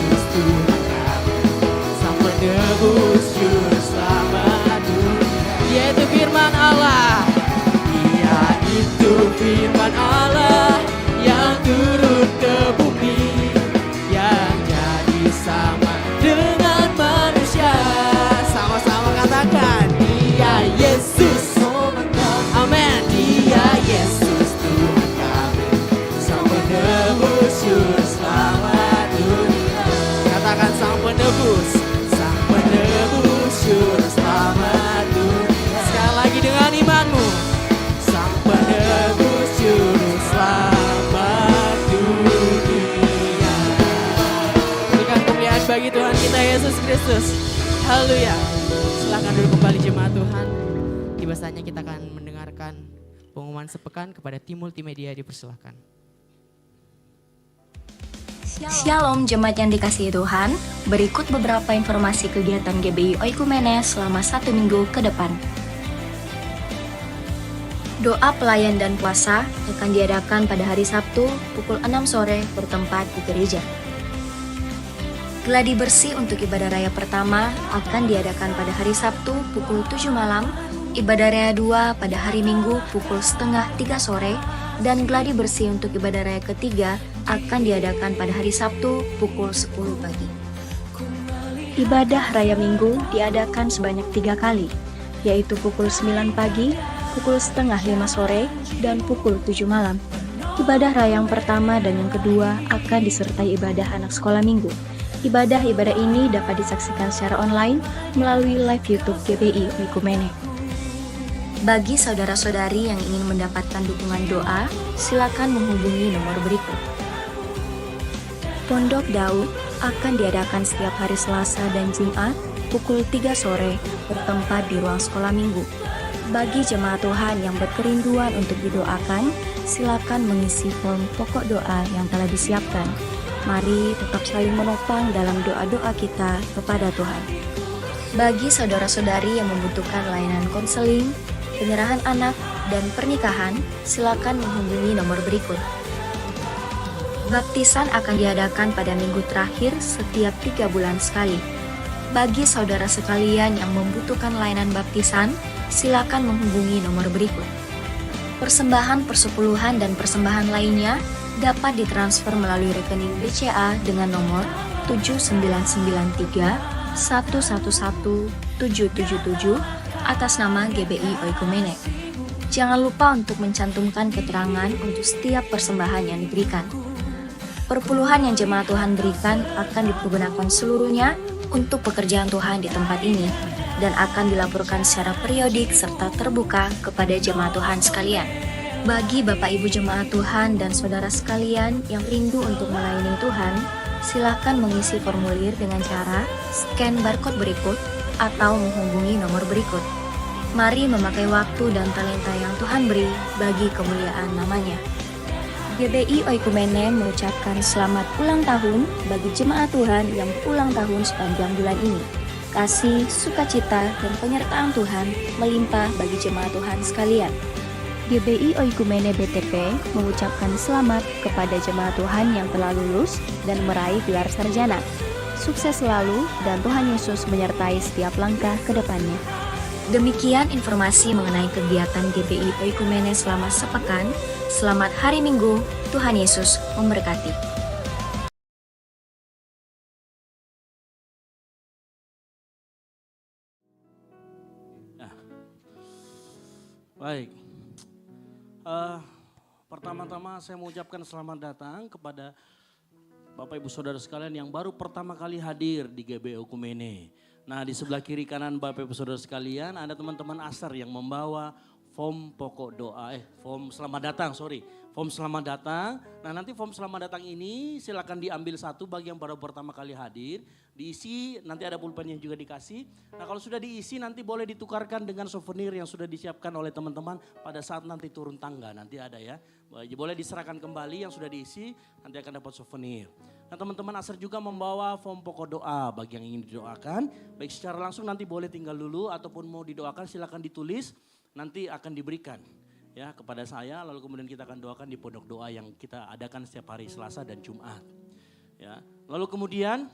kita Yesus Kristus. Haleluya. Silakan duduk kembali jemaat Tuhan. Tiba saatnya kita akan mendengarkan pengumuman sepekan kepada tim multimedia, dipersilahkan. Shalom jemaat yang dikasihi Tuhan. Berikut beberapa informasi kegiatan GBI Oikumene selama 1 minggu ke depan. Doa pelayan dan puasa akan diadakan pada hari Sabtu pukul 6 sore bertempat di gereja. Gladi bersih untuk ibadah raya pertama akan diadakan pada hari Sabtu pukul 7 malam, ibadah raya 2 pada hari Minggu pukul setengah 3 sore, dan gladi bersih untuk ibadah raya ketiga akan diadakan pada hari Sabtu pukul 10 pagi. Ibadah raya Minggu diadakan sebanyak 3 kali, yaitu pukul 9 pagi, pukul setengah 5 sore, dan pukul 7 malam. Ibadah raya yang pertama dan yang kedua akan disertai ibadah anak sekolah minggu. Ibadah-ibadah ini dapat disaksikan secara online melalui live YouTube GBI Oikumene. Bagi saudara-saudari yang ingin mendapatkan dukungan doa, silakan menghubungi nomor berikut. Pondok Daud akan diadakan setiap hari Selasa dan Jumat pukul 3 sore bertempat di ruang sekolah minggu. Bagi jemaat Tuhan yang berkerinduan untuk didoakan, silakan mengisi form pokok doa yang telah disiapkan. Mari tetap saling menopang dalam doa-doa kita kepada Tuhan. Bagi saudara-saudari yang membutuhkan layanan konseling, penyerahan anak, dan pernikahan, silakan menghubungi nomor berikut. Baptisan akan diadakan pada minggu terakhir setiap 3 bulan sekali. Bagi saudara sekalian yang membutuhkan layanan baptisan, silakan menghubungi nomor berikut. Persembahan persepuluhan dan persembahan lainnya dapat ditransfer melalui rekening BCA dengan nomor 7993 111 777 atas nama GBI Oikumene. Jangan lupa untuk mencantumkan keterangan untuk setiap persembahan yang diberikan. Perpuluhan yang jemaat Tuhan berikan akan dipergunakan seluruhnya untuk pekerjaan Tuhan di tempat ini dan akan dilaporkan secara periodik serta terbuka kepada jemaat Tuhan sekalian. Bagi Bapak Ibu jemaat Tuhan dan saudara sekalian yang rindu untuk melayani Tuhan, silakan mengisi formulir dengan cara scan barcode berikut atau menghubungi nomor berikut. Mari memakai waktu dan talenta yang Tuhan beri bagi kemuliaan namanya. GBI Oikumene mengucapkan selamat ulang tahun bagi jemaat Tuhan yang berulang tahun sepanjang bulan ini. Kasih, sukacita, dan penyertaan Tuhan melimpah bagi jemaat Tuhan sekalian. GBI Oikumene BTP mengucapkan selamat kepada jemaat Tuhan yang telah lulus dan meraih gelar sarjana. Sukses selalu dan Tuhan Yesus menyertai setiap langkah ke depannya. Demikian informasi mengenai kegiatan GBI Oikumene selama sepekan. Selamat hari Minggu, Tuhan Yesus memberkati. Baik. Pertama-tama saya mengucapkan selamat datang kepada Bapak Ibu Saudara sekalian yang baru pertama kali hadir di GBI Oikumene. Nah, di sebelah kiri kanan Bapak Ibu Saudara sekalian ada teman-teman ASAR yang membawa form pokok doa, form selamat datang, form selamat datang. Nah, nanti form selamat datang ini silakan diambil satu bagi yang baru pertama kali hadir. Diisi, nanti ada pulpen yang juga dikasih. Nah, kalau sudah diisi nanti boleh ditukarkan dengan souvenir yang sudah disiapkan oleh teman-teman pada saat nanti turun tangga. Nanti ada ya, boleh diserahkan kembali yang sudah diisi, nanti akan dapat souvenir. Nah, teman-teman ASAR juga membawa form pokok doa bagi yang ingin didoakan. Baik secara langsung nanti boleh tinggal dulu ataupun mau didoakan silakan ditulis. Nanti akan diberikan ya kepada saya, lalu kemudian kita akan doakan di pondok doa yang kita adakan setiap hari Selasa dan Jumat. Ya, lalu kemudian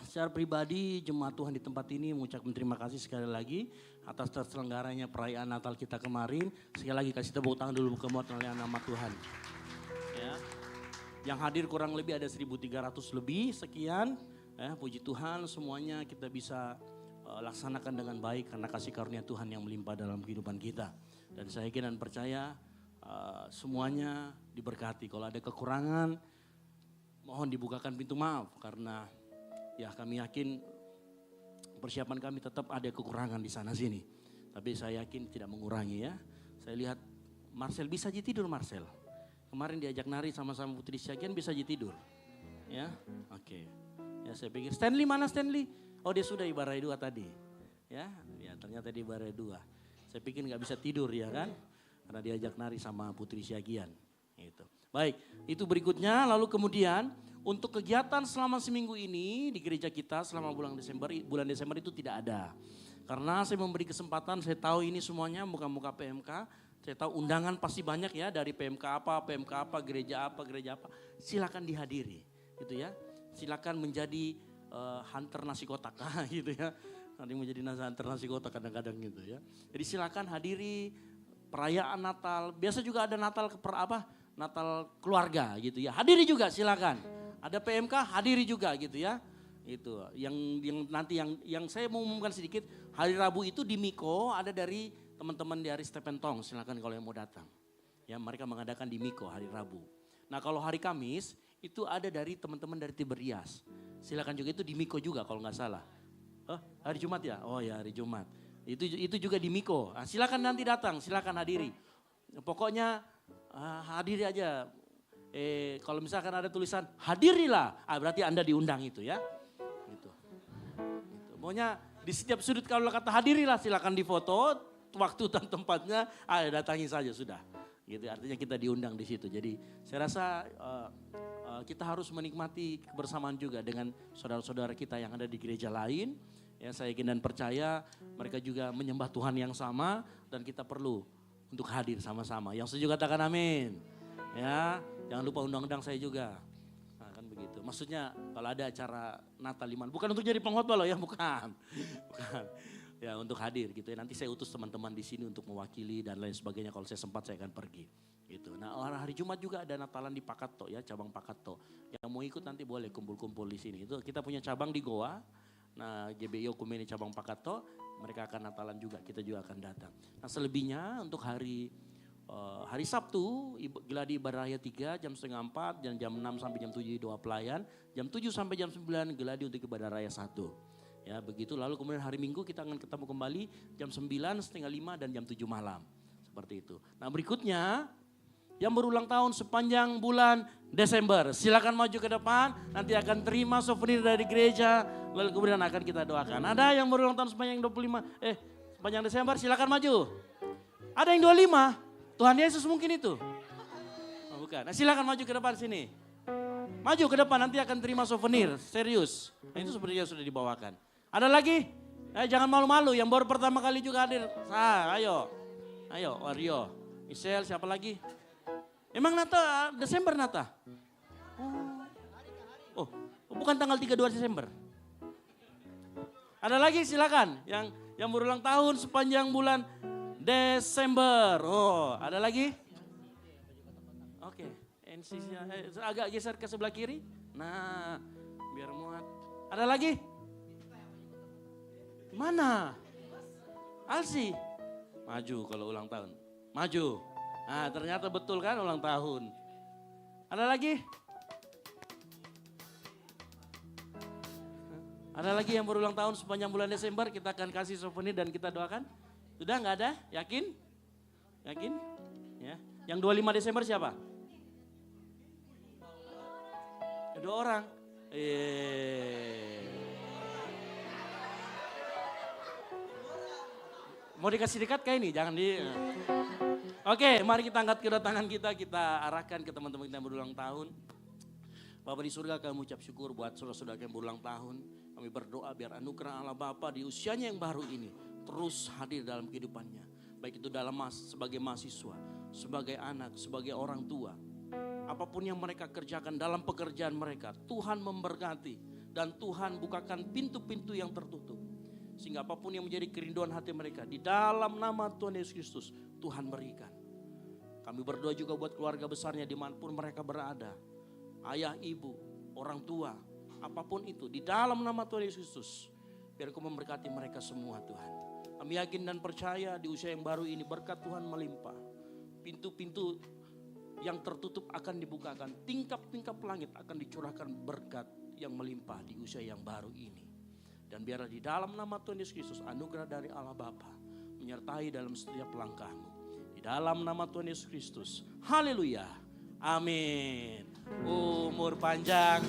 secara pribadi jemaat Tuhan di tempat ini mengucapkan terima kasih sekali lagi atas terselenggaranya perayaan Natal kita kemarin. Sekali lagi kasih tepuk tangan dulu buat nama Tuhan. Ya, yang hadir kurang lebih ada 1.300 lebih sekian. Ya, puji Tuhan semuanya kita bisa laksanakan dengan baik karena kasih karunia Tuhan yang melimpah dalam kehidupan kita. Dan saya yakin dan percaya semuanya diberkati. Kalau ada kekurangan mohon dibukakan pintu maaf karena ya kami yakin persiapan kami tetap ada kekurangan di sana sini. Tapi saya yakin tidak mengurangi ya. Saya lihat Marcel bisa aja tidur Marcel. Kemarin diajak nari sama-sama Putri Syagian bisa aja tidur. Ya, oke. Ya saya pikir Stanley mana Stanley? Oh dia sudah di Barai 2 tadi. Ya ternyata di Barai 2. Saya pikir nggak bisa tidur ya kan? Karena diajak nari sama Putri Syagian. Gitu. Baik, itu berikutnya. Lalu kemudian untuk kegiatan selama seminggu ini di gereja kita selama bulan Desember itu tidak ada. Karena saya memberi kesempatan, saya tahu ini semuanya muka-muka PMK. Saya tahu undangan pasti banyak ya dari PMK apa, gereja apa. Silakan dihadiri gitu ya. Silakan menjadi hunter nasi kotak gitu ya. Nanti menjadi hunter nasi kotak kadang-kadang gitu ya. Jadi silakan hadiri perayaan Natal. Biasa juga ada Natal Natal keluarga gitu ya. Hadiri juga silakan. Ada PMK hadiri juga gitu ya. Itu yang saya mau umumkan sedikit, hari Rabu itu di Miko ada dari teman-teman dari Stepentong, silakan kalau yang mau datang. Ya, mereka mengadakan di Miko hari Rabu. Nah, kalau hari Kamis itu ada dari teman-teman dari Tiberias. Silakan juga itu di Miko juga kalau nggak salah. Hari Jumat ya? Oh ya, hari Jumat. Itu juga di Miko. Nah, silakan nanti datang, silakan hadiri. Pokoknya hadiri aja. Kalau misalkan ada tulisan hadirilah, berarti Anda diundang itu ya. Gitu. Pokoknya di setiap sudut kalau kata hadirilah silakan difoto, waktu dan tempatnya datangi saja sudah. Gitu artinya kita diundang di situ. Jadi saya rasa kita harus menikmati kebersamaan juga dengan saudara-saudara kita yang ada di gereja lain. Ya saya yakin dan percaya mereka juga menyembah Tuhan yang sama dan kita perlu untuk hadir sama-sama. Yang setuju katakan amin. Ya, jangan lupa undang-undang saya juga. Nah, kan begitu. Maksudnya kalau ada acara Natal Liman, bukan untuk jadi pengkhotbah loh ya, bukan. Ya untuk hadir gitu ya. Nanti saya utus teman-teman di sini untuk mewakili dan lain sebagainya. Kalau saya sempat saya akan pergi. Gitu. Nah hari Jumat juga ada Natalan di Pakato ya, cabang Pakato. Yang mau ikut nanti boleh kumpul-kumpul di sini. Itu kita punya cabang di Goa. Nah GBI Okumene cabang Pakato, mereka akan Natalan juga, kita juga akan datang. Nah selebihnya untuk hari Sabtu, geladi ibadah raya 3 jam 3:30 dan jam 6 sampai jam 7 doa pelayan. Jam 7 sampai jam 9 geladi untuk ibadah raya 1. Ya begitu, lalu kemudian hari Minggu kita akan ketemu kembali jam 9, 4:30 dan jam 7 malam. Seperti itu. Nah berikutnya yang berulang tahun sepanjang bulan Desember. Silakan maju ke depan, nanti akan terima souvenir dari gereja, lalu kemudian akan kita doakan. Ada yang berulang tahun sepanjang sepanjang Desember, silakan maju. Ada yang 25, Tuhan Yesus mungkin itu. Oh, bukan, nah, silakan maju ke depan sini. Maju ke depan, nanti akan terima souvenir, serius. Nah, itu sepertinya sudah dibawakan. Ada lagi? Jangan malu-malu, yang baru pertama kali juga hadir. Ayo, Wario, Michelle, siapa lagi? Emang Nata, Desember Nata? Oh, bukan tanggal 32 Desember. Ada lagi silakan yang berulang tahun sepanjang bulan Desember. Oh, ada lagi? Oke, NCC agak geser ke sebelah kiri. Nah, biar muat. Ada lagi? Mana? Alsi. Maju kalau ulang tahun. Maju. Nah ternyata betul kan ulang tahun. Ada lagi? Ada lagi yang berulang tahun sepanjang bulan Desember, kita akan kasih souvenir dan kita doakan. Sudah nggak ada? Yakin? Yakin? Ya. Yang 25 Desember siapa? 2 orang. Mau dikasih dekat kayak ini? Jangan di... Oke, mari kita angkat kedatangan kita arahkan ke teman-teman kita yang berulang tahun. Bapa di surga, kami ucap syukur buat saudara-saudara yang berulang tahun. Kami berdoa biar anugerah Allah Bapa di usianya yang baru ini terus hadir dalam kehidupannya. Baik itu dalam sebagai mahasiswa, sebagai anak, sebagai orang tua. Apapun yang mereka kerjakan dalam pekerjaan mereka, Tuhan memberkati. Dan Tuhan bukakan pintu-pintu yang tertutup. Sehingga apapun yang menjadi kerinduan hati mereka, di dalam nama Tuhan Yesus Kristus, Tuhan berikan. Kami berdoa juga buat keluarga besarnya dimanapun mereka berada. Ayah, ibu, orang tua, apapun itu. Di dalam nama Tuhan Yesus Kristus. Biar Kau memberkati mereka semua Tuhan. Kami yakin dan percaya di usia yang baru ini berkat Tuhan melimpah. Pintu-pintu yang tertutup akan dibukakan. Tingkap-tingkap langit akan dicurahkan berkat yang melimpah di usia yang baru ini. Dan biar di dalam nama Tuhan Yesus Kristus anugerah dari Allah Bapa menyertai dalam setiap langkahmu. Di dalam nama Tuhan Yesus Kristus. Haleluya. Amin. Umur panjang.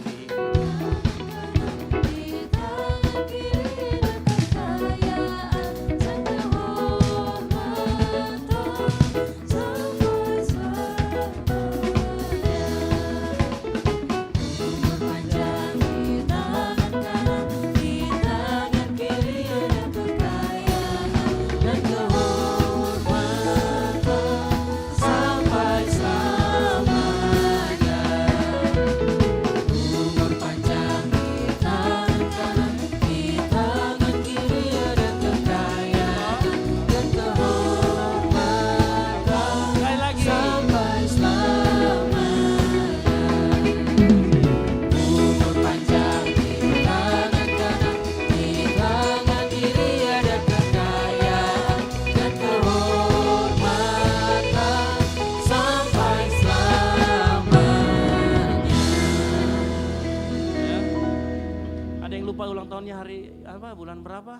bulan berapa?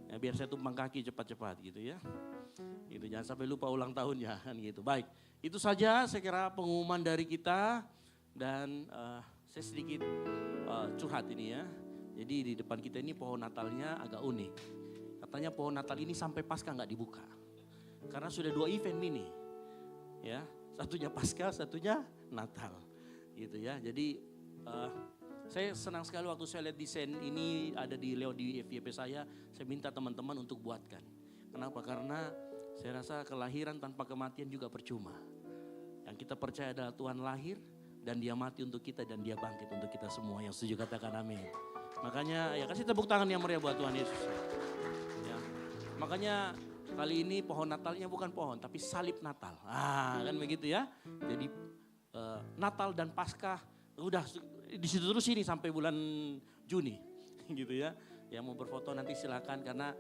Ya, biar saya tumpang kaki cepat-cepat gitu ya. Gitu, jangan sampai lupa ulang tahunnya kan gitu. Baik, itu saja saya kira pengumuman dari kita dan saya sedikit curhat ini ya. Jadi di depan kita ini pohon Natalnya agak unik. Katanya pohon Natal ini sampai Paskah nggak dibuka. Karena sudah 2 event mini. Ya, satunya Paskah, satunya Natal. Gitu ya. Jadi saya senang sekali waktu saya lihat desain ini ada di FYP saya minta teman-teman untuk buatkan. Kenapa? Karena saya rasa kelahiran tanpa kematian juga percuma. Yang kita percaya adalah Tuhan lahir dan dia mati untuk kita dan dia bangkit untuk kita semua. Yang setuju katakan amin. Makanya ya kasih tepuk tangan yang meriah buat Tuhan Yesus. Ya, makanya kali ini pohon Natalnya bukan pohon tapi salib Natal. Kan begitu ya. Jadi Natal dan Paskah udah di situ terus ini sampai bulan Juni gitu ya. Yang mau berfoto nanti silakan karena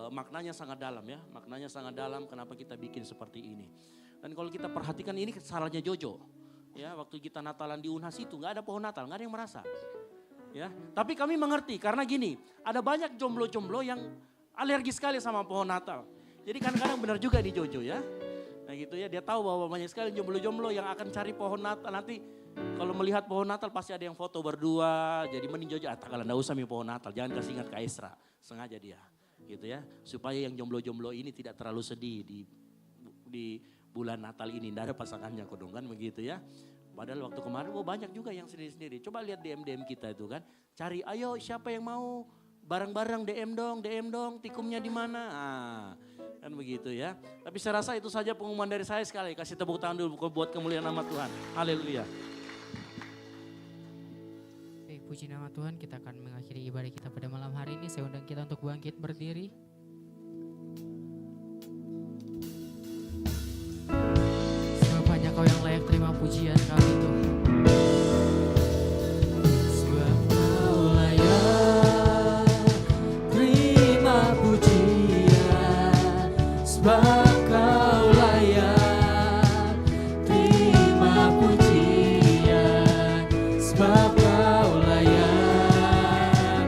maknanya sangat dalam ya. Maknanya sangat dalam kenapa kita bikin seperti ini. Dan kalau kita perhatikan ini salahnya Jojo. Ya, waktu kita Natalan di Unhas itu nggak ada pohon Natal, nggak ada yang merasa. Ya, tapi kami mengerti karena gini, ada banyak jomblo-jomblo yang alergi sekali sama pohon Natal. Jadi kadang-kadang benar juga di Jojo ya. Nah gitu ya, dia tahu bahwa banyak sekali jomblo-jomblo yang akan cari pohon Natal. Nanti kalau melihat pohon Natal pasti ada yang foto berdua. Jadi mending Jojo, kalau enggak usah mi pohon Natal, jangan kasih ingat Kak Esra. Sengaja dia gitu ya. Supaya yang jomblo-jomblo ini tidak terlalu sedih di bulan Natal ini. Tidak ada pasangannya kodong kan begitu ya. Padahal waktu kemarin banyak juga yang sendiri-sendiri. Coba lihat DM kita itu kan. Cari ayo siapa yang mau bareng-bareng DM dong, tikumnya di mana. Kan begitu ya. Tapi saya rasa itu saja pengumuman dari saya sekali. Kasih tepuk tangan dulu buat kemuliaan nama Tuhan. Haleluya. Baik, puji nama Tuhan, kita akan mengakhiri ibadah kita pada malam hari ini. Saya undang kita untuk bangkit berdiri. Sebab hanya Kau yang layak terima pujian kami Tuhan. Sebab Kau layak terima pujian. Sebab Kau layak terima pujian. Sebab Kau layak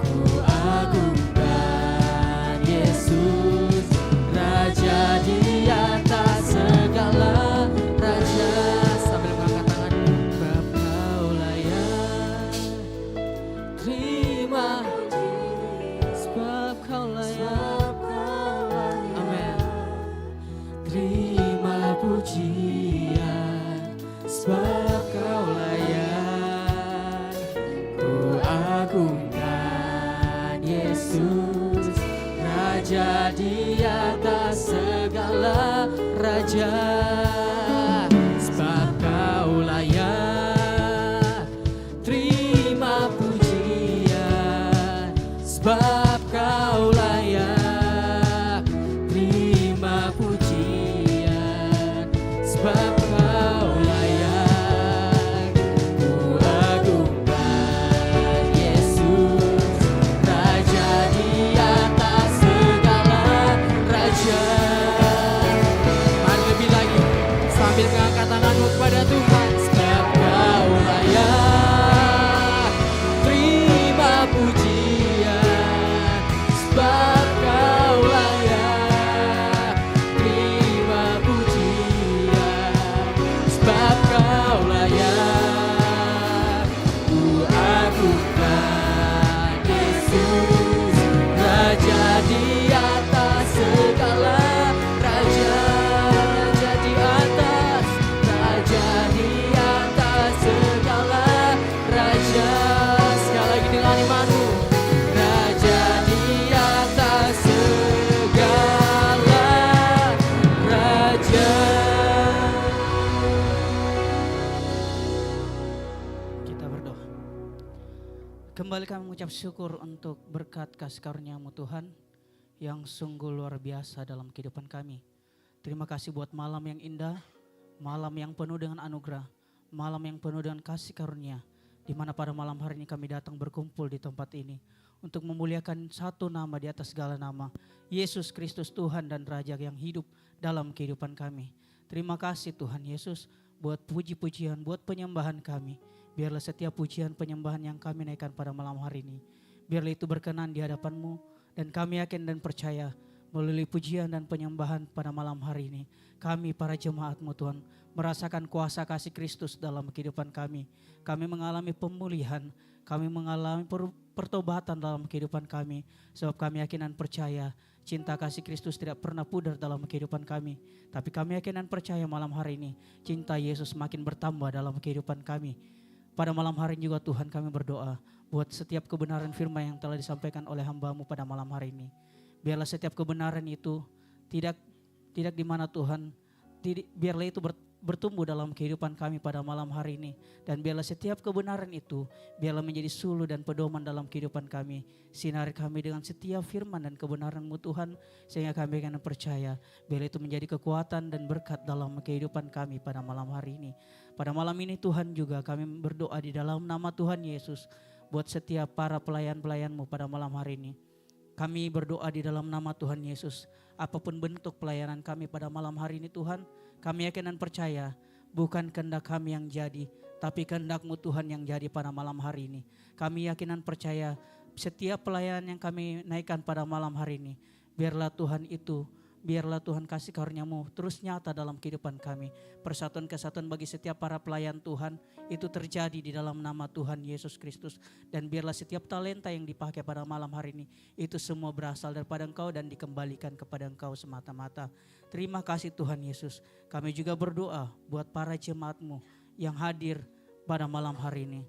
ku agungkan Yesus, Raja di atas segala raja. Sambil mengangkat tanganmu. Sebab Kau layak terima. Sebab Kau layak. Amin. Terima pujian. Sebab Kau layak ku agungkan Yesus, Raja di atas segala raja. Sebab Kau layak terima pujian. Sebab Kau layak terima pujian. Sebab Kau layak ku agungkan Yesus, Raja di atas segala raja. Mari lebih lagi sambil mengangkat tanganmu kepada Tuhan. Sebab Kau layak terima pujian. Sebab Kau layak terima pujian. Sebab Kau layak ku agungkan Kembali kami mengucap syukur untuk berkat kasih karunia-Mu Tuhan yang sungguh luar biasa dalam kehidupan kami. Terima kasih buat malam yang indah, malam yang penuh dengan anugerah, malam yang penuh dengan kasih karunia, di mana pada malam hari ini kami datang berkumpul di tempat ini untuk memuliakan satu nama di atas segala nama, Yesus Kristus Tuhan dan Raja yang hidup dalam kehidupan kami. Terima kasih Tuhan Yesus buat puji-pujian, buat penyembahan kami. Biarlah setiap pujian penyembahan yang kami naikkan pada malam hari ini, biarlah itu berkenan di hadapan-Mu, dan kami yakin dan percaya melalui pujian dan penyembahan pada malam hari ini, kami para jemaat-Mu Tuhan merasakan kuasa kasih Kristus dalam kehidupan kami. Kami mengalami pemulihan, kami mengalami pertobatan dalam kehidupan kami, sebab kami yakin dan percaya cinta kasih Kristus tidak pernah pudar dalam kehidupan kami. Tapi kami yakin dan percaya malam hari ini cinta Yesus makin bertambah dalam kehidupan kami. Pada malam hari ini juga Tuhan kami berdoa buat setiap kebenaran firman yang telah disampaikan oleh hamba-Mu pada malam hari ini. Biarlah setiap kebenaran itu tidak di mana Tuhan, biarlah itu bertumbuh dalam kehidupan kami pada malam hari ini. Dan biarlah setiap kebenaran itu, biarlah menjadi suluh dan pedoman dalam kehidupan kami. Sinari kami dengan setiap firman dan kebenaran-Mu Tuhan, sehingga kami akan percaya, biarlah itu menjadi kekuatan dan berkat dalam kehidupan kami pada malam hari ini. Pada malam ini Tuhan juga kami berdoa di dalam nama Tuhan Yesus, buat setiap para pelayan-pelayan-Mu pada malam hari ini. Kami berdoa di dalam nama Tuhan Yesus, apapun bentuk pelayanan kami pada malam hari ini Tuhan, kami yakin dan percaya bukan kehendak kami yang jadi, tapi kehendak-Mu Tuhan yang jadi pada malam hari ini. Kami yakin dan percaya setiap pelayanan yang kami naikkan pada malam hari ini, biarlah Tuhan kasih karunia-Mu terus nyata dalam kehidupan kami. Persatuan kesatuan bagi setiap para pelayan Tuhan itu terjadi di dalam nama Tuhan Yesus Kristus. Dan biarlah setiap talenta yang dipakai pada malam hari ini, itu semua berasal daripada Engkau dan dikembalikan kepada Engkau semata-mata. Terima kasih Tuhan Yesus. Kami juga berdoa buat para jemaat-Mu yang hadir pada malam hari ini.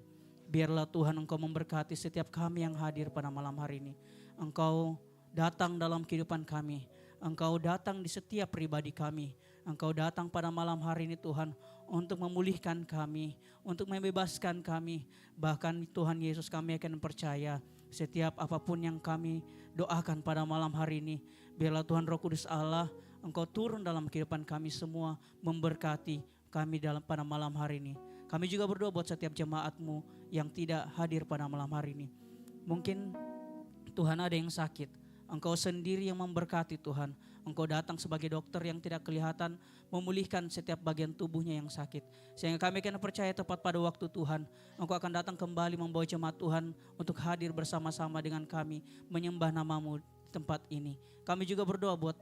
Biarlah Tuhan Engkau memberkati setiap kami yang hadir pada malam hari ini. Engkau datang dalam kehidupan kami. Engkau datang di setiap pribadi kami. Engkau datang pada malam hari ini Tuhan untuk memulihkan kami, untuk membebaskan kami. Bahkan Tuhan Yesus kami akan percaya setiap apapun yang kami doakan pada malam hari ini, biarlah Tuhan Roh Kudus Allah Engkau turun dalam kehidupan kami semua, memberkati kami pada malam hari ini. Kami juga berdoa buat setiap jemaat-Mu yang tidak hadir pada malam hari ini. Mungkin Tuhan ada yang sakit, Engkau sendiri yang memberkati Tuhan. Engkau datang sebagai dokter yang tidak kelihatan, memulihkan setiap bagian tubuhnya yang sakit. Sehingga kami akan percaya tepat pada waktu Tuhan, Engkau akan datang kembali membawa jemaat Tuhan untuk hadir bersama-sama dengan kami, menyembah nama-Mu di tempat ini. Kami juga berdoa buat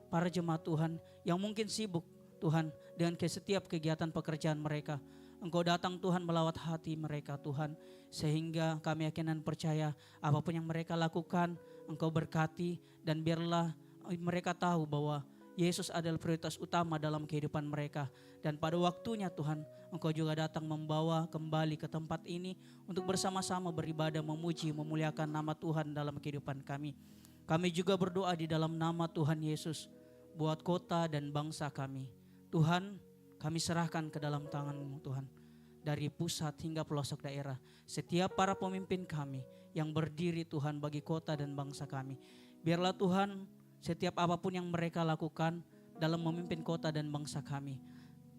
para jemaat Tuhan yang mungkin sibuk Tuhan dengan setiap kegiatan pekerjaan mereka. Engkau datang Tuhan melawat hati mereka Tuhan, sehingga kami yakin dan percaya apapun yang mereka lakukan Engkau berkati, dan biarlah mereka tahu bahwa Yesus adalah prioritas utama dalam kehidupan mereka. Dan pada waktunya Tuhan, Engkau juga datang membawa kembali ke tempat ini untuk bersama-sama beribadah, memuji, memuliakan nama Tuhan dalam kehidupan kami. Kami juga berdoa di dalam nama Tuhan Yesus buat kota dan bangsa kami. Tuhan, kami serahkan ke dalam tangan-Mu Tuhan. Dari pusat hingga pelosok daerah, setiap para pemimpin kami yang berdiri Tuhan bagi kota dan bangsa kami. Biarlah Tuhan setiap apapun yang mereka lakukan dalam memimpin kota dan bangsa kami.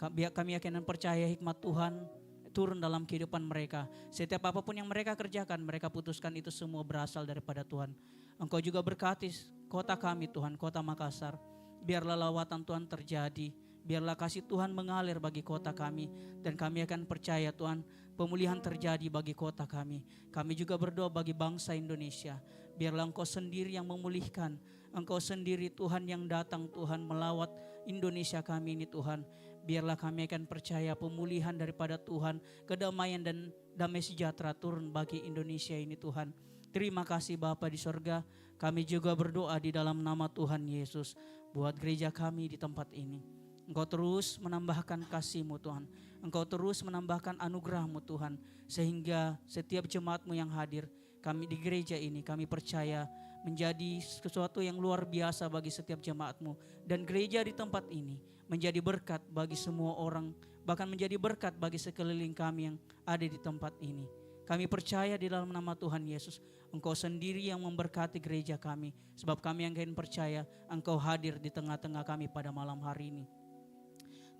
Kami yakin dan percaya hikmat Tuhan turun dalam kehidupan mereka. Setiap apapun yang mereka kerjakan, mereka putuskan itu semua berasal daripada Tuhan. Engkau juga berkati kota kami Tuhan, kota Makassar. Biarlah lawatan Tuhan terjadi. Biarlah kasih Tuhan mengalir bagi kota kami. Dan kami akan percaya Tuhan, pemulihan terjadi bagi kota kami. Kami juga berdoa bagi bangsa Indonesia. Biarlah Engkau sendiri yang memulihkan. Engkau sendiri Tuhan yang datang Tuhan melawat Indonesia kami ini Tuhan. Biarlah kami akan percaya pemulihan daripada Tuhan, kedamaian dan damai sejahtera turun bagi Indonesia ini Tuhan. Terima kasih Bapa di sorga. Kami juga berdoa di dalam nama Tuhan Yesus buat gereja kami di tempat ini. Engkau terus menambahkan kasih-Mu Tuhan. Engkau terus menambahkan anugerah-Mu Tuhan. Sehingga setiap jemaat-Mu yang hadir, kami di gereja ini, kami percaya menjadi sesuatu yang luar biasa bagi setiap jemaat-Mu. Dan gereja di tempat ini menjadi berkat bagi semua orang, bahkan menjadi berkat bagi sekeliling kami yang ada di tempat ini. Kami percaya di dalam nama Tuhan Yesus, Engkau sendiri yang memberkati gereja kami. Sebab kami yang percaya Engkau hadir di tengah-tengah kami pada malam hari ini.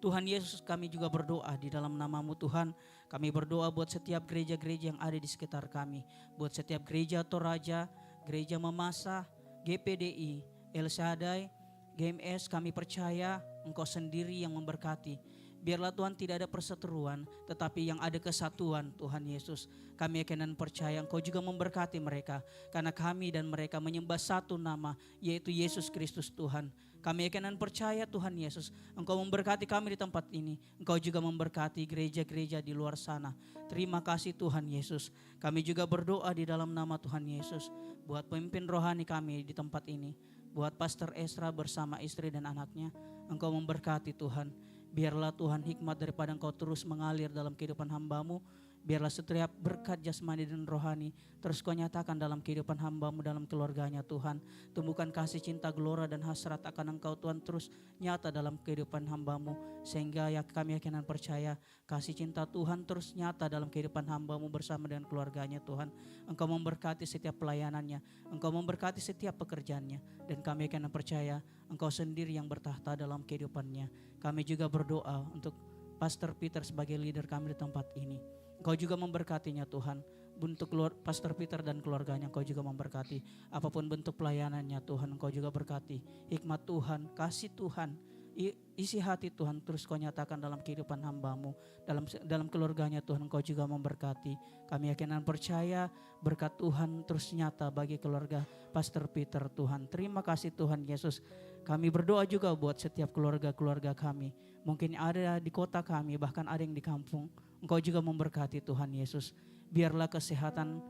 Tuhan Yesus, kami juga berdoa di dalam nama-Mu Tuhan. Kami berdoa buat setiap gereja-gereja yang ada di sekitar kami. Buat setiap gereja Toraja, gereja Mamasa, GPDI, El Shaddai, GMS, kami percaya Engkau sendiri yang memberkati. Biarlah Tuhan tidak ada perseteruan, tetapi yang ada kesatuan Tuhan Yesus. Kami yakin dan percaya Engkau juga memberkati mereka. Karena kami dan mereka menyembah satu nama, yaitu Yesus Kristus Tuhan. Kami yakin dan percaya Tuhan Yesus, Engkau memberkati kami di tempat ini. Engkau juga memberkati gereja-gereja di luar sana. Terima kasih Tuhan Yesus. Kami juga berdoa di dalam nama Tuhan Yesus. Buat pemimpin rohani kami di tempat ini. Buat Pastor Esra bersama istri dan anaknya. Engkau memberkati Tuhan. Biarlah Tuhan hikmat daripada Engkau terus mengalir dalam kehidupan hamba-Mu. Biarlah setiap berkat jasmani dan rohani terus Kau nyatakan dalam kehidupan hamba-Mu, dalam keluarganya Tuhan. Tumbuhkan kasih, cinta, gelora dan hasrat akan Engkau Tuhan terus nyata dalam kehidupan hamba-Mu. Sehingga kami yakin dan percaya kasih cinta Tuhan terus nyata dalam kehidupan hamba-Mu bersama dengan keluarganya Tuhan. Engkau memberkati setiap pelayanannya, Engkau memberkati setiap pekerjaannya. Dan kami yakin dan percaya Engkau sendiri yang bertahta dalam kehidupannya. Kami juga berdoa untuk Pastor Peter sebagai leader kami di tempat ini. Engkau juga memberkatinya Tuhan. Untuk Pastor Peter dan keluarganya Engkau juga memberkati. Apapun bentuk pelayanannya Tuhan Engkau juga berkati. Hikmat Tuhan, kasih Tuhan, isi hati Tuhan terus Kau nyatakan dalam kehidupan hamba-Mu. Dalam keluarganya Tuhan Engkau juga memberkati. Kami yakin dan percaya berkat Tuhan terus nyata bagi keluarga Pastor Peter Tuhan. Terima kasih Tuhan Yesus. Kami berdoa juga buat setiap keluarga-keluarga kami. Mungkin ada di kota kami, bahkan ada yang di kampung. Engkau juga memberkati Tuhan Yesus. Biarlah kesehatan,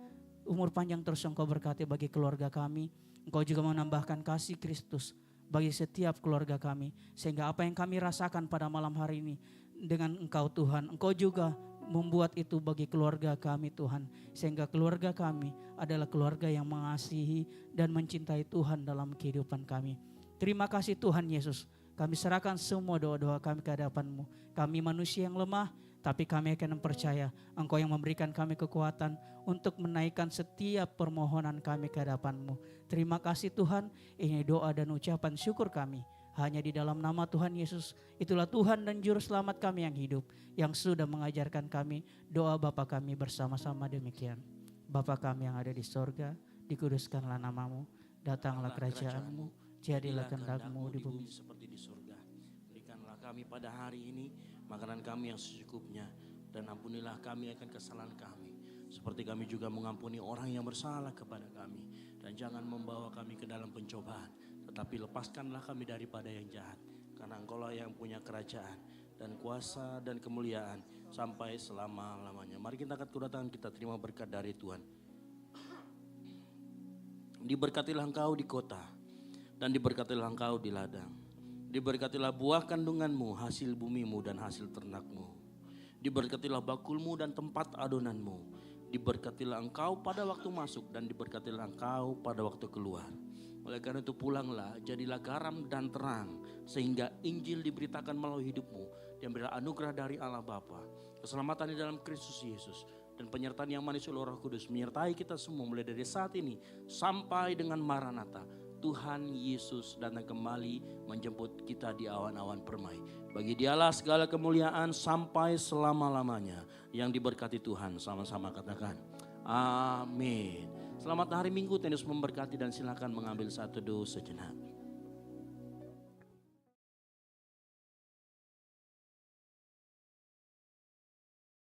umur panjang terus Engkau berkati bagi keluarga kami. Engkau juga menambahkan kasih Kristus bagi setiap keluarga kami. Sehingga apa yang kami rasakan pada malam hari ini dengan Engkau Tuhan, Engkau juga membuat itu bagi keluarga kami Tuhan. Sehingga keluarga kami adalah keluarga yang mengasihi dan mencintai Tuhan dalam kehidupan kami. Terima kasih Tuhan Yesus. Kami serahkan semua doa-doa kami ke hadapan-Mu. Kami manusia yang lemah, tapi kami akan percaya Engkau yang memberikan kami kekuatan untuk menaikkan setiap permohonan kami ke hadapan-Mu. Terima kasih Tuhan, ini doa dan ucapan syukur kami. Hanya di dalam nama Tuhan Yesus, itulah Tuhan dan Juru Selamat kami yang hidup, yang sudah mengajarkan kami doa Bapa kami bersama-sama demikian. Bapa kami yang ada di sorga, dikuduskanlah nama-Mu, datanglah kerajaan-Mu, jadilah kehendak-Mu di bumi seperti di surga. Berikanlah kami pada hari ini makanan kami yang secukupnya, dan ampunilah kami akan kesalahan kami, seperti kami juga mengampuni orang yang bersalah kepada kami. Dan jangan membawa kami ke dalam pencobaan, tetapi lepaskanlah kami daripada yang jahat. Karena Engkaulah yang punya kerajaan dan kuasa dan kemuliaan sampai selama-lamanya. Mari kita angkat kedua tangan kita, terima berkat dari Tuhan. Diberkatilah engkau di kota, dan diberkatilah engkau di ladang. Diberkatilah buah kandunganmu, hasil bumimu dan hasil ternakmu. Diberkatilah bakulmu dan tempat adonanmu. Diberkatilah engkau pada waktu masuk, dan diberkatilah engkau pada waktu keluar. Oleh karena itu pulanglah, jadilah garam dan terang, sehingga Injil diberitakan melalui hidupmu. Dan berilah anugerah dari Allah Bapa, keselamatan di dalam Kristus Yesus, dan penyertaan yang manis oleh Roh Kudus menyertai kita semua mulai dari saat ini sampai dengan Maranatha. Tuhan Yesus datang kembali menjemput kita di awan-awan permai. Bagi Dialah segala kemuliaan sampai selama-lamanya. Yang diberkati Tuhan, sama-sama katakan amin. Selamat hari Minggu, Tuhan Yesus memberkati, dan silakan mengambil satu teduh sejenak.